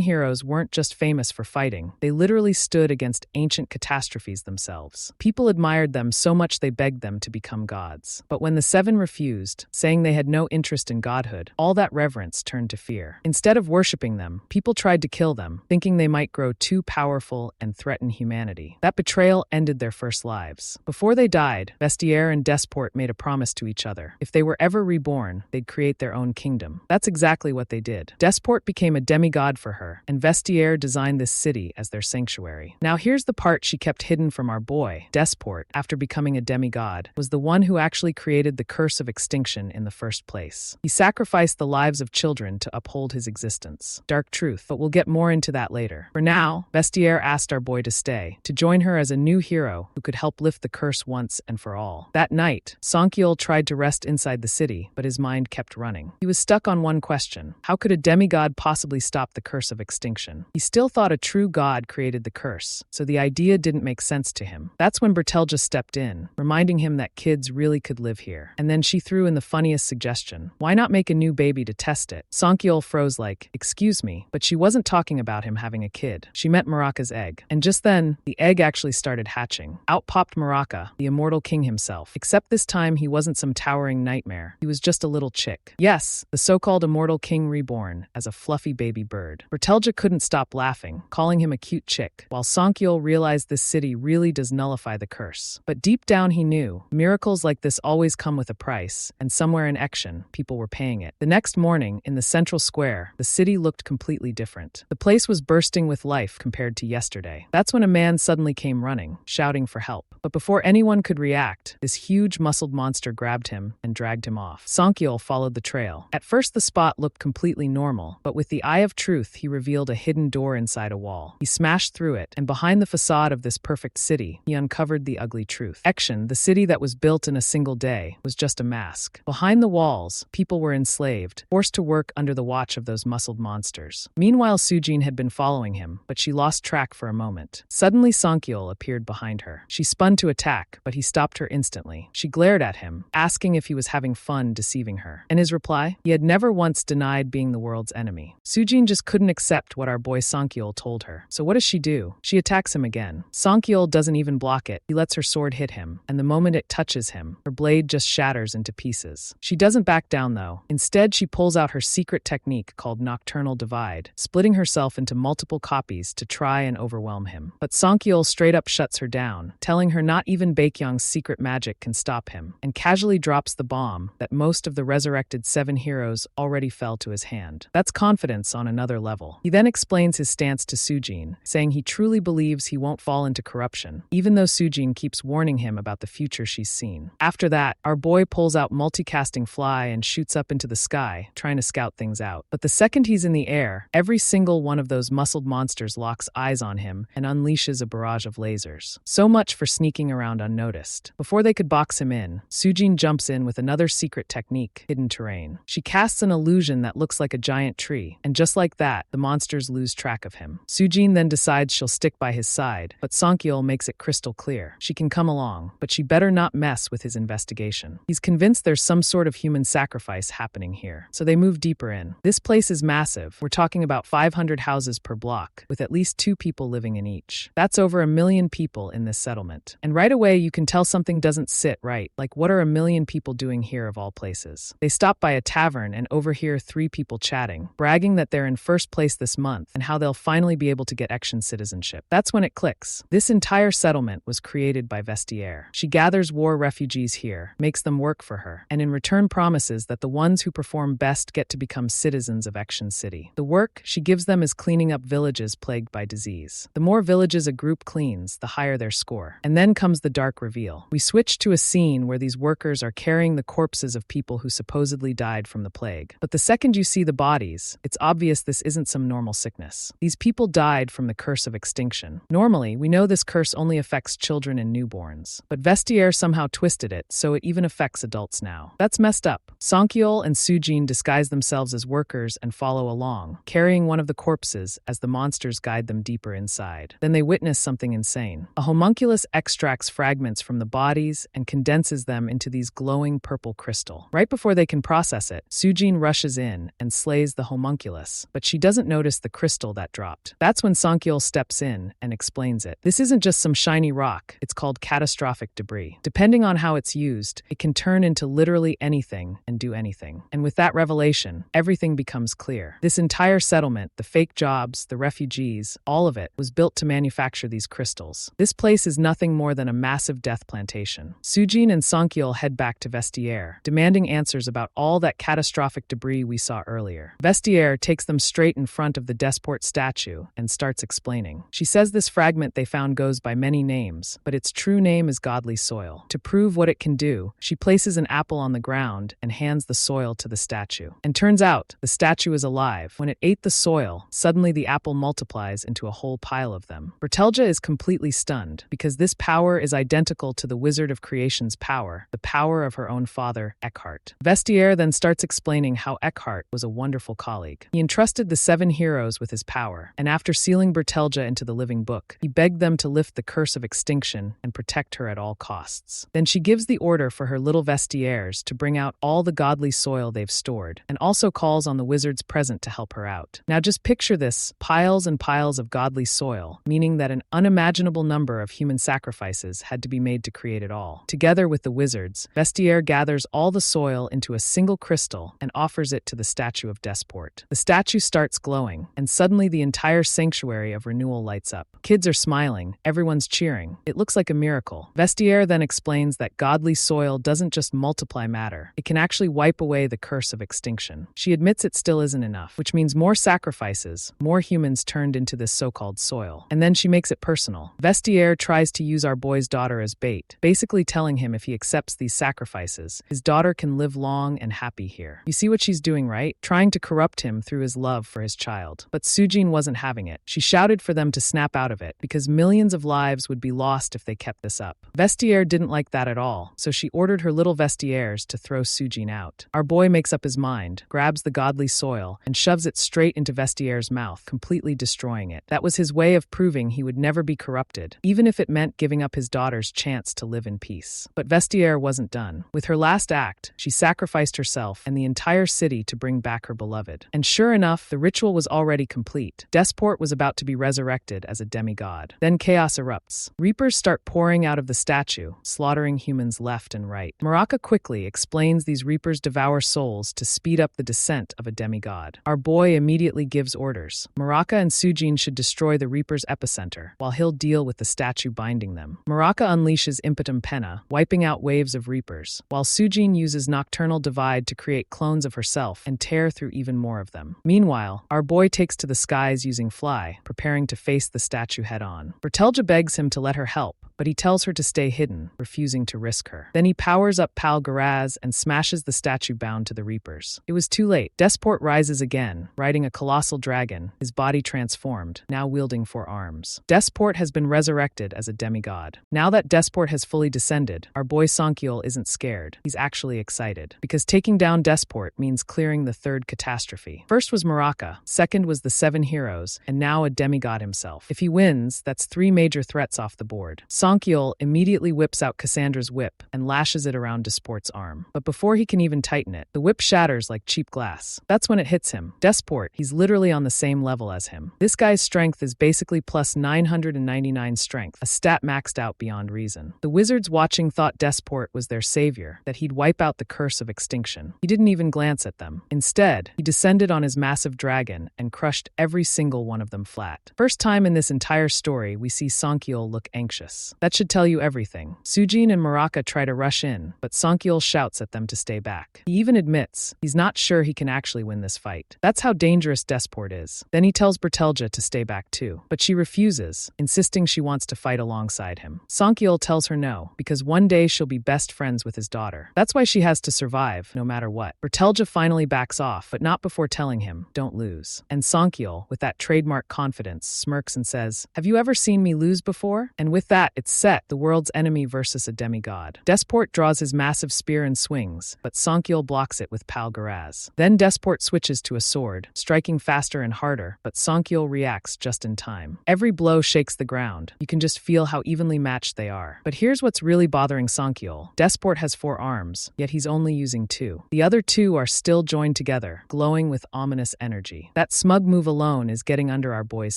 Heroes weren't just famous for fighting, they literally stood against ancient catastrophes themselves. People admired them so much they begged them to become gods. But when the Seven refused, saying they had no interest in godhood, all that reverence turned to fear. Instead of worshipping them, people tried to kill them, thinking they might grow too powerful and threaten humanity. That betrayal ended their first lives. Before they died, Vestiaire and Desport made a promise to each other. If they were ever reborn, they'd create their own kingdom. That's exactly what they did. Desport became a demigod for her, and Vestiaire designed this city as their sanctuary. Now here's the part she kept hidden from our boy. Desport, after becoming a demigod, was the one who actually created the curse of extinction in the first place. He sacrificed the lives of children to uphold his existence. Dark truth, but we'll get more into that later. For now, Vestiaire asked our boy to stay, to join her as a new hero who could help lift the curse once and for all. That night, Sankyol tried to rest inside the city, but his mind kept running. He was stuck on one question. How could a demigod possibly stop the curse of extinction? He still thought a true god created the curse, so the idea didn't make sense to him. That's when Bertelja stepped in, reminding him that kids really could live here. And then she threw in the funniest suggestion. Why not make a new baby to test it? Sankyol froze like, excuse me, but she wasn't talking about him having a kid. She meant Maraka's egg. And just then, the egg actually started hatching. Out popped Maraka, the immortal king himself. Except this time he wasn't some towering nightmare. He was just a little chick. Yes, the so-called immortal king reborn as a fluffy baby bird. Bertelja couldn't stop laughing, calling him a cute chick, while Sankyol realized this city really does nullify the curse. But deep down he knew, miracles like this always come with a price, and somewhere in Action, people were paying it. The next morning, in the central square, the city looked completely different. The place was bursting with life compared to yesterday. That's when a man suddenly came running, shouting for help. But before anyone could react, this huge muscled monster grabbed him and dragged him off. Sankyol followed the trail. At first the spot looked completely normal, but with the eye of truth he revealed a hidden door inside a wall. He smashed through it, and behind the facade of this perfect city, he uncovered the ugly truth. Action, the city that was built in a single day, was just a mask. Behind the walls, people were enslaved, forced to work under the watch of those muscled monsters. Meanwhile, Sujin had been following him, but she lost track for a moment. Suddenly Sankyol appeared behind her. She spun to attack, but he stopped her instantly. She glared at him, asking if he was having fun deceiving her. And his reply? He had never once denied being the world's enemy. Sujin just couldn't accept what our boy Sankyol told her. So what does she do? She attacks him again. Sankyol doesn't even block it. He lets her sword hit him, and the moment it touches him, her blade just shatters into pieces. She doesn't back down though. Instead, she pulls out her secret technique called Nocturnal Divide, splitting herself into multiple copies to try and overwhelm him. But Sankyol straight up shuts her down, telling her not even Baekhyung's secret magic can stop him, and casually drops the bomb that most of the resurrected Seven Heroes already fell to his hand. That's confidence on another level. He then explains his stance to Sujin, saying he truly believes he won't fall into corruption, even though Sujin keeps warning him about the future she's seen. After that, our boy pulls out multicasting fly and shoots up into the sky, trying to scout things out. But the second he's in the air, every single one of those muscled monsters locks eyes on him and unleashes a barrage of lasers. So much for sneaking around unnoticed. Before they could box him in, Sujin jumps in with another secret technique, hidden terrain. She casts an illusion that looks like a giant tree, and just like that, the monsters lose track of him. Sujin then decides she'll stick by his side, but Sankyol makes it crystal clear. She can come along, but she better not mess with his investigation. He's convinced there's some sort of human sacrifice happening here, so they move deeper in. This place is massive. We're talking about 500 houses per block, with at least 2 people living in each. That's over 1 million people in this settlement. And right away, you can tell something doesn't sit right. Like, what are 1 million people doing here of all places? They stop by a tavern and overhear 3 people chatting, bragging that they're in first place this month and how they'll finally be able to get Action citizenship. That's when it clicks. This entire settlement was created by Vestiaire. She gathers war refugees here, makes them work for her, and in return promises that the ones who perform best get to become citizens of Action City. The work she gives them is as cleaning up villages plagued by disease. The more villages a group cleans, the higher their score. And then comes the dark reveal. We switch to a scene where these workers are carrying the corpses of people who supposedly died from the plague. But the second you see the bodies, it's obvious this isn't some normal sickness. These people died from the curse of extinction. Normally, we know this curse only affects children and newborns. But Vestiaire somehow twisted it, so it even affects adults now. That's messed up. Songkyeol and Sujin disguise themselves as workers and follow along, carrying one of the corpses as the monsters guide them deeper inside. Then they witness something insane. A homunculus extracts fragments from the bodies and condenses them into these glowing purple crystal. Right before they can process it, Sujin rushes in and slays the homunculus, but she doesn't notice the crystal that dropped. That's when Songkyeol steps in and explains it. This isn't just some shiny rock, it's called catastrophic debris. Depending on how it's used, it can turn into literally anything and do anything. And with that revelation, everything becomes clear. This entire settlement, the fake jobs, the refugees, all of it was built to manufacture these crystals. This place is nothing more than a massive death plantation. Sujin and Songkyeol head back to Vestiaire, demanding answers about all that catastrophic debris we saw earlier. Vestiaire takes them straight in front of the Desport statue and starts explaining. She says this fragment they found goes by many names, but its true name is godly soil. To prove what it can do, she places an apple on the ground and hands the soil to the statue. And turns out, the statue is alive. When it ate the soil, suddenly the apple multiplies into a whole pile of them. Bertelja is completely stunned, because this power is identical to the Wizard of Creation's power, the power of her own father, Eckhart. Vestiaire then starts explaining how Eckhart was a wonderful colleague. He entrusted the 7 heroes with his power, and after sealing Bertelja into the living book, he begged them to lift the curse of extinction and protect her at all costs. Then she gives the order for her little Vestiaires to bring out all the godly soil they've stored, and also calls on the wizards present to help her out. Now just picture this, piles and piles of godly soil, meaning that an unimaginable number of human sacrifices had to be made to create it all. Together with the wizards, Vestiaire gathers all the soil into a single crystal and offers it to the statue of Desport. The statue starts glowing, and suddenly the entire sanctuary of renewal lights up. Kids are smiling, everyone's cheering. It looks like a miracle. Vestiaire then explains that godly soil doesn't just multiply matter, it can actually wipe away the curse of extinction. She admits it still isn't enough, which means more sacrifices, more humans turned into this so-called soil. And then she makes it personal. Vestiaire tries to use our boy's daughter as bait, basically telling him if he accepts these sacrifices, his daughter can live long and happy here. You see what she's doing, right? Trying to corrupt him through his love for his child. But Sujin wasn't having it. She shouted for them to snap out of it, because millions of lives would be lost if they kept this up. Vestiaire didn't like that at all, so she ordered her little Vestiaires to throw Sujin out. Our boy makes up his mind, grabs the godly soil, and shoves it straight into Vestiaire's mouth, completely destroying it. That was his way of proving he would never be corrupted, even if it meant giving up his daughter's chance to live in peace. But Vestiaire wasn't done. With her last act, she sacrificed herself and the entire city to bring back her beloved. And sure enough, the ritual was already complete. Desport was about to be resurrected as a demigod. Then chaos erupts. Reapers start pouring out of the statue, slaughtering humans left and right. Maraka quickly explains these reapers devour souls to speed up the descent of a demigod. Our boy immediately gives orders. Maraka and Sujin should destroy the reapers' epicenter, while he'll deal with the statue binding them. Maraka unleashes Impetum Penna, wiping out waves of reapers, while Sujin uses Nocturnal Divide to create clones of herself and tear through even more of them. Meanwhile, our boy takes to the skies using Fly, preparing to face the statue head-on. Bertelja begs him to let her help, but he tells her to stay hidden, refusing to risk her. Then he powers up Pal Garaz and smashes the statue bound to the Reapers. It was too late. Desport rises again, riding a colossal dragon, his body transformed, now wielding 4 arms. Desport has been resurrected as a demigod. Now that Desport has fully descended, our boy Songkyeol isn't scared. He's actually excited, because taking down Desport means clearing the 3rd catastrophe. First was Maraka, second was the 7 heroes, and now a demigod himself. If he wins, that's 3 major threats off the board. Songkyeol immediately whips out Cassandra's whip and lashes it around Desport's arm. But before he can even tighten it, the whip shatters like cheap glass. That's when it hits him. Desport, he's literally on the same level as him. This guy's strength is basically plus 999 strength, a stat maxed out beyond reason. The wizards watching thought Desport was their savior, that he'd wipe out the curse of extinction. He didn't even glance at them. Instead, he descended on his massive dragon and crushed every single one of them flat. First time in this entire story we see Songkyeol look anxious. That should tell you everything. Sujin and Maraka try to rush in, but Sonkyul shouts at them to stay back. He even admits he's not sure he can actually win this fight. That's how dangerous Desport is. Then he tells Bertelja to stay back too, but she refuses, insisting she wants to fight alongside him. Sonkyul tells her no, because one day she'll be best friends with his daughter. That's why she has to survive, no matter what. Bertelja finally backs off, but not before telling him, don't lose. And Sonkyul, with that trademark confidence, smirks and says, have you ever seen me lose before? And with that, it's set, the world's enemy versus a demigod. Desport draws his massive spear and swings, but Sonkyul blocks it with Pal Garaz. Then Desport switches to a sword, striking faster and harder, but Sonkyul reacts just in time. Every blow shakes the ground. You can just feel how evenly matched they are. But here's what's really bothering Sonkyul. Desport has 4 arms, yet he's only using 2. The other 2 are still joined together, glowing with ominous energy. That smug move alone is getting under our boy's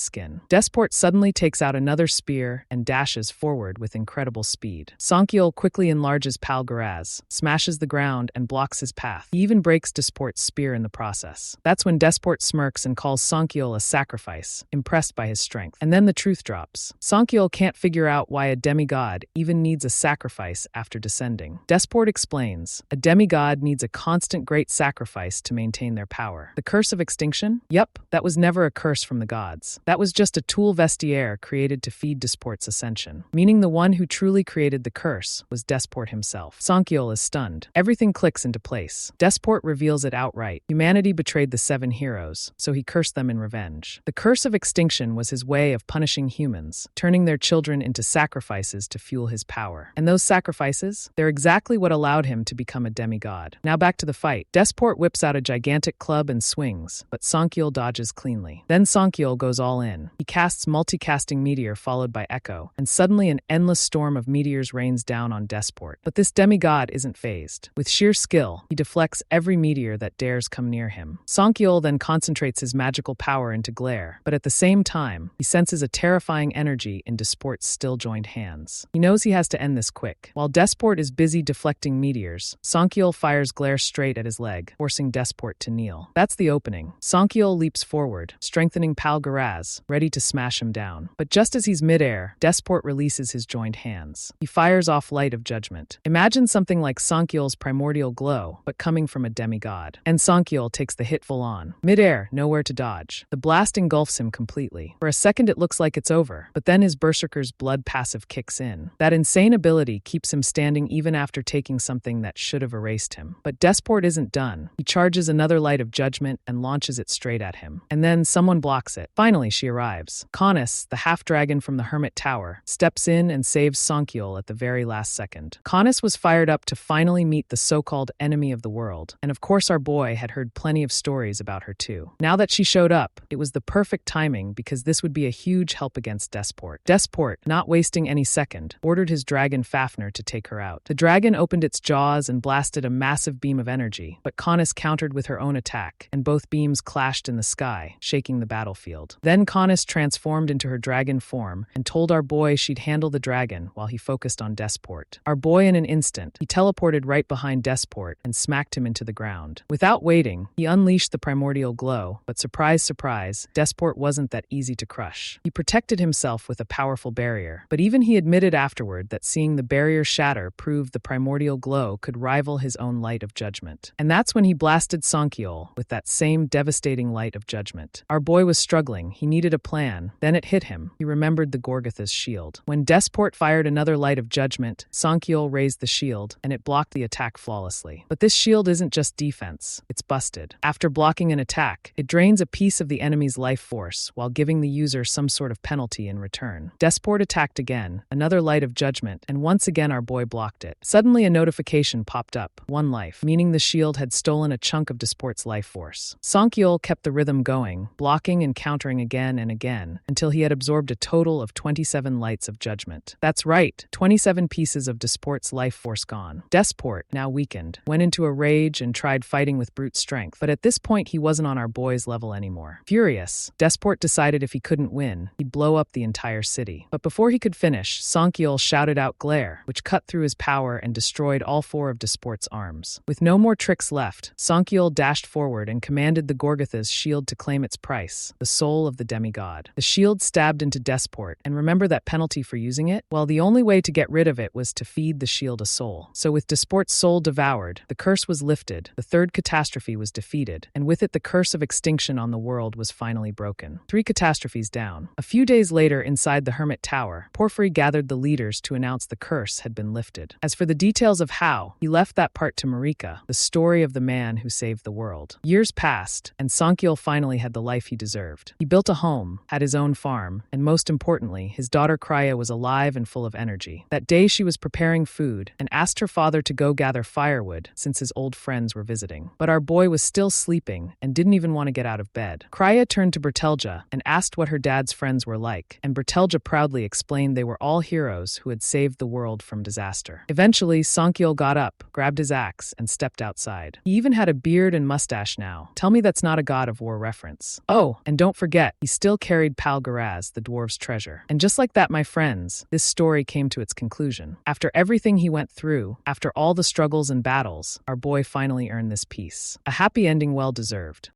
skin. Desport suddenly takes out another spear and dashes forward with incredible speed. Sonkyul quickly enlarges Pal Garaz, smashes the ground, and blocks his path. He even breaks Desport's spear in the process. That's when Desport smirks and calls Sonkyul a sacrifice, impressed by his strength. And then the truth drops. Sonkyul can't figure out why a demigod even needs a sacrifice after descending. Desport explains, a demigod needs a constant great sacrifice to maintain their power. The curse of extinction? Yep, that was never a curse from the gods. That was just a tool vestiaire created to feed Desport's ascension, meaning the one who truly created the curse was Desport himself. Sonkyul is stunned. Everything clicks into place. Desport reveals it outright. Humanity betrayed the 7 heroes, so he cursed them in revenge. The curse of extinction was his way of punishing humans, turning their children into sacrifices to fuel his power. And those sacrifices? They're exactly what allowed him to become a demigod. Now back to the fight. Desport whips out a gigantic club and swings, but Sonkyul dodges cleanly. Then Sonkyul goes all in. He casts multicasting meteor followed by echo, and suddenly an endless storm of meteors rains down on Desport. But this demigod isn't fazed. With sheer skill, he deflects every meteor that dares come near him. Sonkyul then concentrates his magical power into glare, but at the same time, he senses a terrifying energy in Desport's still-joined hands. He knows he has to end this quick. While Desport is busy deflecting meteors, Sonkyul fires glare straight at his leg, forcing Desport to kneel. That's the opening. Sonkyul leaps forward, strengthening Pal Garaz, ready to smash him down. But just as he's midair, Desport releases his joined hands. He fires off Light of Judgment. Imagine something like Sonkyul's primordial glow, but coming from a demigod. And Sonkyul takes the hit full on. Midair, nowhere to dodge. The blast engulfs him completely. For a second it looks like it's over, but then his Berserker's blood passive kicks in. That insane ability keeps him standing even after taking something that should have erased him. But Desport isn't done. He charges another Light of Judgment and launches it straight at him. And then someone blocks it. Finally, she arrives. Caunus, the half-dragon from the Hermit Tower, steps in and saves Sonkyul at the very last second. Caunus was fired up to finally meet the so-called enemy of the world, and of course our boy had heard plenty of stories about her too. Now that she showed up, it was the perfect timing because this would be a huge help against Desport. Desport, not wasting any second, ordered his dragon Fafnir to take her out. The dragon opened its jaws and blasted a massive beam of energy, but Caunus countered with her own attack, and both beams clashed in the sky, shaking the battlefield. Then Caunus transformed into her dragon form and told our boy she'd handle the dragon while he focused on Desport. Our boy in an instant, he teleported right behind Desport and smacked him into the ground. Without waiting, he unleashed the primordial glow, but surprise, surprise, Desport wasn't that easy to crush. He protected himself with a powerful barrier, but even he admitted afterward that seeing the barrier shatter proved the primordial glow could rival his own Light of Judgment. And that's when he blasted Sonkyul with that same devastating Light of Judgment. Our boy was struggling. He needed a plan. Then it hit him. He remembered the Gorgotha's shield. When Desport fired another Light of Judgment, Sonkyul raised the shield, and it blocked the attack flawlessly. But this shield isn't just defense. It's busted. After blocking an attack, it drains a piece of the enemy's life force while giving the user some sort of penalty in return. Desport attacked again, another Light of Judgment, and once again our boy blocked it. Suddenly a notification popped up. 1 life, meaning the shield had stolen a chunk of Desport's life force. Sonkyul kept the rhythm going, blocking and countering again and again, until he had absorbed a total of 27 Lights of Judgment. That's right, 27 pieces of Desport's life force gone. Desport, now weakened, went into a rage and tried fighting with brute strength, but at this point he wasn't on our boy's level anymore. Furious, Desport decided if he couldn't win, he'd blow up the entire city. But before he could finish, Sonkyul shouted out Glare, which cut through his power and destroyed all 4 of Desport's arms. With no more tricks left, Sonkyul dashed forward and commanded the Gorgotha's shield to claim its price, the soul of the demigod. The shield stabbed into Desport, and remember that penalty for using using it? Well, the only way to get rid of it was to feed the shield a soul. So with Desport's soul devoured, the curse was lifted, the third catastrophe was defeated, and with it the curse of extinction on the world was finally broken. 3 catastrophes down. A few days later, inside the Hermit Tower, Porphyry gathered the leaders to announce the curse had been lifted. As for the details of how, he left that part to Marika, the story of the man who saved the world. Years passed, and Sankyol finally had the life he deserved. He built a home, had his own farm, and most importantly, his daughter Krya was alive and full of energy. That day she was preparing food and asked her father to go gather firewood since his old friends were visiting. But our boy was still sleeping and didn't even want to get out of bed. Krya turned to Bertelja and asked what her dad's friends were like, and Bertelja proudly explained they were all heroes who had saved the world from disaster. Eventually, Sankyol got up, grabbed his axe, and stepped outside. He even had a beard and mustache now. Tell me that's not a God of War reference. Oh, and don't forget, he still carried Pal Garaz, the dwarf's treasure. And just like that, my friends, this story came to its conclusion. After everything he went through, after all the struggles and battles, our boy finally earned this peace. A happy ending well deserved.